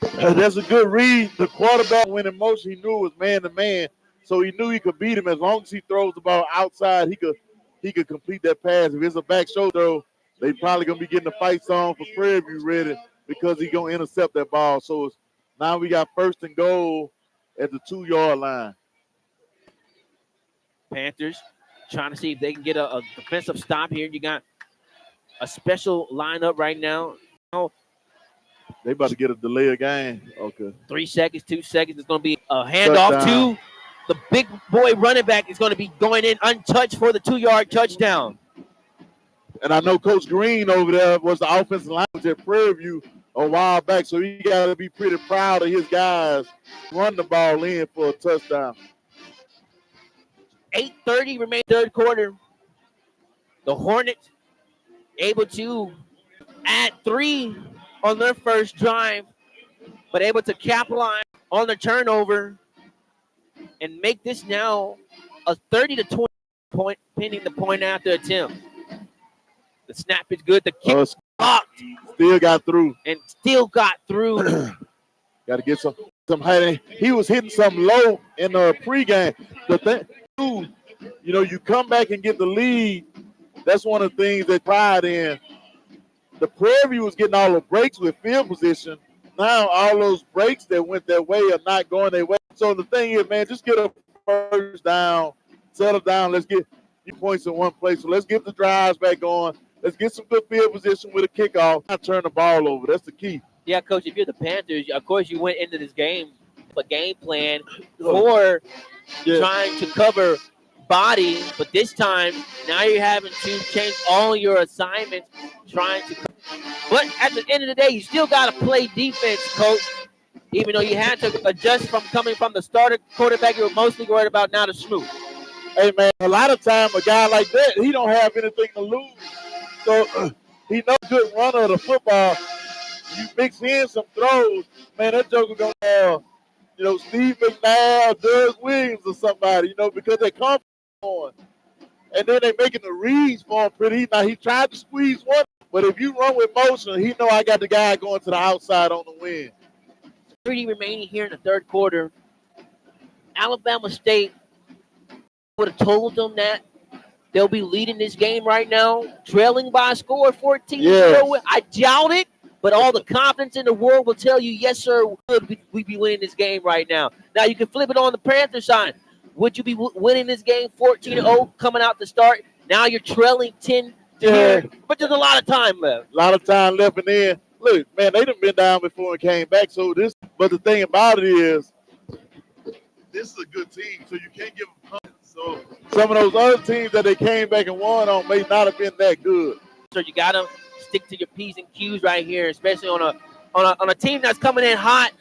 That's a good read. The quarterback went in motion. He knew it was man-to-man, so he knew he could beat him. As long as he throws the ball outside, he could complete that pass. If it's a back shoulder throw, they probably going to be getting the fight song for Prairie View ready because he's going to intercept that ball. So now we got 1st and goal at the 2-yard line. Panthers trying to see if they can get a defensive stop here. You got a special lineup right now. They about to get a delay of game. Okay. 3 seconds, 2 seconds. It's going to be a handoff Touchdown. to the big boy running back. Is going to be going in untouched for the 2-yard touchdown. And I know Coach Green over there was the offensive line at Prairie View a while back, so he got to be pretty proud of his guys running the ball in for a touchdown. 8:30 remain third quarter. The Hornets able to add 3 on their first drive, but able to capitalize on the turnover and make this now a 30-20 point, pinning the point after attempt. The snap is good. The kick blocked. Still got through. And still got through. Got to get some height. He was hitting something low in the pregame. The thing, you know, you come back and get the lead. That's one of the things they pride in. The Prairie View was getting all the breaks with field position. Now all those breaks that went their way are not going their way. So the thing is, man, just get a first down, settle down. Let's get points in one place. So let's get the drives back going. Let's get some good field position with a kickoff. Not turn the ball over. That's the key. Yeah, Coach, if you're the Panthers, of course you went into this game with a game plan for trying to cover body, but this time now you're having to change all your assignments trying to. But at the end of the day, you still got to play defense, Coach. Even though you had to adjust from coming from the starter quarterback, you were mostly worried about now the smooth. Hey, man, a lot of time a guy like that, he don't have anything to lose. So he knows good runner of the football. You mix in some throws, man, that joker going to have, you know, Steve McNair, Doug Williams or somebody, you know, because they come on. And then they making the reads for him pretty. Now, he tried to squeeze one, but if you run with motion, he know I got the guy going to the outside on the wing. 30 remaining here in the third quarter. Alabama State would have told them that they'll be leading this game right now, trailing by a score of 14. Yes. I doubt it, but all the confidence in the world will tell you, yes, sir, we'd be winning this game right now. Now, you can flip it on the Panther side. Would you be winning this game 14-0 coming out to start? Now you're trailing 10 here, but there's a lot of time left. A lot of time left in there. Look, man, they done been down before and came back. So but the thing about it is, this is a good team, so you can't give them points. So some of those other teams that they came back and won on may not have been that good. So you got to stick to your P's and Q's right here, especially on a team that's coming in hot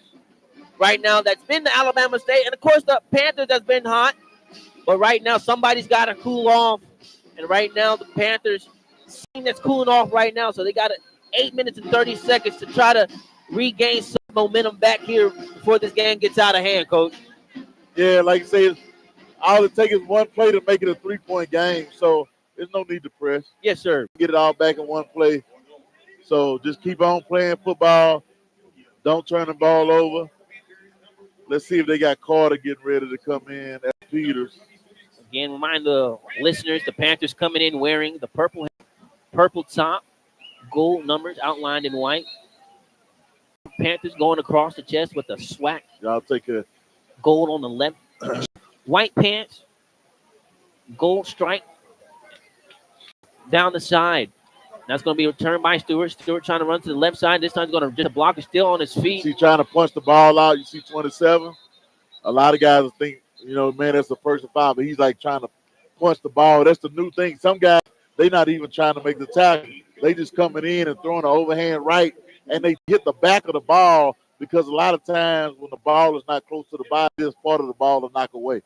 right now. That's been the Alabama State, and of course the Panthers that's been hot. But right now somebody's got to cool off, and right now the Panthers team that's cooling off right now. So they got 8 minutes and 30 seconds to try to regain some momentum back here before this game gets out of hand, Coach. Yeah, like you say, all it takes is one play to make it a 3-point game. So there's no need to press. Yes, sir. Get it all back in one play. So just keep on playing football. Don't turn the ball over. Let's see if they got Carter getting ready to come in at Peters. Again, remind the listeners, the Panthers coming in wearing the purple top, gold numbers outlined in white. Panthers going across the chest with a SWAC. Y'all take care. Gold on the left. White pants. Gold stripe down the side. That's going to be returned by Stewart. Stewart trying to run to the left side. This time he's going to just block it still on his feet. You see trying to punch the ball out. You see 27. A lot of guys think, you know, man, that's the person foul, but he's like trying to punch the ball. That's the new thing. Some guys, they not even trying to make the tackle. They just coming in and throwing an overhand right, and they hit the back of the ball because a lot of times when the ball is not close to the body, this part of the ball to knock away.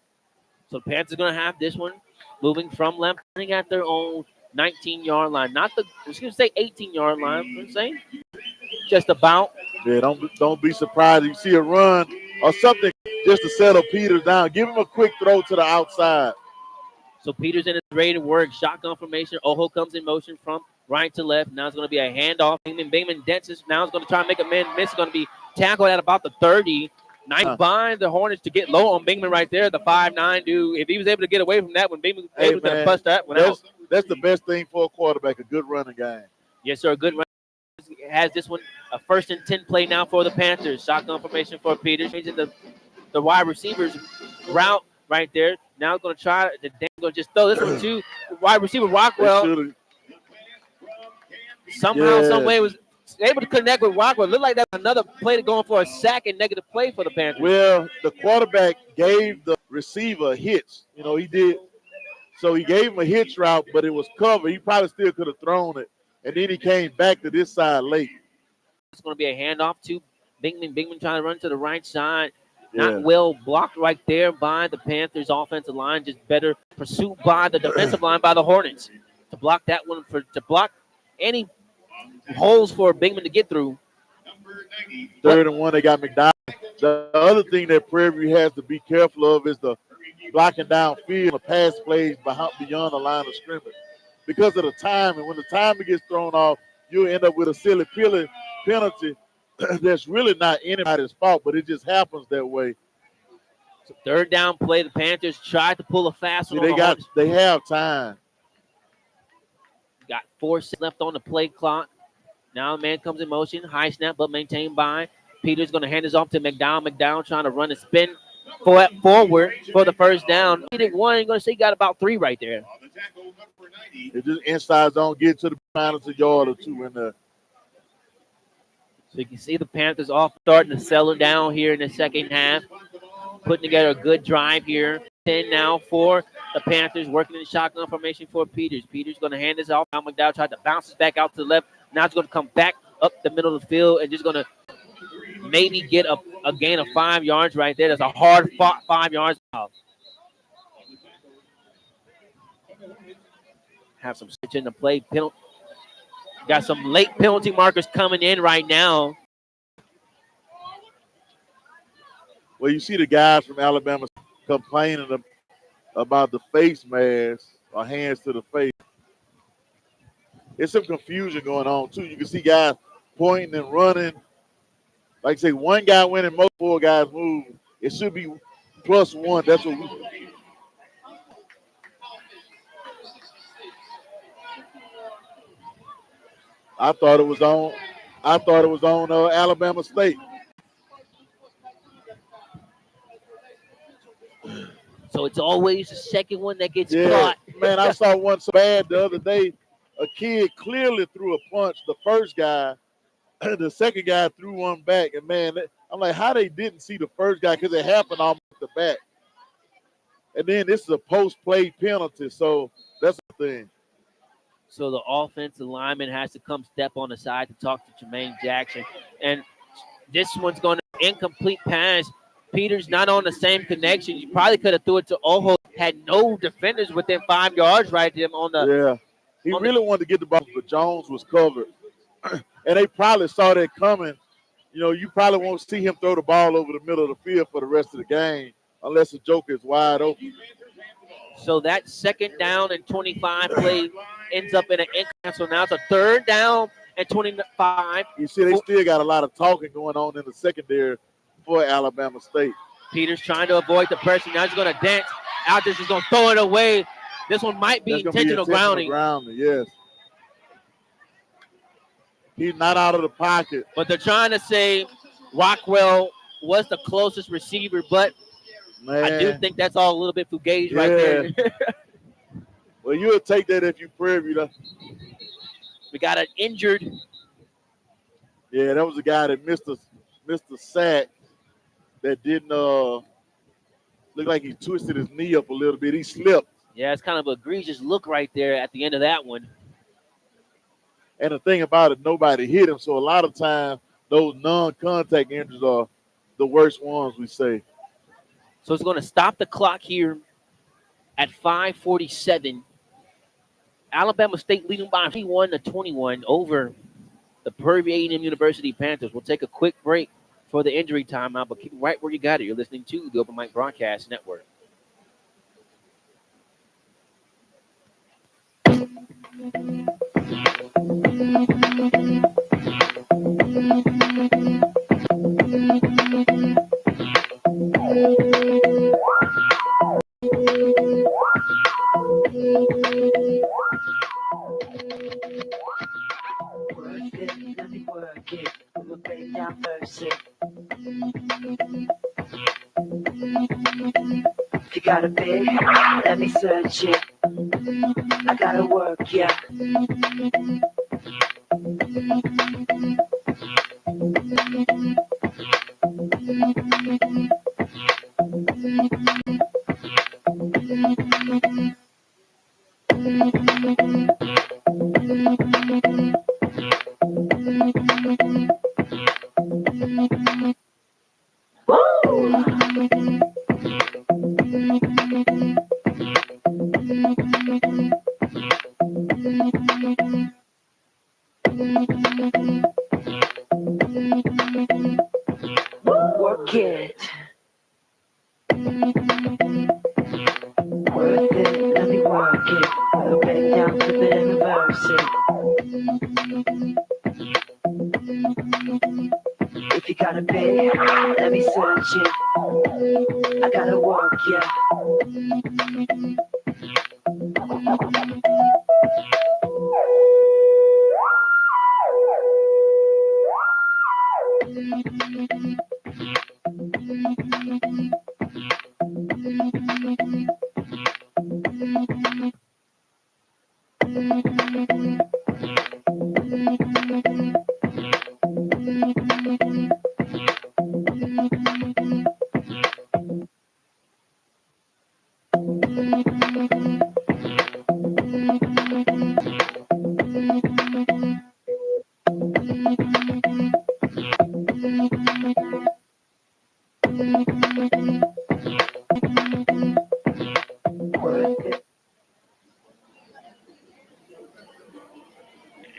So the Panthers are going to have this one moving from left, running at their own 19-yard line. Not the, I was going to say 18-yard line. I'm saying just about. Yeah, don't be surprised if you see a run or something just to settle Peters down. Give him a quick throw to the outside. So Peterson is ready to work. Shotgun formation. Oho comes in motion from right to left. Now it's going to be a handoff. Bingman Dentist now is going to try and make a man miss. It's going to be tackled at about the 30. Nice bind the Hornets to get low on Bingman right there. The 5'9" dude. If he was able to get away from that when Bingman was able to bust that one out. That's the best thing for a quarterback, a good running game. Yes, sir. A good run. Has this one a 1st and 10 play now for the Panthers. Shotgun formation for Peters. Changing the wide receivers route right there. Now going to try to just throw this one to wide receiver Rockwell. Somehow, some way was able to connect with Rockwell. Looked like that was another play to going for a sack and negative play for the Panthers. Well, the quarterback gave the receiver a hitch. He did. So he gave him a hitch route, but it was covered. He probably still could have thrown it. And then he came back to this side late. It's going to be a handoff to Bingman. Bingman trying to run to the right side. Yeah. Not well blocked right there by the Panthers offensive line. Just better pursuit by the defensive line by the Hornets to block that one, to block any holes for Bingman to get through. 3rd and 1, they got McDonald. The other thing that Prairie View has to be careful of is the blocking downfield, the pass plays beyond the line of scrimmage. Because of the time, and when the timing gets thrown off, you'll end up with a silly penalty that's really not anybody's fault, but it just happens that way. So 3rd down play. The Panthers tried to pull a fast one. They have time. Got 4 seconds left on the play clock. Now the man comes in motion. High snap, but maintained by Peters. Going to hand this off to McDowell. McDowell trying to run and spin forward for the 1st down. He did 1. You're going to say he got about 3 right there. It just inside zone, get to the finals a yard or 2 in there. So you can see the Panthers off starting to settle down here in the second half. Putting together a good drive here. 10 now for the Panthers, working in shotgun formation for Peters. Peters going to hand this off. Now McDowell tried to bounce this back out to the left. Now it's going to come back up the middle of the field and just going to maybe get a gain of 5 yards right there. That's a hard 5 yards. Have some switch in the play. Got some late penalty markers coming in right now. Well, you see the guys from Alabama complaining about the face mask or hands to the face. There's some confusion going on, too. You can see guys pointing and running. Like I say, one guy went and most 4 guys moved. It should be +1. That's what we. I thought it was on Alabama State. So it's always the second one that gets Yeah, caught. man, I saw one so bad the other day. A kid clearly threw a punch. The first guy, the second guy threw one back. And, man, I'm like, how they didn't see the first guy because it happened almost the back. And then this is a post-play penalty, so that's the thing. So the offensive lineman has to come step on the side to talk to Jermaine Jackson. And this one's going to incomplete pass. Peters not on the same connection. You probably could have threw it to Oho. Had no defenders within 5 yards right there on the. Yeah. He really wanted to get the ball, but Jones was covered. And they probably saw that coming. You probably won't see him throw the ball over the middle of the field for the rest of the game unless the joker is wide open. So that 2nd down and 25 play ends up in an income. So now it's a 3rd down and 25. You see, they still got a lot of talking going on in the secondary for Alabama State. Peters trying to avoid the pressure. Now he's going to dance. Aldridge is going to throw it away. This one might be intentional grounding. Yes. He's not out of the pocket. But they're trying to say Rockwell was the closest receiver, but Man. I do think that's all a little bit fugazi right there. Well, you would take that if you Prairie View. We got an injured. Yeah, that was a guy that missed a sack that didn't look like he twisted his knee up a little bit. He slipped. Yeah, it's kind of an egregious look right there at the end of that one. And the thing about it, nobody hit him. So a lot of times, those non-contact injuries are the worst ones, we say. So it's going to stop the clock here at 5:47. Alabama State leading by 21-21 over the Prairie View A&M University Panthers. We'll take a quick break for the injury timeout, but keep it right where you got it. You're listening to the Open Mic Broadcast Network. You got a big, let me search it. I gotta work, yeah. Work it. Worth it, let me work it. Go back down, flip it and reverse it. If you got a big, let me search it. I gotta work, yeah.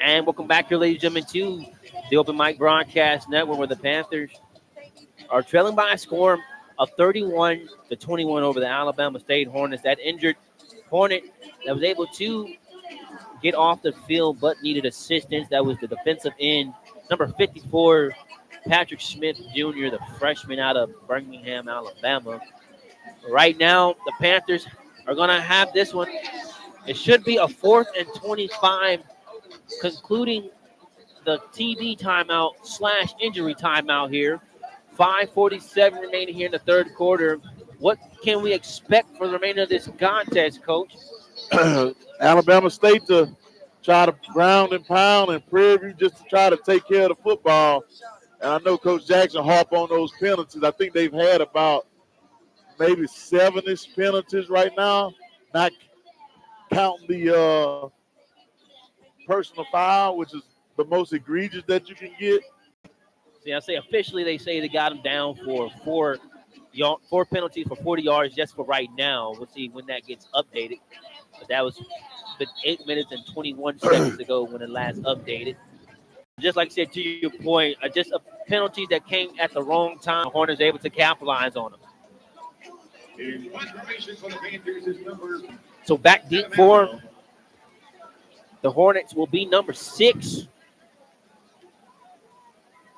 And welcome back here, ladies and gentlemen, to the Open Mic Broadcast Network, where the Panthers are trailing by a score of 31-21 over the Alabama State Hornets. That injured Hornet that was able to get off the field but needed assistance. That was the defensive end, number 54, Patrick Smith Jr., the freshman out of Birmingham, Alabama. Right now, the Panthers are going to have this one. It should be a 4th and 25, concluding the TB timeout / injury timeout here. 5:47 remaining here in the third quarter. What can we expect for the remainder of this contest, Coach? Alabama State to try to ground and pound, and Prairie View just to try to take care of the football. And I know Coach Jackson harp on those penalties. I think they've had about maybe 7-ish penalties right now, not counting the personal foul, which is the most egregious that you can get. See, I say officially they say they got him down for four penalties for 40 yards just for right now. We'll see when that gets updated. But that was 8 minutes and 21 seconds ago when it last updated. Just like I said, to your point, just a penalty that came at the wrong time. Hornets able to capitalize on them. So back deep for the Hornets will be number 6.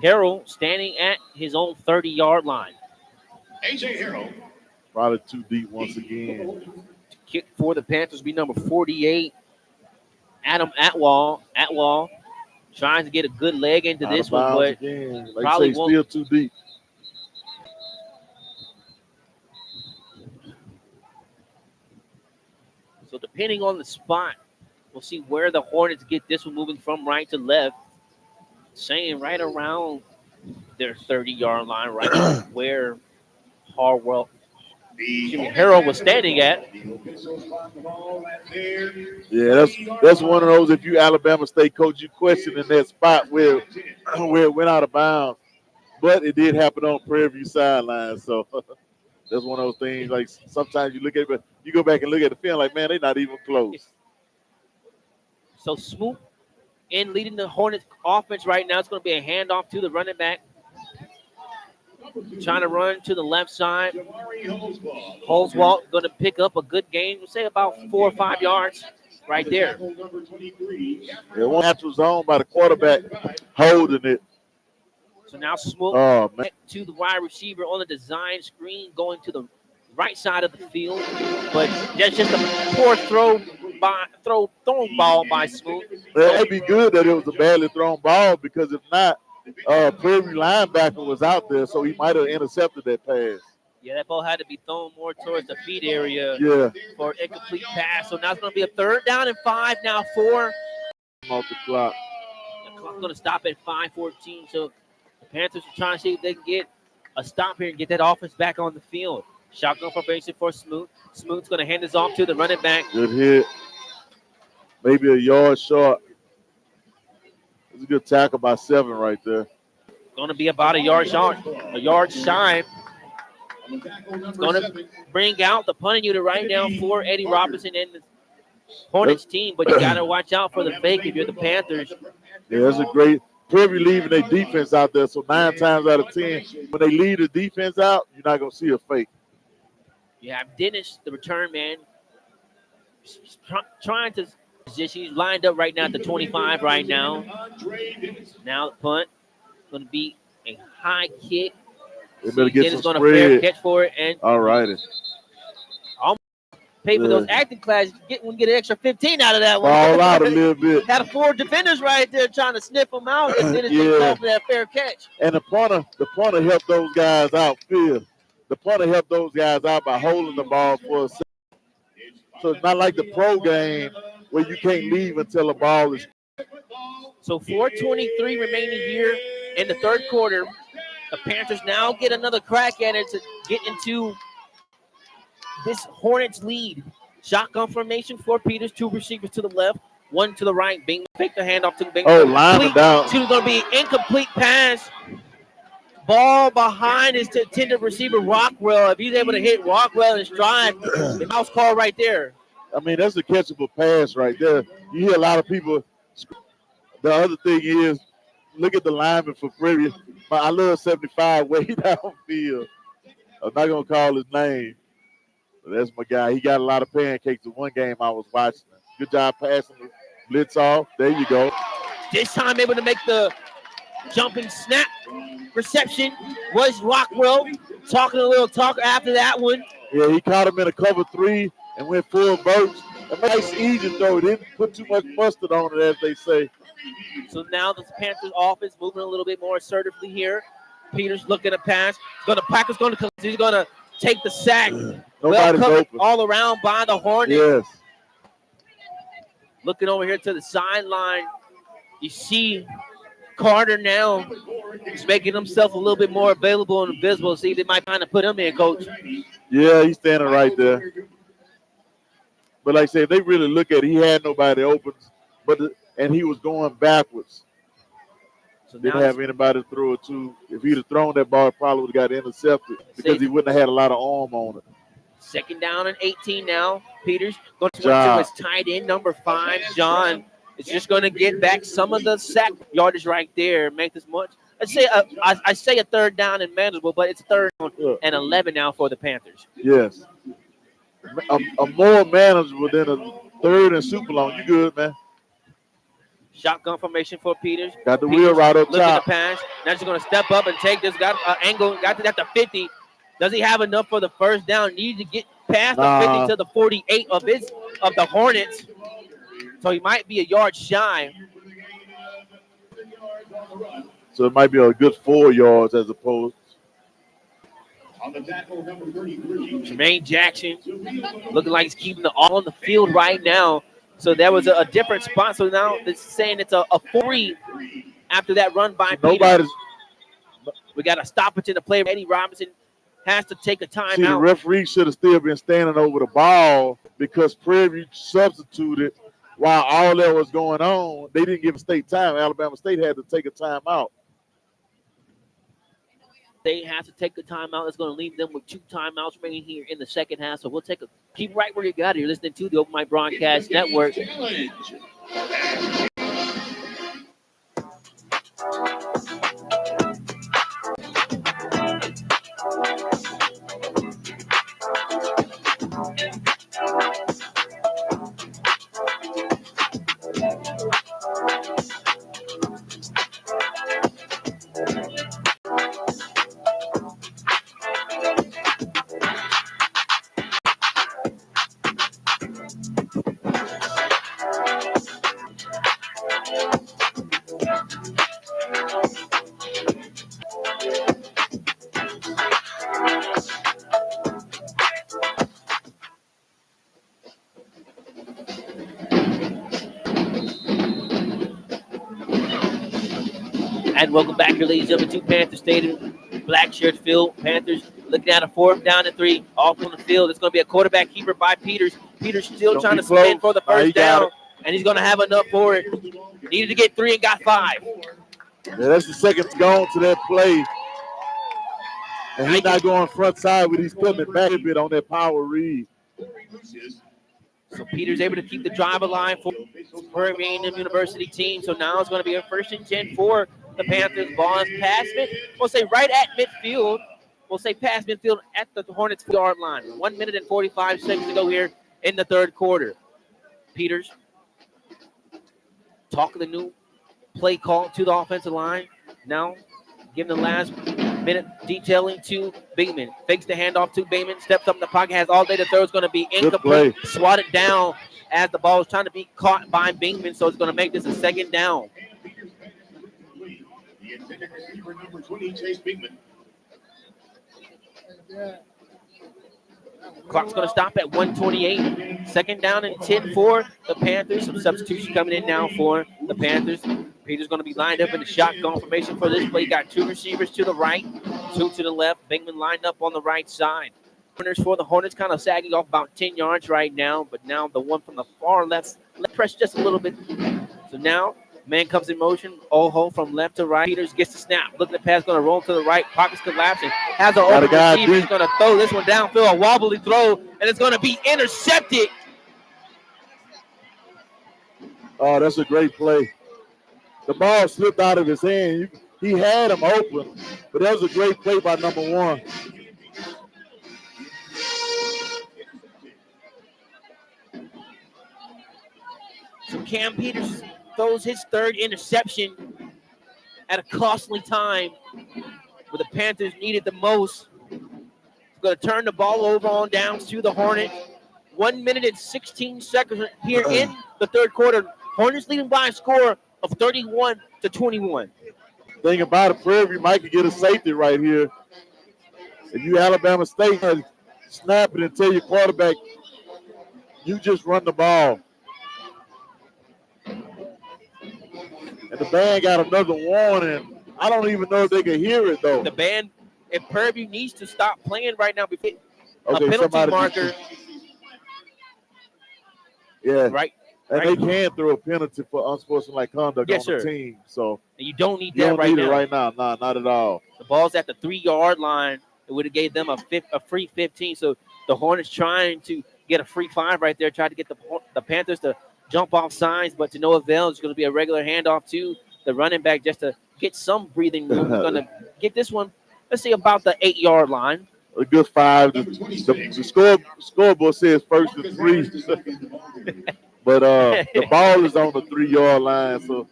Harrell standing at his own 30-yard line. A.J. Harrell. Probably too deep once again. Kick for the Panthers will be number 48, Adam Atwell. Atwell trying to get a good leg into this one, but again. probably won't. Still too deep. So depending on the spot, we'll see where the Hornets get this one moving from right to left. Saying right around their 30-yard line, right where Harwell, Harrell was standing at. Yeah, that's one of those. If you Alabama State coach, you question in that spot where it went out of bounds, but it did happen on Prairie View sideline. So that's one of those things. Like sometimes you look at it, but you go back and look at the film, like man, they're not even close. So Smoot in leading the Hornets offense right now. It's going to be a handoff to the running back. Trying to run to the left side. Holzwalt going to pick up a good gain. We'll say about 4 or 5 yards right there. Yeah, one natural zone by the quarterback holding it. So now Smoot to the wide receiver on the design screen, going to the right side of the field. But that's just a poor thrown ball by Smoot. It'd be good that it was a badly thrown ball, because if not, Prairie View linebacker was out there, so he might have intercepted that pass. Yeah, that ball had to be thrown more towards the feet area for an incomplete pass. So now it's going to be a 3rd down and 5, now 4. Off the clock. Clock's going to stop at 5:14. So the Panthers are trying to see if they can get a stop here and get that offense back on the field. Shotgun formation for Smoot. Smoot's going to hand this off to the running back. Good hit. Maybe a yard short. It's a good tackle by 7 right there. Going to be about a yard short, a yard shy. Going to bring out the punting unit right now for Eddie Robinson and the Hornets team, but you got to watch out for the fake if you're the Panthers. Yeah, that's a great Prairie View leaving their defense out there. So 9 times out of 10, when they leave the defense out, you're not going to see a fake. You have Dennis, the return man, trying to position. He's lined up right now at the 25 right now. Now the punt. Going to be a high kick. They better get Dennis some going to fair spread. catch for it. And all righty. Pay for those acting classes. We get an extra 15 out of that one. Ball out a little bit. Had 4 defenders right there trying to sniff them out, and then it's called for that fair catch. And the punter helped those guys out. The punter helped those guys out by holding the ball for a second. So it's not like the pro game where you can't leave until the ball is. So 4:23 remaining here in the third quarter. The Panthers now get another crack at it to get into this Hornets lead. Shotgun formation for Peters. 2 receivers to the left, 1 to the right. Bing fake the handoff to Bing. Oh, line down. It's going to be incomplete pass. Ball behind his intended receiver, Rockwell. If he's able to hit Rockwell in stride, the mouse call right there. I mean, that's a catchable pass right there. You hear a lot of people. The other thing is, look at the lineman for Prairie. I love 75 way downfield. I'm not going to call his name. But that's my guy. He got a lot of pancakes in one game I was watching. Good job passing the blitz off. There you go. This time able to make the jumping snap reception was Rockwell. Talking a little talk after that one. Yeah, he caught him in a cover 3 and went full verts. A nice easy throw. He didn't put too much mustard on it, as they say. So now the Panthers offense moving a little bit more assertively here. Peters looking to pass. Packers going to come. He's going to take the sack. Nobody's open. All around by the Hornets. Yes. Looking over here to the sideline. You see Carter now. He's making himself a little bit more available and visible. See, they might kind of put him in, Coach. Yeah, he's standing right there. But like I said, if they really look at it, he had nobody open, and he was going backwards. So didn't have anybody to throw it to. If he'd have thrown that ball, it probably would have got intercepted because he wouldn't have had a lot of arm on it. 2nd down and 18 now. Peters going to his tight end, number 5, John. Is just going to get back some of the sack yardage right there. Make this much. I say a 3rd down and manageable, but it's 3rd and 11 now for the Panthers. Yes. A more manageable than a 3rd and super long. You good, man. Shotgun formation for Peters. Got the wheel right up top. Looking to pass. Now he's going to step up and take this. Got an angle. Got to the 50. Does he have enough for the 1st down? Needs to get past the 50 to the 48 of the Hornets. So he might be a yard shy. So it might be a good 4 yards as opposed. On the tackle, number 33. Jermaine Jackson looking like he's keeping the all on the field right now. So there was a different spot. So now it's saying it's a 3 after that run by Peters. We got a stoppage in the play. Eddie Robinson has to take a timeout. See, the referee should have still been standing over the ball because Prairie View substituted while all that was going on. They didn't give a state time. Alabama State had to take a timeout. They have to take a timeout. It's going to leave them with 2 timeouts remaining here in the second half. So we'll keep right where you got it. You're listening to the Open Mic Broadcast Network. And welcome back here, ladies and gentlemen, to Panther Stadium, black shirt field. Panthers looking at a 4th down and 3 off on the field. It's going to be a quarterback keeper by Peters. Peters still trying to spin for the first down, and he's going to have enough for it. Needed to get 3 and got 5. Yeah, that's the second gone to that play. And he's not going front side with he's cutting it back a bit on that power read. So Peters able to keep the drive alive for Prairie View University team. So now it's going to be a 1st and 10 for the Panthers. Ball is past mid. We'll say right at midfield. We'll say past midfield at the Hornets yard line. 1 minute and 45 seconds to go here in the 3rd quarter. Peters talking the new play call to the offensive line. Now giving the last minute detailing to Bateman. Fakes the handoff to Bateman. Steps up in the pocket. Has all day to throw. It's going to be incomplete. Swatted down as the ball is trying to be caught by Bateman. So it's going to make this a 2nd down. The intended receiver, number 20, Chase Bigman. Clock's going to stop at 1:28. 2nd down and 10 for the Panthers. Some substitution coming in now for the Panthers. Peters going to be lined up in the shotgun formation for this play. Got 2 receivers to the right, 2 to the left. Bingman lined up on the right side. Corners for the Hornets kind of sagging off about 10 yards right now, but now the one from the far left press just a little bit. So now man comes in motion. Oho from left to right. Peters gets the snap. Looking at the pass, going to roll to the right. Pockets collapsing. Has an open receiver. He's going to throw this one downfield. A wobbly throw, and it's going to be intercepted. Oh, that's a great play. The ball slipped out of his hand. He had him open, but that was a great play by number 1. So Cam Peters throws his 3rd interception at a costly time where the Panthers needed the most. He's going to turn the ball over on downs to the Hornets. 1 minute and 16 seconds here in the 3rd quarter. Hornets leading by a score of 31-21. Thing about it, Prairie View might get a safety right here. If you Alabama State, snap it and tell your quarterback, you just run the ball. And the band got another warning. I don't even know if they can hear it, though. The band, if Prairie View needs to stop playing right now, before a penalty marker. Yeah. Right. And they can throw a penalty for unsportsmanlike conduct on the team. So and you don't need that right now. It right now. Nah, not at all. The ball's at the 3-yard line. It would have gave them a free 15. So the Hornets trying to get a free 5 right there, try to get the Panthers to jump off signs, but to no avail. It's going to be a regular handoff to the running back just to get some breathing room. He's going to get this one, let's say, about the 8-yard line. A good 5. The scoreboard says 1st and 3. But the ball is on the 3-yard line, so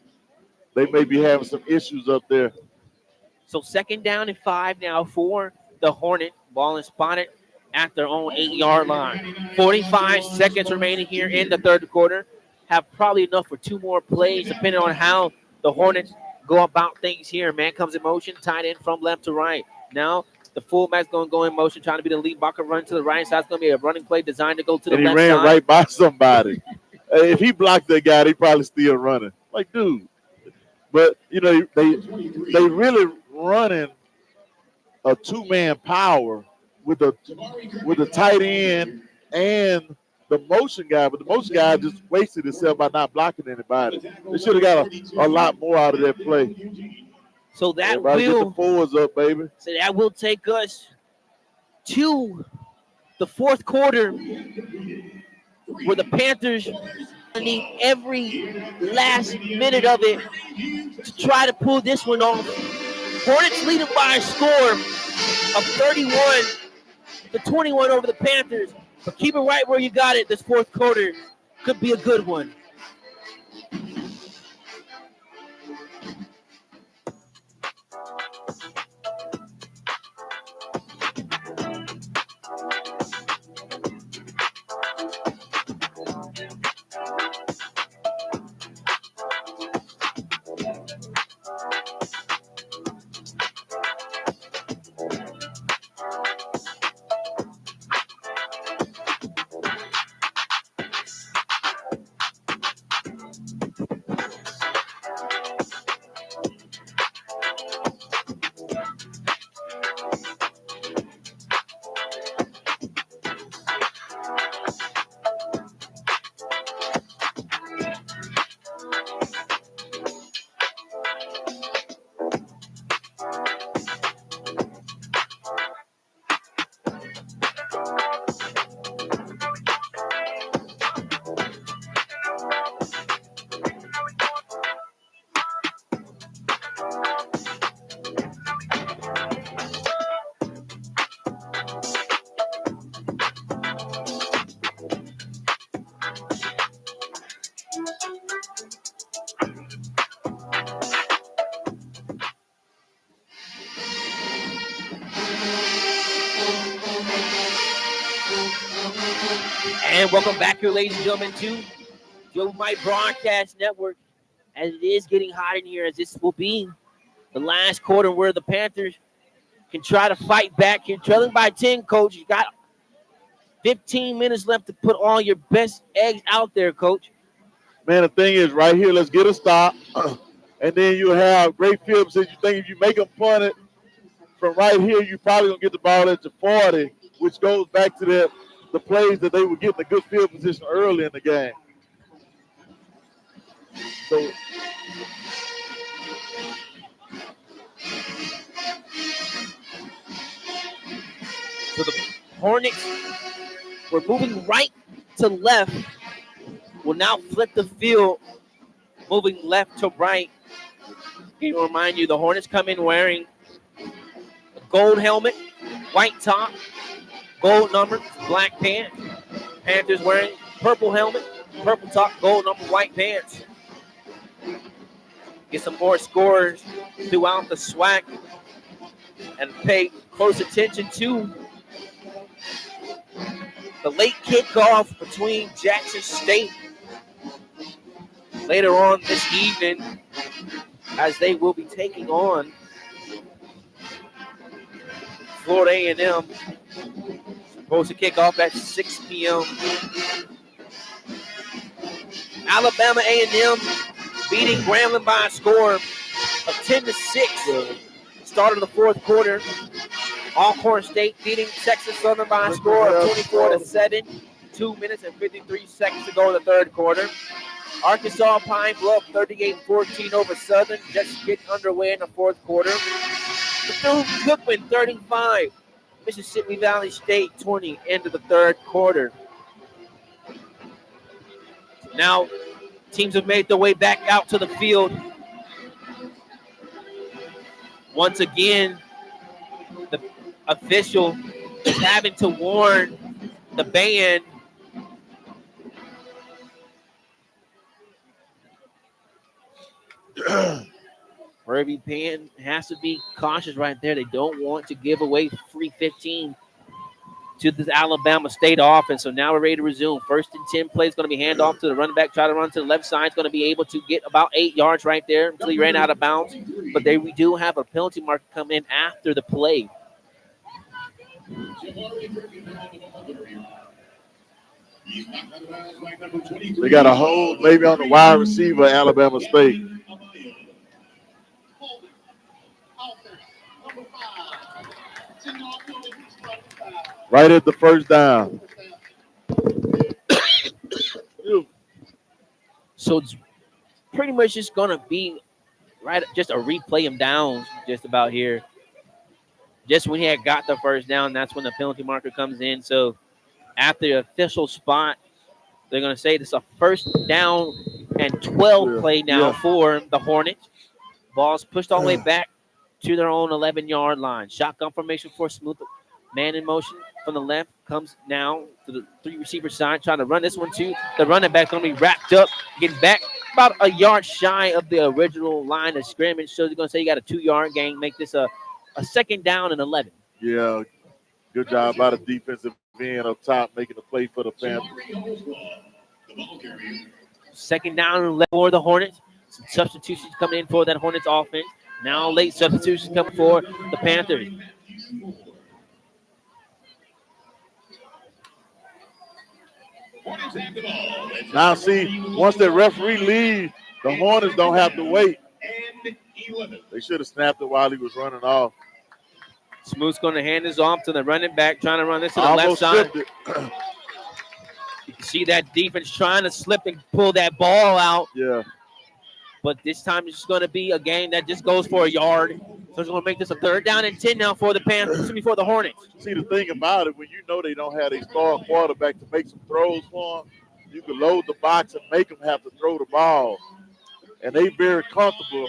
they may be having some issues up there. So 2nd down and 5 now for the Hornet. Ball is spotted at their own 8-yard line. 45 seconds remaining here in the 3rd quarter. Have probably enough for 2 more plays, depending on how the Hornets go about things here. Man comes in motion, tight end from left to right. Now the fullback's going to go in motion, trying to be the lead blocker, run to the right side. It's going to be a running play designed to go to the left side. And he ran right by somebody. If he blocked that guy, he probably still running. Like, dude. But, you know, they really running a 2-man power with the tight end and the motion guy. But the motion guy just wasted himself by not blocking anybody. They should have got a lot more out of that play. So that Everybody will get the 4s up, baby. So that will take us to the 4th quarter, where the Panthers need every last minute of it to try to pull this one off. Hornets leading by a score of 31-21 over the Panthers. But keep it right where you got it. This 4th quarter could be a good one. And welcome back here, ladies and gentlemen, to Joe My Broadcast Network. As it is getting hot in here, as this will be the last quarter where the Panthers can try to fight back here. Trailing by 10, Coach. You got 15 minutes left to put all your best eggs out there, Coach. Man, the thing is, right here, let's get a stop. And then you have great field position. You think if you make them punt it from right here, you probably going to get the ball at the 40, which goes back to the plays that they were getting a good field position early in the game. So the Hornets were moving right to left. Will now flip the field, moving left to right. Can remind you, the Hornets come in wearing a gold helmet, white top, gold number, black pants. Panthers wearing purple helmet, purple top, gold number, white pants. Get some more scores throughout the SWAC and pay close attention to the late kickoff between Jackson State later on this evening, as they will be taking on Florida A&M. Supposed to kick off at 6 p.m. Alabama A&M beating Grambling by a score of 10-6. Start of the fourth quarter. Alcorn State beating Texas Southern by a score of 24-7. 2 minutes and 53 seconds to go in the third quarter. Arkansas Pine Bluff 38-14 over Southern. Just getting underway in the fourth quarter. Bethune-Cookman 35. Mississippi Valley State 20. End of the third quarter. Now, teams have made their way back out to the field. Once again, the official is having to warn the band Prairie View Pan has to be cautious right there. They don't want to give away free 15 to this Alabama State offense. So now we're ready to resume. First and 10 play is going to be handoff to the running back. Try to run to the left side. It's going to be able to get about 8 yards right there until he ran out of bounds. But we do have a penalty mark come in after the play. They got a hold maybe on the wide receiver, Alabama State. Right at the first down. So it's pretty much just going to be just a replay him down just about here. Just when he had got the first down, that's when the penalty marker comes in. So after the official spot, they're going to say this is a first down and 12 play now for the Hornets. Ball's pushed all the way back to their own 11-yard line. Shotgun formation for Smooth. Man in motion from the left comes now to the three receiver side, trying to run this one too. The running back's going to be wrapped up, getting back about a yard shy of the original line of scrimmage. So they're going to say you got a 2-yard gain, make this a second down and 11. Yeah, good job by the defensive end up top, making the play for the Panthers. Second down and 11 for the Hornets. Some substitutions coming in for that Hornets offense. Now late substitutions coming for the Panthers. Now see, once the referee leaves, the Hornets don't have to wait. They should have snapped it while he was running off. Smooth's going to hand this off to the running back, trying to run this to the left side. You can see that defense trying to slip and pull that ball out. Yeah. But this time it's going to be a game that just goes for a yard. So it's going to make this a third down and 10 now for the Panthers, for the Hornets. See, the thing about it, when you know they don't have a star quarterback to make some throws for them, you can load the box and make them have to throw the ball. And they very comfortable.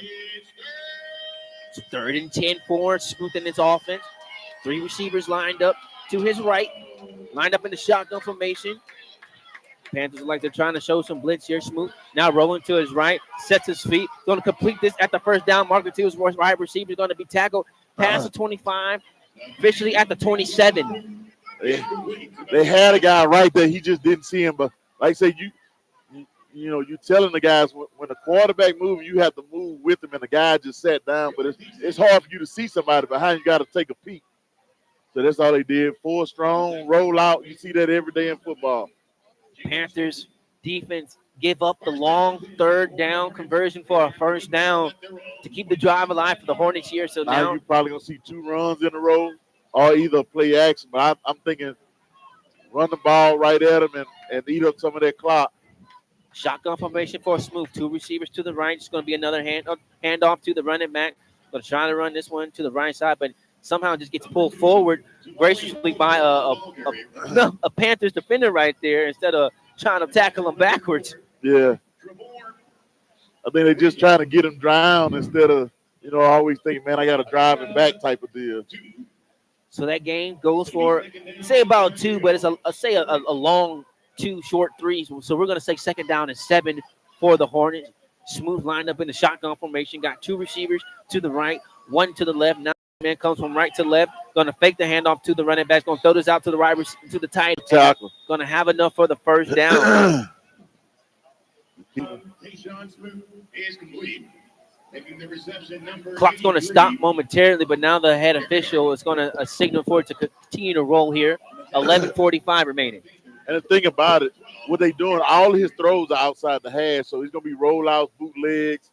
It's third and 10 for Smooth in his offense. Three receivers lined up to his right, lined up in the shotgun formation. Panthers are like they're trying to show some blitz here. Smooth now rolling to his right, sets his feet, going to complete this at the first down marker to his right receiver. Going to be tackled past the 25, officially at the 27. They had a guy right there. He just didn't see him. But like I say, you telling the guys when the quarterback moves, you have to move with him, and the guy just sat down. But it's hard for you to see somebody behind you. Got to take a peek. So that's all they did. Full strong, roll out. You see that every day in football. Panthers defense give up the long third down conversion for a first down to keep the drive alive for the Hornets here. So Now now you're probably going to see 2 runs in a row or either play action. But I'm thinking run the ball right at them and eat up some of that clock. shotgun formation for a Smooth. 2 receivers to the right. It's going to be another handoff to the running back. Going to try to run this one to the right side, but somehow just gets pulled forward graciously by a Panthers defender right there instead of trying to tackle him backwards. Yeah. I think they're just trying to get him drowned instead of, always thinking, man, I got to drive him back type of deal. So that game goes for, say about 2, but it's a long 2 short 3s. So we're going to say 2nd down and 7 for the Hornets. Smooth lined up in the shotgun formation. Got 2 receivers to the right, 1 to the left. Now man comes from right to left. Going to fake the handoff to the running back. Going to throw this out to the right, to the tight tackle. Going to have enough for the first down. Clock's going to stop momentarily, but now the head official is going to signal for it to continue to roll here. 11:45 remaining. And the thing about it, what they doing, all his throws are outside the hash, so he's going to be rollouts, bootlegs,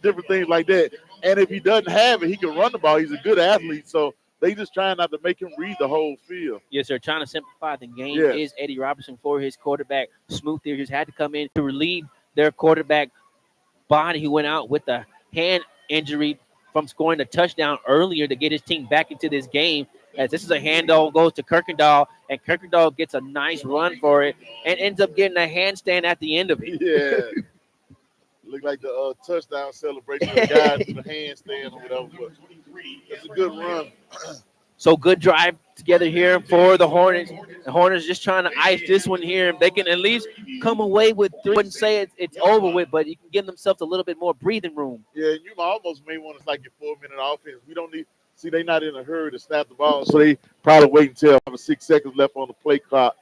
different things like that. And if he doesn't have it, he can run the ball. He's a good athlete, so they just trying not to make him read the whole field. Yes, sir. Trying to simplify the game is Eddie Robertson for his quarterback. Smooth there just had to come in to relieve their quarterback Body, who went out with a hand injury from scoring a touchdown earlier to get his team back into this game. As this is a handoff, goes to Kirkendall, and Kirkendall gets a nice run for it and ends up getting a handstand at the end of it. Yeah. Looked like the touchdown celebration of the guy to the handstand or whatever, but it's a good run. So good drive together here for the Hornets. The Hornets just trying to ice this one here. They can at least come away with 3. I wouldn't say it's over with, but you can give themselves a little bit more breathing room. Yeah, you almost may want to like your 4-minute offense. We don't need – see, they're not in a hurry to snap the ball, so they probably wait until 6 seconds left on the play clock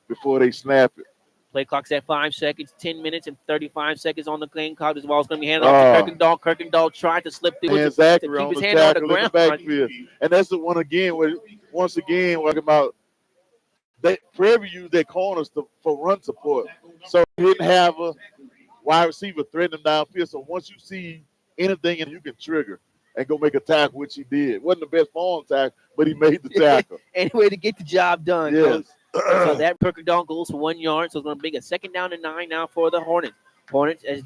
before they snap it. Play clock's at 5 seconds, 10 minutes and 35 seconds on the game clock. This ball's going to be handed off to Kirkendall. Kirkendall tried to slip through to keep his hand on the ground. Backfield. And that's the one again where, once again, we're talking about that Prairie View used their corners for run support. So he didn't have a wide receiver threatening them downfield. So once you see anything and you can trigger and go make a tackle, which he did. Wasn't the best form tackle, but he made the tackle. Anyway, to get the job done. Yes. So that Kirkendall goes for 1 yard. So it's going to be a 2nd down and 9 now for the Hornets. Hornets is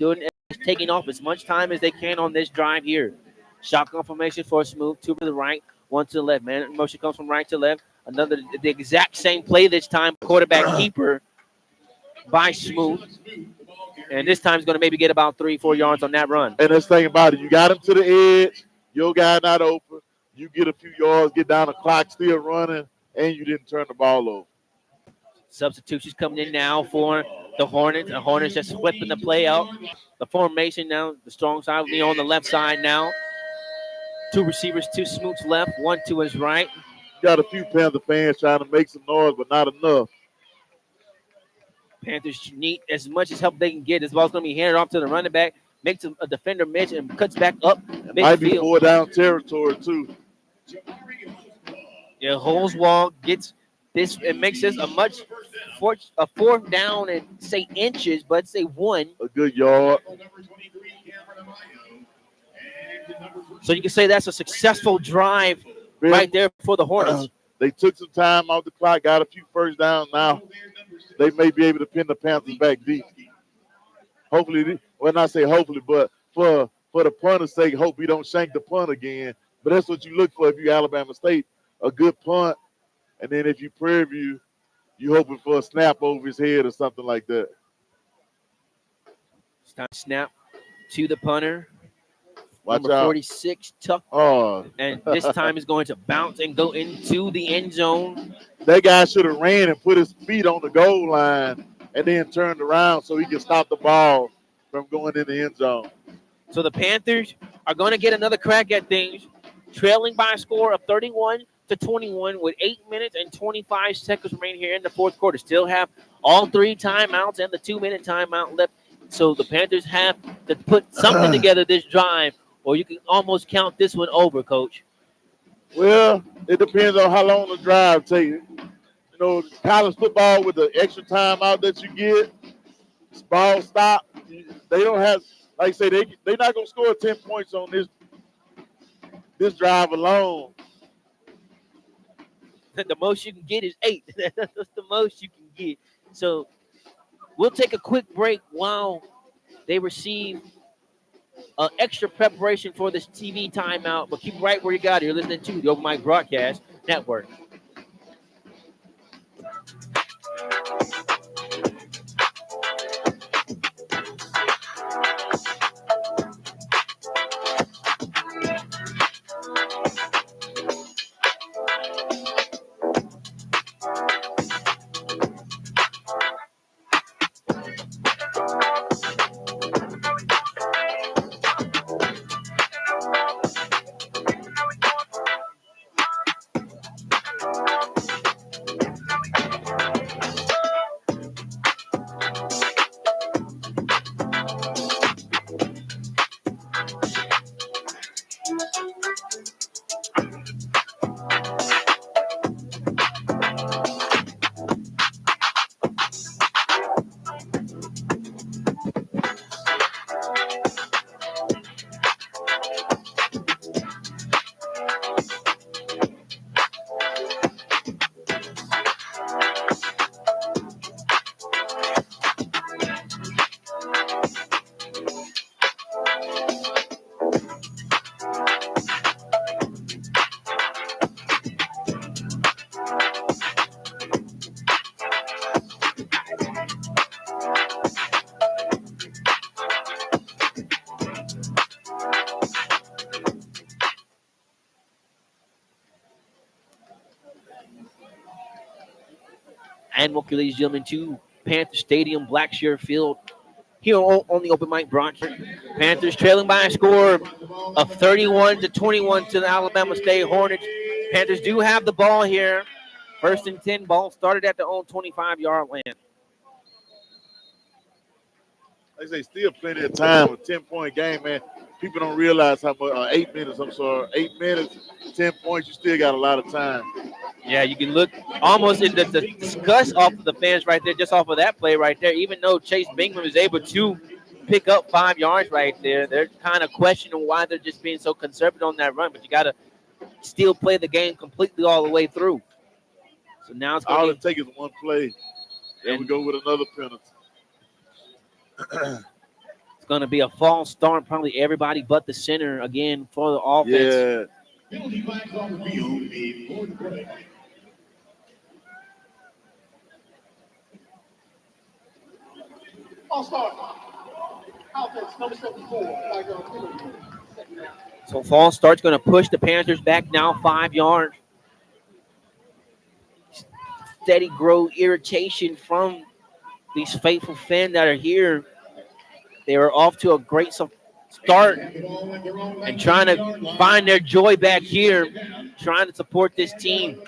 taking off as much time as they can on this drive here. Shotgun formation for Smooth. 2 to the right, 1 to the left. Man, motion comes from right to left. The exact same play this time. Quarterback keeper by Smooth. And this time he's going to maybe get about 3-4 yards on that run. And let's think about it. You got him to the edge. Your guy not open. You get a few yards, get down the clock, still running, and you didn't turn the ball over. Substitutions coming in now for the Hornets. The Hornets just whipping the play out. The formation now, the strong side will be on the left side now. 2 receivers, 2 Smoot's left, 1 to his right. Got a few Panther fans trying to make some noise, but not enough. Panthers need as much as help they can get. This ball's going to be handed off to the running back. Makes a defender miss and cuts back up. Might be 4 down territory, too. Yeah, Holzwall gets this and makes this a 4th down and say inches, but say 1. A good yard. So you can say that's a successful drive right there for the Hornets. They took some time off the clock, got a few first downs. Now they may be able to pin the Panthers back deep. Hopefully, well, not say hopefully, but for the punter's sake, hope we don't shank the punt again. But that's what you look for if you Alabama State, a good punt. And then if you Prairie View, you hoping for a snap over his head or something like that. It's time to snap to the punter. Watch Number out. 46, Tuck. Oh. And this time is going to bounce and go into the end zone. That guy should have ran and put his feet on the goal line and then turned around so he could stop the ball from going in the end zone. So the Panthers are going to get another crack at things, trailing by a score of to 21 with 8 minutes and 25 seconds remaining here in the fourth quarter. Still have all 3 timeouts and the 2-minute timeout left. So the Panthers have to put something together this drive, or you can almost count this one over, Coach. Well, it depends on how long the drive takes. You know, college football with the extra timeout that you get, ball stop. They don't have, like I say, they're not gonna score 10 points on this drive alone. The most you can get is 8. That's the most you can get. So we'll take a quick break while they receive extra preparation for this TV timeout. But keep right where you got it. You're listening to the Open Mic Broadcast Network. And welcome, ladies and gentlemen, to Panther Stadium, Blackshear Field, here on the Open Mic broadcast. Panthers trailing by a score of 31-21 to the Alabama State Hornets. Panthers do have the ball here. First and 10, ball started at their own 25-yard line. Like I say, still plenty of time. A 10-point game, man. People don't realize how much. 8 minutes. 8 minutes, 10 points. You still got a lot of time. Yeah, you can look almost in the disgust off of the fans right there, just off of that play right there. Even though Chase Bingham is able to pick up 5 yards right there, they're kind of questioning why they're just being so conservative on that run. But you got to still play the game completely all the way through. So now it's all it takes is one play. Then we go with another penalty. It's going to be a false start, probably everybody but the center again for the offense. Yeah. Penalty flags on the field before the break. All start. Offense number 74. So false start's going to push the Panthers back now 5 yards. Steady grow irritation from these faithful fans that are here. They were off to a great start and trying to find their joy back here, trying to support this team.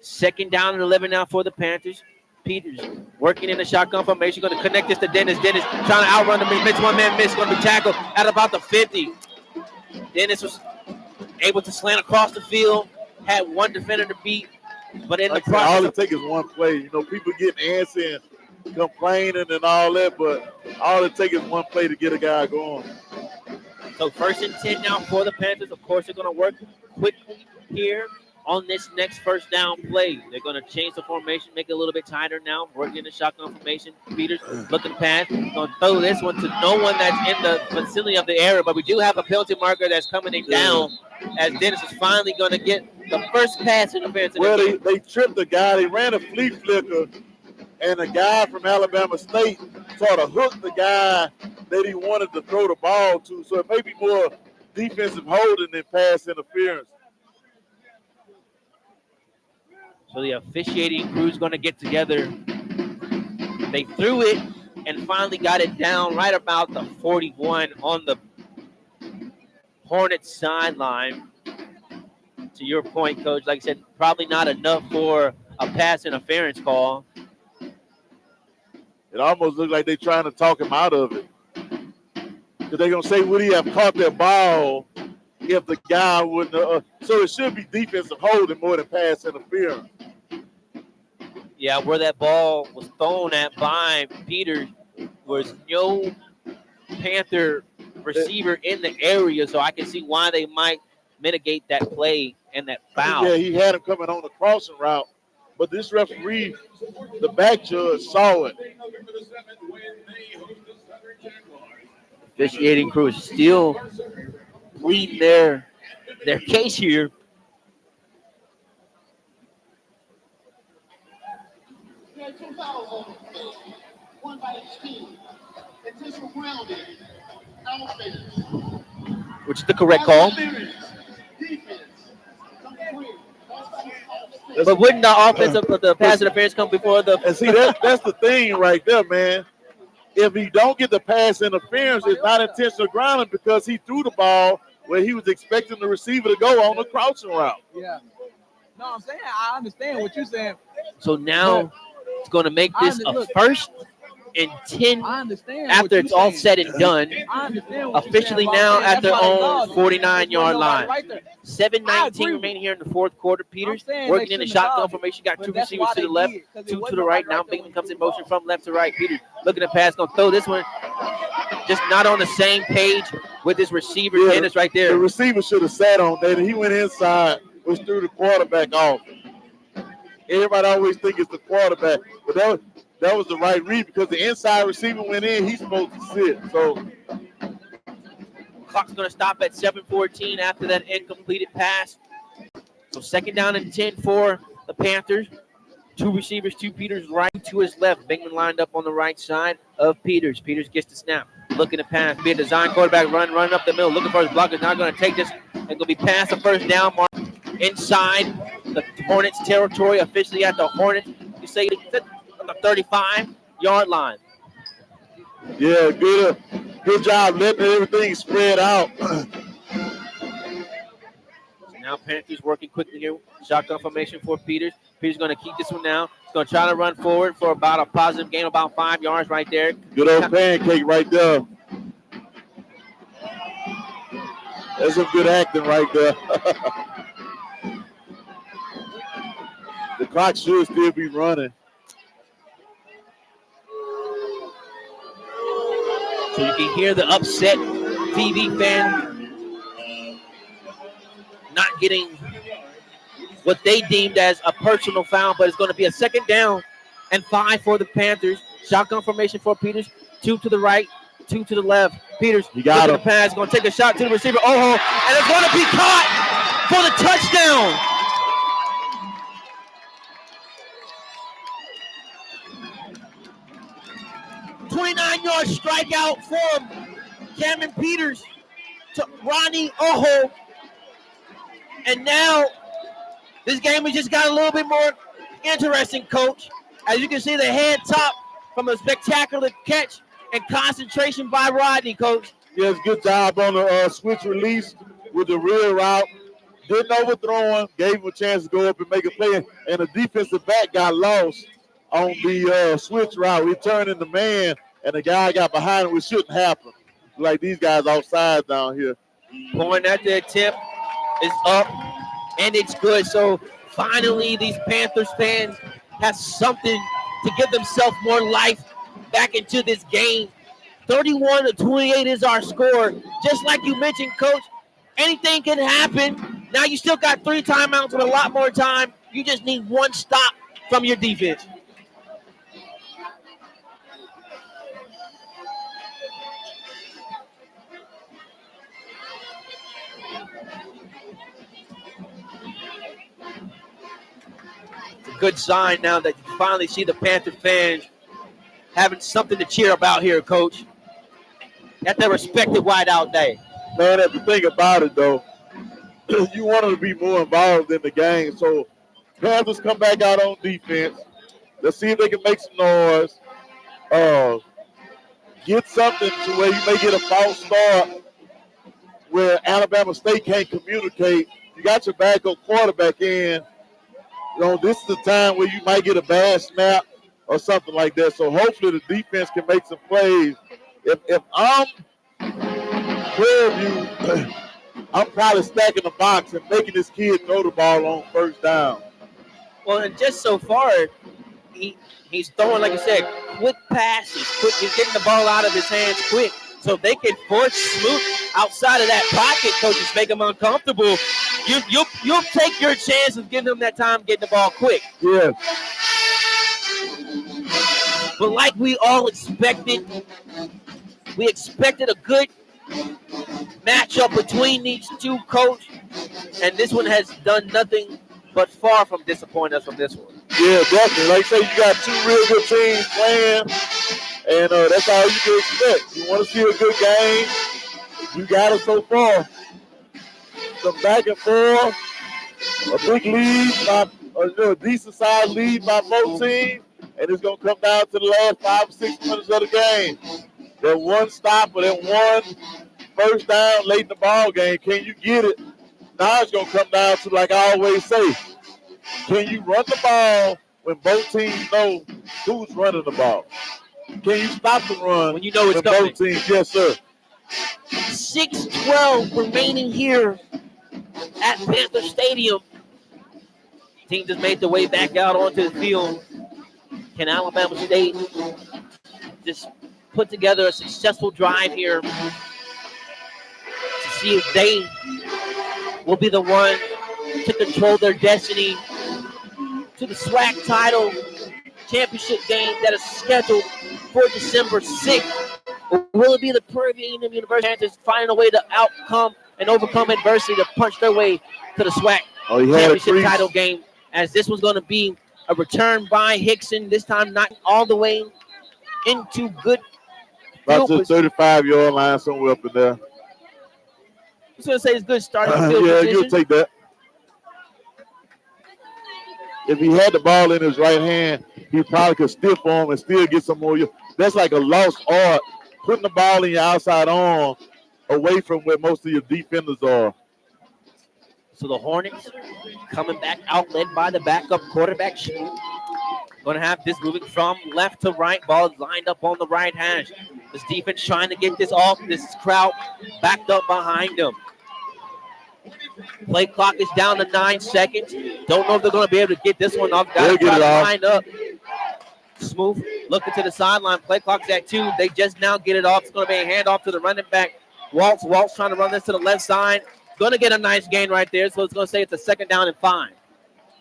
Second down and 11 now for the Panthers. Peters working in the shotgun formation, going to connect this to Dennis. Dennis trying to outrun the miss, one-man miss, going to be tackled at about the 50. Dennis was able to slant across the field, had one defender to beat, but in the process, all it takes is one play. You know, people getting antsy and complaining and all that, but all it takes is one play to get a guy going. So first and 10 now for the Panthers. Of course, they're going to work quickly here on this next first down play. They're going to change the formation, make it a little bit tighter now, working in the shotgun formation. Peters looking to pass. Going to throw this one to no one that's in the vicinity of the area, but we do have a penalty marker that's coming down as Dennis is finally going to get the first pass interference. Well, they tripped the guy. They ran a flea flicker, and a guy from Alabama State sort of hooked the guy that he wanted to throw the ball to. So it may be more defensive holding than pass interference. So the officiating crew is going to get together. They threw it and finally got it down right about the 41 on the Hornets sideline. To your point, Coach, like I said, probably not enough for a pass interference call. It almost looks like they're trying to talk him out of it. Because they're going to say, would he have caught that ball if the guy wouldn't have? So it should be defensive holding more than pass interference. Yeah, where that ball was thrown at by Peters was no Panther receiver in the area, so I can see why they might mitigate that play and that foul. Yeah, he had him coming on the crossing route. But this referee, the back judge, saw it. Officiating crew is still pleading their case here. Which is the correct call. But wouldn't the offensive, the pass interference come before the? And see, that's the thing right there, man. If he don't get the pass interference, it's not intentional grounding because he threw the ball where he was expecting the receiver to go on the crossing route. Yeah. No, I'm saying I understand what you're saying. So now it's going to make this a first and 10 I understand after it's all said and done. I understand what Officially you're saying, now Bob. at their That's why they own called it. 49-yard line. Right there. 7:19 remaining here in the fourth quarter. Peters working in the shotgun formation. Got two receivers to the left, two to the right. Now Bigman comes in motion from left to right. Peters looking to pass, going to throw this one. Just not on the same page with his receiver. Yeah, Dennis right there. The receiver should have sat on that. He went inside, which threw the quarterback off. Everybody always think it's the quarterback, but that was the right read because the inside receiver went in. He's supposed to sit. So clock's going to stop at 7:14 after that incompleted pass. So second down and 10 for the Panthers. Two receivers, two Peters right, to his left. Bigman lined up on the right side of Peters. Peters gets the snap. Looking to pass. Be a design quarterback running up the middle. Looking for his blockers. Now going to take this and going to be past the first down mark inside the Hornets territory. Officially at the Hornets. You say on the 35-yard line. Yeah, good job letting everything spread out. Now Panthers working quickly here. Shotgun formation for Peters. Peters going to keep this one now. He's going to try to run forward for about a positive gain, about 5 yards right there. Good old pancake right there. That's some good acting right there. The clock should still be running. So you can hear the upset TV fan not getting what they deemed as a personal foul, but it's going to be a second down and 5 for the Panthers. Shotgun formation for Peters. 2 to the right, 2 to the left. Peters, he got the pass, going to take a shot to the receiver. Oh, and it's going to be caught for the touchdown. .29-yard strikeout from Cameron Peters to Ronnie Oho. And now this game has just got a little bit more interesting, Coach. As you can see, the head top from a spectacular catch and concentration by Rodney, Coach. Yes, good job on the switch release with the rear route. Didn't overthrow him, gave him a chance to go up and make a play. And the defensive back got lost on the switch route. He turned in the man, and the guy got behind him, which shouldn't happen. Like these guys outside down here. Point at the attempt is up, and it's good. So finally, these Panthers fans have something to give themselves more life back into this game. 31-28 is our score. Just like you mentioned, Coach, anything can happen. Now you still got 3 timeouts with a lot more time. You just need one stop from your defense. Good sign now that you finally see the Panther fans having something to cheer about here, Coach. At their respected whiteout day. Man, if you think about it, though, you want them to be more involved in the game. So Panthers come back out on defense. Let's see if they can make some noise. Get something to where you may get a false start where Alabama State can't communicate you got your backup quarterback in, this is the time where you might get a bad snap or something like that. So hopefully the defense can make some plays. If I'm Prairie View, I'm probably stacking the box and making this kid throw the ball on first down. Well, and just so far, he's throwing, like you said, quick passes. He's getting the ball out of his hands quick. So if they can force Smoot outside of that pocket, coaches make him uncomfortable. You'll take your chance of giving him that time getting the ball quick. Yeah. But like we all expected, we expected a good matchup between these two coaches, and this one has done nothing but far from disappointing us from this one. Yeah, definitely. Like I say, you got two real good teams playing, and that's all you can expect. You want to see a good game. You got it so far. Some back and forth, a big lead, a decent sized lead by both teams, and it's going to come down to the last 5 or 6 minutes of the game. That one stop or that one first down late in the ball game, can you get it? Now it's going to come down to, like I always say, can you run the ball when both teams know who's running the ball? Can you stop the run when you know it's coming? Both teams? Yes, sir. 6:12 remaining here at Panther Stadium. Team just made their way back out onto the field. Can Alabama State just put together a successful drive here to see if they will be the one to control their destiny to the SWAC title championship game that is scheduled for December 6th? Or will it be the Prairie View University Panthers finding a way to outcome and overcome adversity to punch their way to the SWAC championship title game, as this was going to be a return by Hickson, this time not all the way into good about to the 35-yard line, somewhere up in there. I was going to say it's good starting field yeah, position. you'll take that. If he had the ball in his right hand, he probably could stiff arm and still get some more. That's like a lost art, putting the ball in your outside arm away from where most of your defenders are. So the Hornets coming back out, led by the backup quarterback. Going to have this moving from left to right. Ball is lined up on the right hash. This defense trying to get this off. This crowd backed up behind them. Play clock is down to 9 seconds. Don't know if they're going to be able to get this one off. Got to line up. Smooth looking to the sideline. Play clock's at 2. They just now get it off. It's going to be a handoff to the running back. Waltz trying to run this to the left side. Going to get a nice gain right there. So it's going to say it's a 2nd down and 5.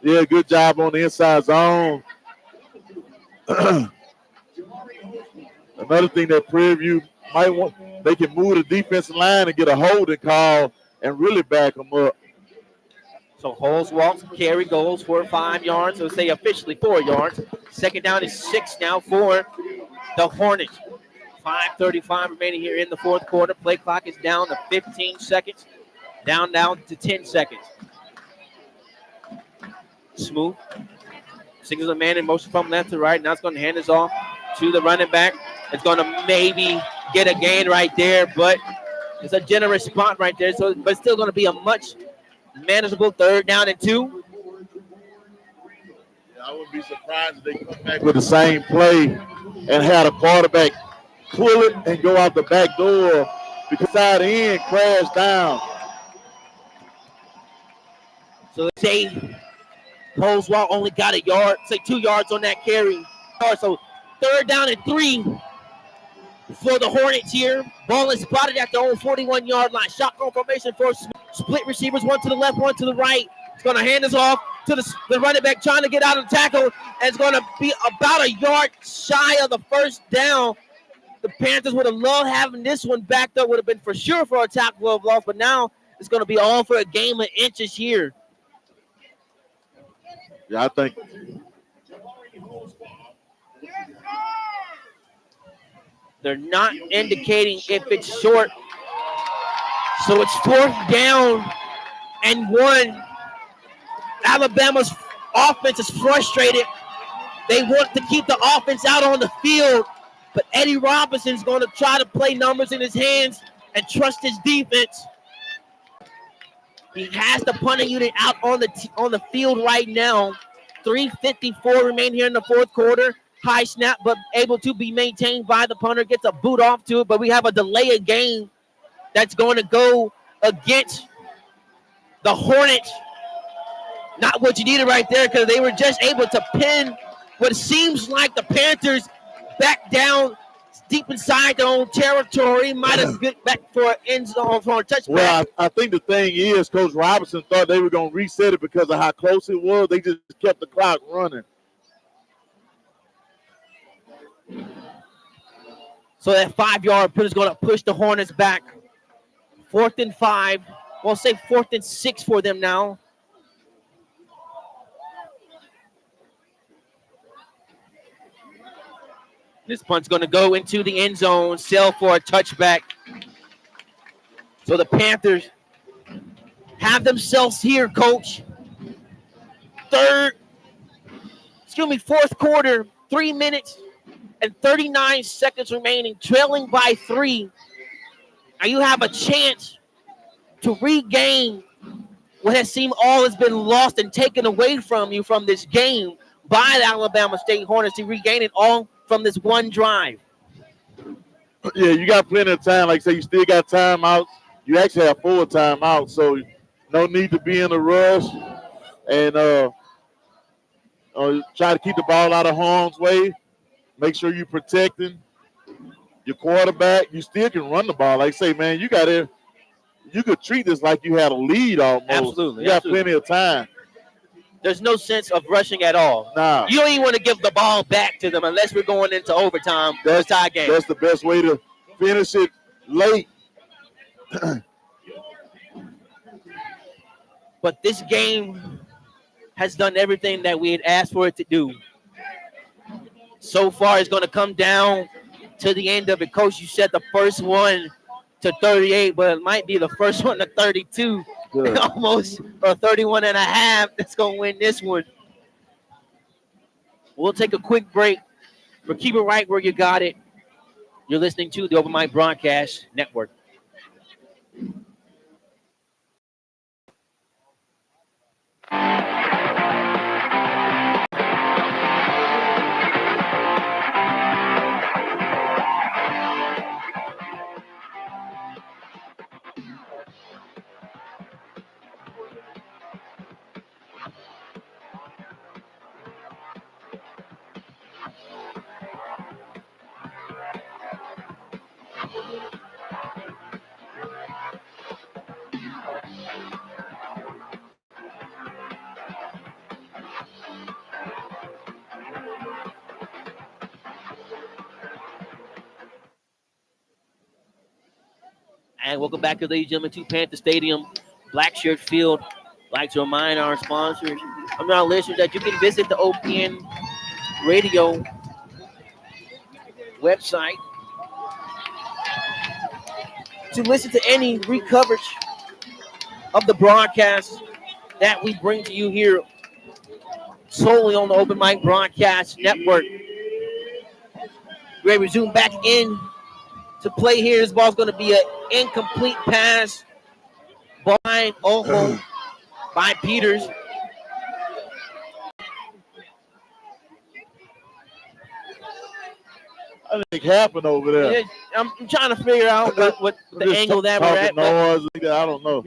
Yeah, good job on the inside zone. Another thing that Prairie View might want, they can move the defensive line and get a holding call and really back them up. So Holes walks, carry goes for 5 yards. So say officially 4 yards. 2nd down is 6 now for the Hornets. 5:35 remaining here in the 4th quarter. Play clock is down to 15 seconds. Down to 10 seconds. Smooth. Signals a man in motion from left to right. Now it's going to hand this off to the running back. It's going to maybe get a gain right there, but it's a generous spot right there. So, but it's still going to be a much manageable 3rd down and 2. Yeah, I wouldn't be surprised if they come back with the same play and had a quarterback pull it and go out the back door because side end crashed down. So they say Holzwall only got 2 yards on that carry. So 3rd down and 3 for the Hornets here. Ball is spotted at their own 41-yard line. Shotgun formation for split receivers, one to the left, one to the right. It's going to hand this off to the running back trying to get out of the tackle. And it's going to be about a yard shy of the 1st down. The Panthers would have loved having this one backed up. Would have been for sure for a tackle of loss. But now it's going to be all for a game of inches here. Yeah, I think they're not indicating if it's short. So it's 4th down and 1. Alabama's offense is frustrated. They want to keep the offense out on the field, but Eddie Robinson's going to try to play numbers in his hands and trust his defense. He has the punting unit out on the field right now. 3:54 remain here in the fourth quarter. High snap, but able to be maintained by the punter. Gets a boot off to it, but we have a delay of game that's going to go against the Hornets. Not what you needed right there, because they were just able to pin what seems like the Panthers back down deep inside their own territory. Might have get back for an end zone for a touchback. Well, I think the thing is, Coach Robinson thought they were going to reset it because of how close it was. They just kept the clock running. So that 5-yard put is going to push the Hornets back. 4th and 5. We'll say 4th and 6 for them now. This punt's going to go into the end zone, sail for a touchback. So the Panthers have themselves here, Coach. Fourth quarter, 3 minutes and 39 seconds remaining, trailing by 3. And you have a chance to regain what has seemed all has been lost and taken away from you from this game by the Alabama State Hornets, to regain it all from this one drive. Yeah, you got plenty of time. Like I say, you still got timeouts. You actually have 4 timeouts, so no need to be in a rush. And try to keep the ball out of harm's way. Make sure you're protecting your quarterback. You still can run the ball. Like I say, man, you could treat this like you had a lead almost. Absolutely. You got plenty of time. There's no sense of rushing at all. Nah. You don't even want to give the ball back to them unless we're going into overtime. That's tie game. That's the best way to finish it late. But this game has done everything that we had asked for it to do. So far, it's going to come down to the end of it. Coach, you said the first one to 38, but it might be the first one to 32. Almost, or 31 and a half. That's going to win this one. We'll take a quick break. But keep it right where you got it. You're listening to the Open Mic Broadcast Network. And welcome back, ladies and gentlemen, to Panther Stadium, Black Shirt Field. I'd like to remind our sponsors, our listeners, that you can visit the OPN Radio website to listen to any recoverage of the broadcast that we bring to you here solely on the Open Mic Broadcast Network. We're resume back in to play here. This ball's going to be an incomplete pass by Oho, by Peters. I think happened over there. Yeah, I'm trying to figure out what the angle that we're at. Noise, I don't know.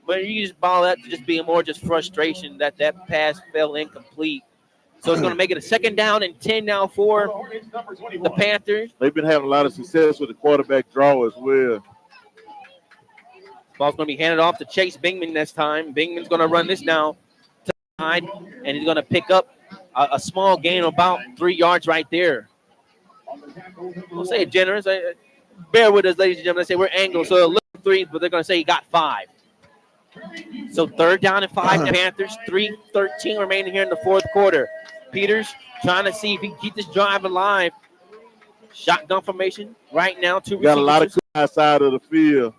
But you just ball that to just being more just frustration that pass fell incomplete. So it's going to make it a 2nd down and 10 now for the Panthers. They've been having a lot of success with the quarterback draw as well. Ball's going to be handed off to Chase Bingman this time. Bingman's going to run this now to the side, and he's going to pick up a small gain of about 3 yards right there. We'll say it generous. Bear with us, ladies and gentlemen. They say we're angled, so it looks 3, but they're going to say he got 5. So 3rd down and 5 to Panthers. 3:13 remaining here in the fourth quarter. Peters trying to see if he can keep this drive alive. Shotgun formation right now. 2 Got a lot of outside of the field.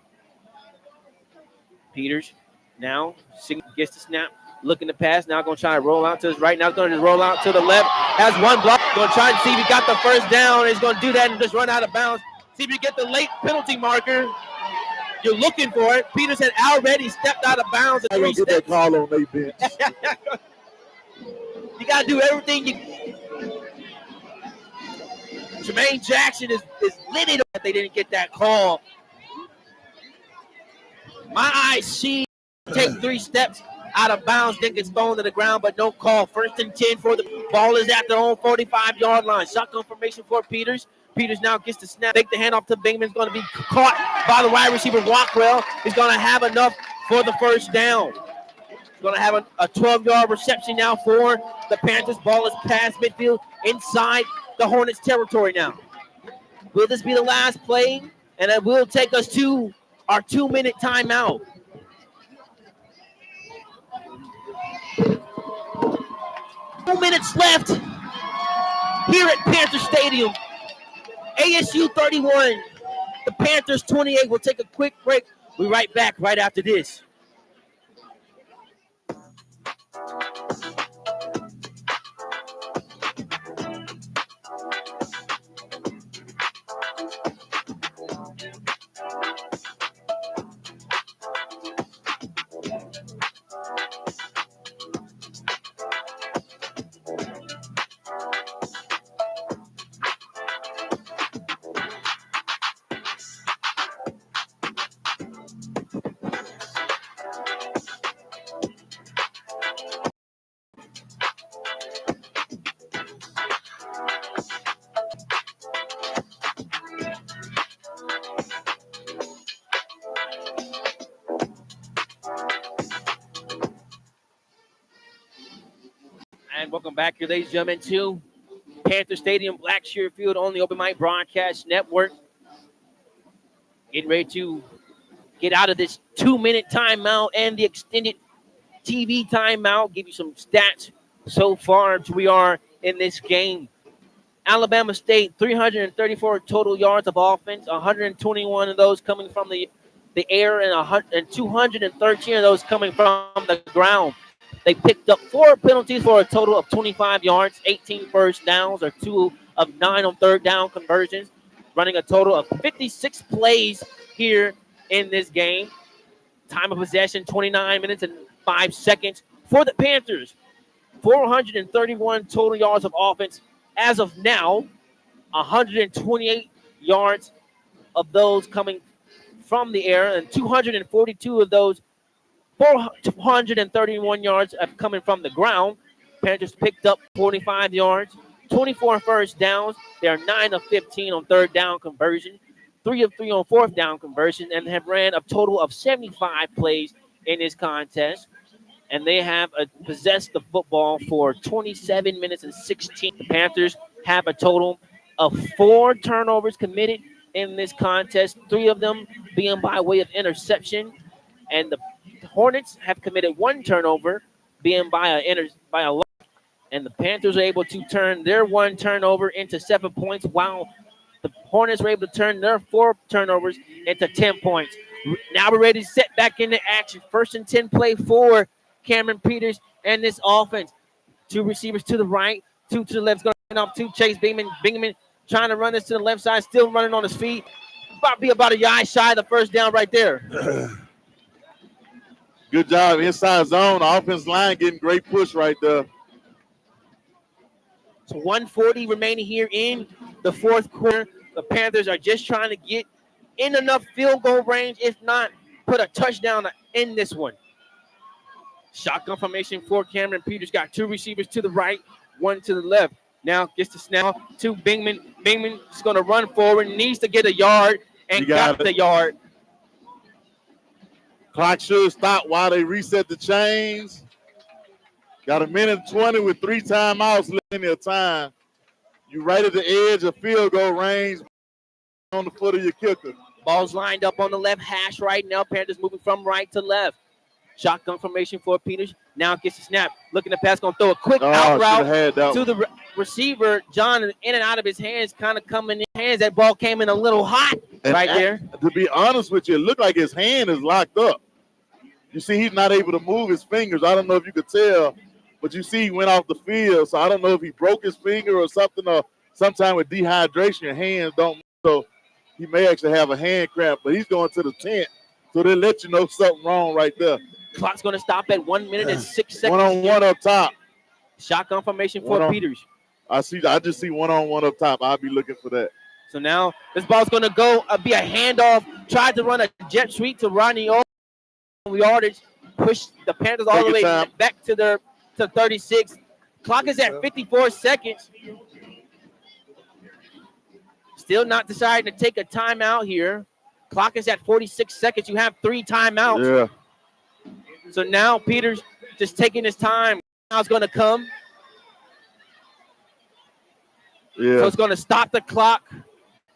Peters now gets the snap, looking to pass. Now going to try to roll out to his right. Now he's going to just roll out to the left. Has one block. Going to try to see if he got the first down. He's going to do that and just run out of bounds. See if you get the late penalty marker. You're looking for it. Peters had already stepped out of bounds. I didn't get that call on their bench. You got to do everything you. Jermaine Jackson is livid that they didn't get that call. My eyes see take 3 steps out of bounds, then gets thrown to the ground, but no call. 1st and 10 for the ball is at their own 45-yard line. Shotgun formation for Peters. Peters now gets the snap. Take the handoff to Bingman's going to be caught by the wide receiver Rockwell. He's going to have enough for the 1st down. He's going to have a 12-yard reception now for the Panthers. Ball is past midfield inside the Hornets territory now. Will this be the last play? And it will take us to our 2-minute timeout. Minutes left here at Panther Stadium. ASU 31, the Panthers 28. We'll take a quick break. We'll be right back right after this. And welcome back here, ladies and gentlemen, to Panther Stadium, Blackshear Field on the Open Mic Broadcast Network. Getting ready to get out of this 2-minute timeout and the extended TV timeout. Give you some stats so far as we are in this game. Alabama State, 334 total yards of offense, 121 of those coming from the air and 213 of those coming from the ground. They picked up 4 penalties for a total of 25 yards, 18 first downs, or 2 of 9 on 3rd down conversions, running a total of 56 plays here in this game. Time of possession, 29 minutes and 5 seconds for the Panthers. 431 total yards of offense as of now, 128 yards of those coming from the air, and 242 of those 431 yards coming from the ground. Panthers picked up 45 yards, 24 first downs. They are 9 of 15 on 3rd down conversion, 3 of 3 on 4th down conversion, and have ran a total of 75 plays in this contest. And they have possessed the football for 27 minutes and 16. The Panthers have a total of 4 turnovers committed in this contest, 3 of them being by way of interception. And the Hornets have committed 1 turnover, being by a loss. And the Panthers are able to turn their 1 turnover into 7 points, while the Hornets were able to turn their 4 turnovers into 10 points. Now we're ready to set back into action. 1st and 10 play for Cameron Peters and this offense. 2 receivers to the right, 2 to the left. Going off to Chase Bingman. Bingman trying to run this to the left side, still running on his feet. About a yard shy of the 1st down right there. Good job inside zone. The offensive line getting great push right there. So 1:40 remaining here in the 4th quarter. The Panthers are just trying to get in enough field goal range, if not put a touchdown in this one. Shotgun formation for Cameron Peters. Got 2 receivers to the right, 1 to the left. Now gets the snap to Bingman. Bingman is going to run forward, needs to get a yard, and got the yard. Clock should stop while they reset the chains. Got 1:20 with 3 timeouts left in their time. You right at the edge of field goal range on the foot of your kicker. Ball's lined up on the left hash right now. Panthers moving from right to left. Shotgun formation for Peters. Now gets the snap. Looking to pass, going to throw a quick out route to the receiver. John, in and out of his hands, kind of coming in hands. That ball came in a little hot there. To be honest with you, it looked like his hand is locked up. You see, he's not able to move his fingers. I don't know if you could tell, but you see he went off the field. So I don't know if he broke his finger or something, or sometime with dehydration, your hands don't move. So he may actually have a hand cramp, but he's going to the tent So they let you know something wrong right there. Clock's going to stop at 1 minute and 6 seconds. One-on-one up top. Shotgun formation for Peters. I just see one-on-one up top. I'll be looking for that. So now this ball's going to go be a handoff. Tried to run a jet sweep to Ronnie O. Yardage. Push the Panthers all the way back to 36. Clock is at 54 seconds. Still not deciding to take a timeout here. Clock is at 46 seconds. You have 3 timeouts. Yeah. So now Peters just taking his time. Now it's going to come. Yeah. So it's going to stop the clock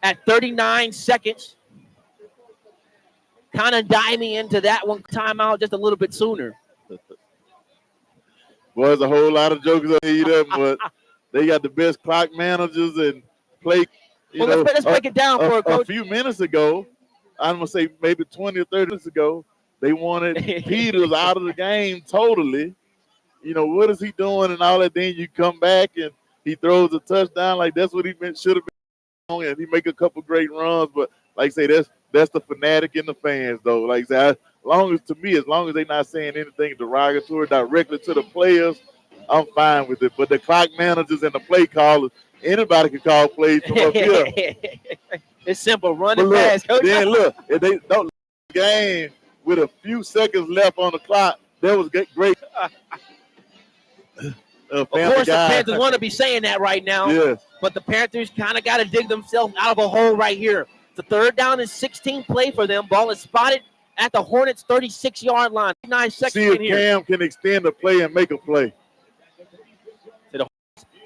at 39 seconds. Kind of diving into that one timeout just a little bit sooner. Boy, there's a whole lot of jokers on here, but they got the best clock managers and play. Let's break it down for Coach. A few minutes ago, I'm going to say maybe 20 or 30 minutes ago, they wanted Peters out of the game totally. What is he doing and all that? Then you come back and he throws a touchdown. Like, that's what he should have been doing. And he make a couple great runs. But, like I say, that's the fanatic in the fans, though. Like I say, as long as they're not saying anything derogatory directly to the players, I'm fine with it. But the clock managers and the play callers, anybody can call plays from up here. It's simple. Run it fast, Coach. Then look, if they don't the game with a few seconds left on the clock, that was great. Of course, the Panthers want to be saying that right now. Yes. But the Panthers kind of got to dig themselves out of a hole right here. It's a 3rd down and 16 play for them. Ball is spotted at the Hornets' 36-yard line. 9 seconds See if in here. Cam can extend the play and make a play. So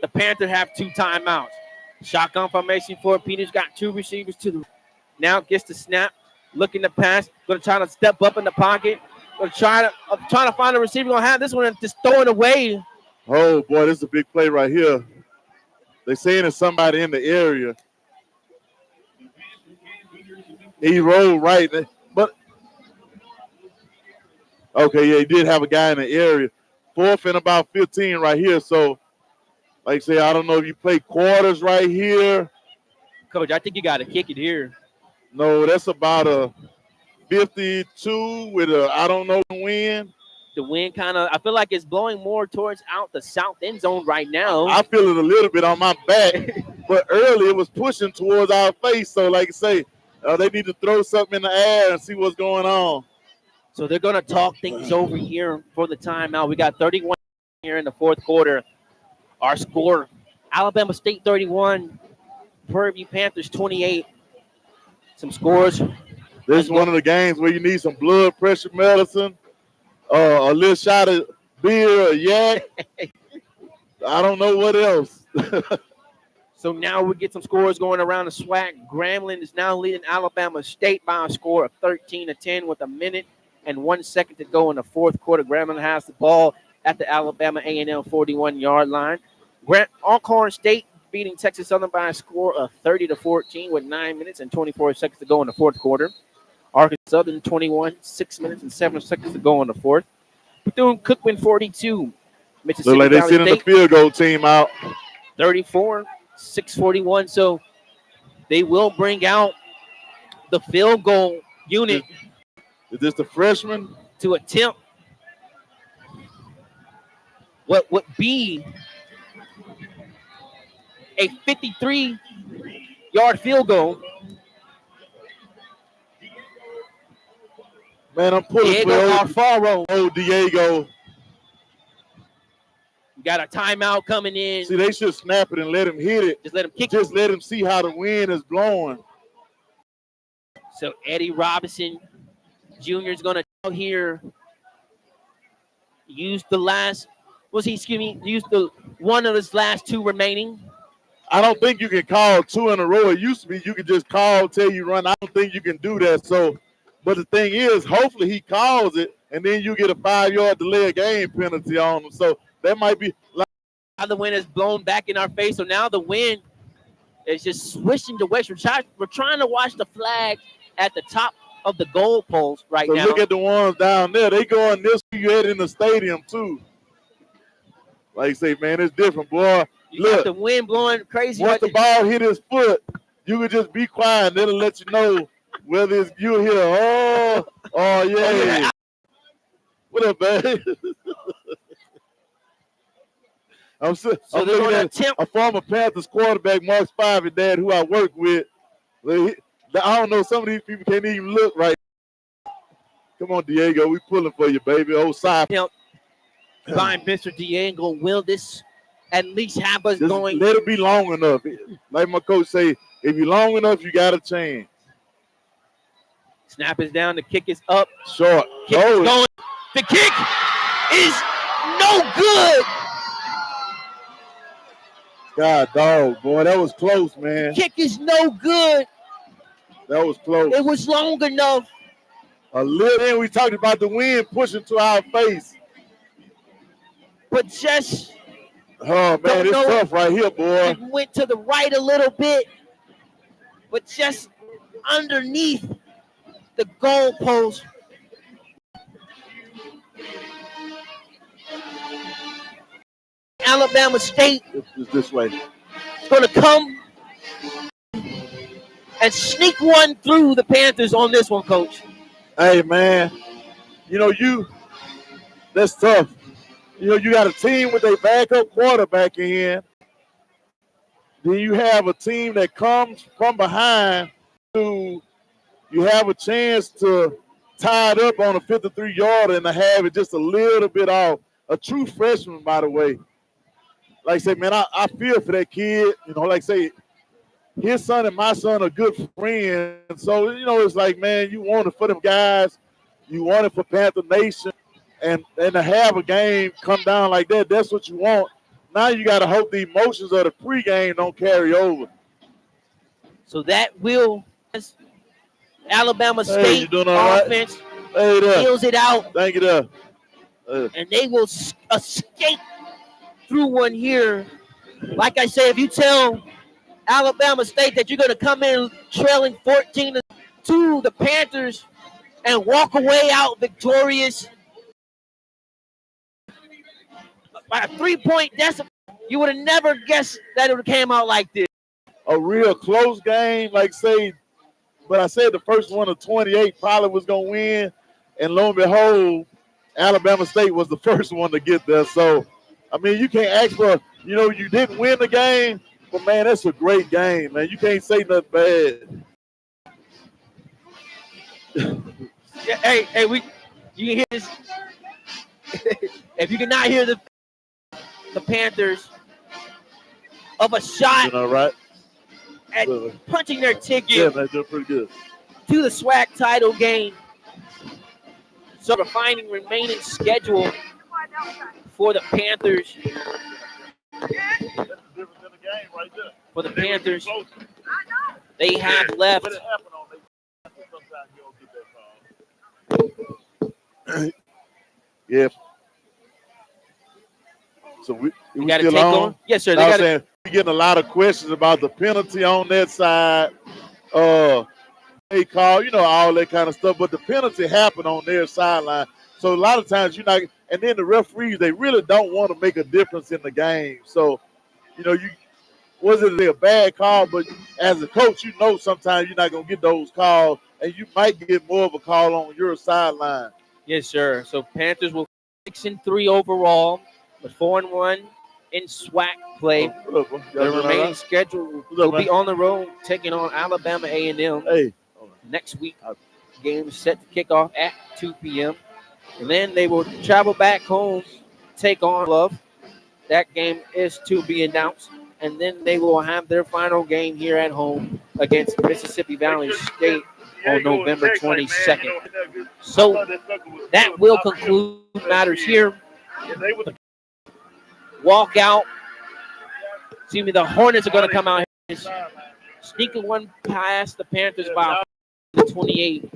the Panthers have 2 timeouts. Shotgun formation for Peters. Got 2 receivers to the now gets the snap. Looking to pass. Going to try to step up in the pocket. Going to try to find a receiver. Going to have this one and just throw it away. Oh, boy, this is a big play right here. They're saying it's somebody in the area. He rolled right. But, okay, yeah, he did have a guy in the area. 4th and about 15 right here. So, like I say, I don't know if you play quarters right here. Coach, I think you got to kick it here. No, that's about a 52 with a, I don't know, win. The wind kind of, I feel like it's blowing more towards out the south end zone right now. I feel it a little bit on my back, but early it was pushing towards our face. So, like I say, they need to throw something in the air and see what's going on. So they're going to talk things over here for the timeout. We got 31 here in the 4th quarter. Our score, Alabama State 31, Prairie View Panthers 28. Some scores. This is one of the games where you need some blood pressure medicine, a little shot of beer, a yak. I don't know what else. So now we get some scores going around the SWAC. Grambling is now leading Alabama State by a score of 13-10 with 1 minute and 1 second to go in the 4th quarter. Grambling has the ball at the Alabama A&M 41-yard line. Alcorn State beating Texas Southern by a score of 30-14 with 9 minutes and 24 seconds to go in the 4th quarter. Arkansas Southern 21, 6 minutes and 7 seconds to go in the 4th. Bethune-Cookman 42. Mississippi Look like they're Valley sending the State field goal team out. 34, 6:41. So they will bring out the field goal unit. Is this the freshman? To attempt what would be a 53-yard field goal. Man, I'm pulling Diego for Alfaro. old Diego. Got a timeout coming in. See, they should snap it and let him hit it. Just let him kick Just let him see how the wind is blowing. So Eddie Robinson Jr. is going to out here use the one of his last 2 remaining. I don't think you can call 2 in a row. It used to be you could just call till you run. I don't think you can do that. So, but the thing is, hopefully he calls it, and then you get a 5-yard delay of game penalty on him. So that might be. Now the wind is blown back in our face. So now the wind is just swishing to west. We're trying to watch the flag at the top of the goalpost right now. Look at the ones down there. They going this way in the stadium too. Like I say, man, it's different, boy. You got the wind blowing crazy. Once the ball hit his foot, you could just be quiet. And it'll let you know whether it's you here. Oh, Oh, yeah. What up, man? I'm they're looking gonna at attempt. a former Panthers quarterback, Mark Spivey, dad, who I work with. I don't know, some of these people can't even look right. Come on, Diego, we pulling for you, baby. Old side. By Mr. Diego, will this at least have us Just going? let it be long enough. Like my coach say, if you're long enough, you got a chance. Snap is down. The kick is up. Short. Kick is going. The kick is no good. God, dog, boy, that was close, man. Kick is no good. That was close. It was long enough. A little in, we talked about the wind pushing to our face. But just, oh, man, it's tough right here, boy. It went to the right a little bit, but just underneath the goalpost. Alabama State is this way. It's going to come and sneak one through the Panthers on this one, Coach. Hey, man, that's tough. You got a team with a backup quarterback in. Then you have a team that comes from behind to you have a chance to tie it up on a 53-yarder and to have it just a little bit off. A true freshman, by the way. Like I say, man, I feel for that kid. Like I say, his son and my son are good friends. So, it's like, man, you want it for them guys. You want it for Panther Nation. And to have a game come down like that, that's what you want. Now you got to hope the emotions of the pregame don't carry over. So that will Alabama State offense fills it out. Thank you, there. And they will escape through one here. Like I said, if you tell Alabama State that you're going to come in trailing 14-2 the Panthers and walk away out victorious by a 3-point decimal, you would have never guessed that it would have came out like this. A real close game, like say, but I said the first one of 28 probably was going to win, and lo and behold, Alabama State was the first one to get there. So, I mean, you can't ask for, you didn't win the game, but, man, that's a great game, man. You can't say nothing bad. Yeah, hey, you can hear this. If you cannot hear the Panthers of a shot right? at punching their ticket they're doing pretty good to the SWAC title game. So refining remaining schedule for the Panthers. For the Panthers, they have left. Yeah. So we got to still take on? Yes, sir. We're getting a lot of questions about the penalty on that side. They call, all that kind of stuff. But the penalty happened on their sideline. So a lot of times and then the referees, they really don't want to make a difference in the game. So, wasn't a bad call, but as a coach, sometimes you're not going to get those calls, and you might get more of a call on your sideline. Yes, sir. So Panthers will 6-3 overall, but 4-1 in SWAC play. The remaining schedule will be on the road, taking on Alabama A&M next week. Game is set to kick off at 2 p.m. And then they will travel back home, take on Love. That game is to be announced. And then they will have their final game here at home against Mississippi Valley State on November 22nd. So that will conclude matters here. Walk out. The Hornets are going to come out here, sneaking one past the Panthers by 28.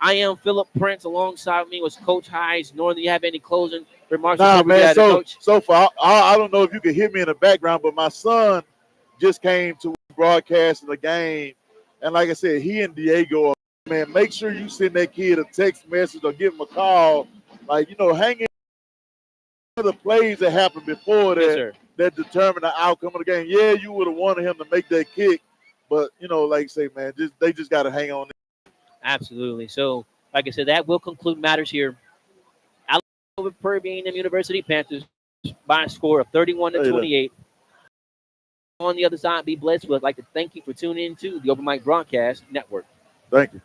I am Philip Prince. Alongside me was Coach Hayes. Northern, do you have any closing remarks? Nah, man. Coach? So far, I don't know if you can hear me in the background, but my son just came to broadcast the game. And like I said, he and Diego, man, make sure you send that kid a text message or give him a call. Hang in the plays that happened before that, that determine the outcome of the game. Yeah, you would have wanted him to make that kick. But, like I say, man, they just got to hang on. Absolutely. So like I said, that will conclude matters here. Alabama over Prairie View A&M University Panthers by a score of 31 to 28. On the other side, be blessed. We'd like to thank you for tuning in to the Open Mic Broadcast Network. Thank you.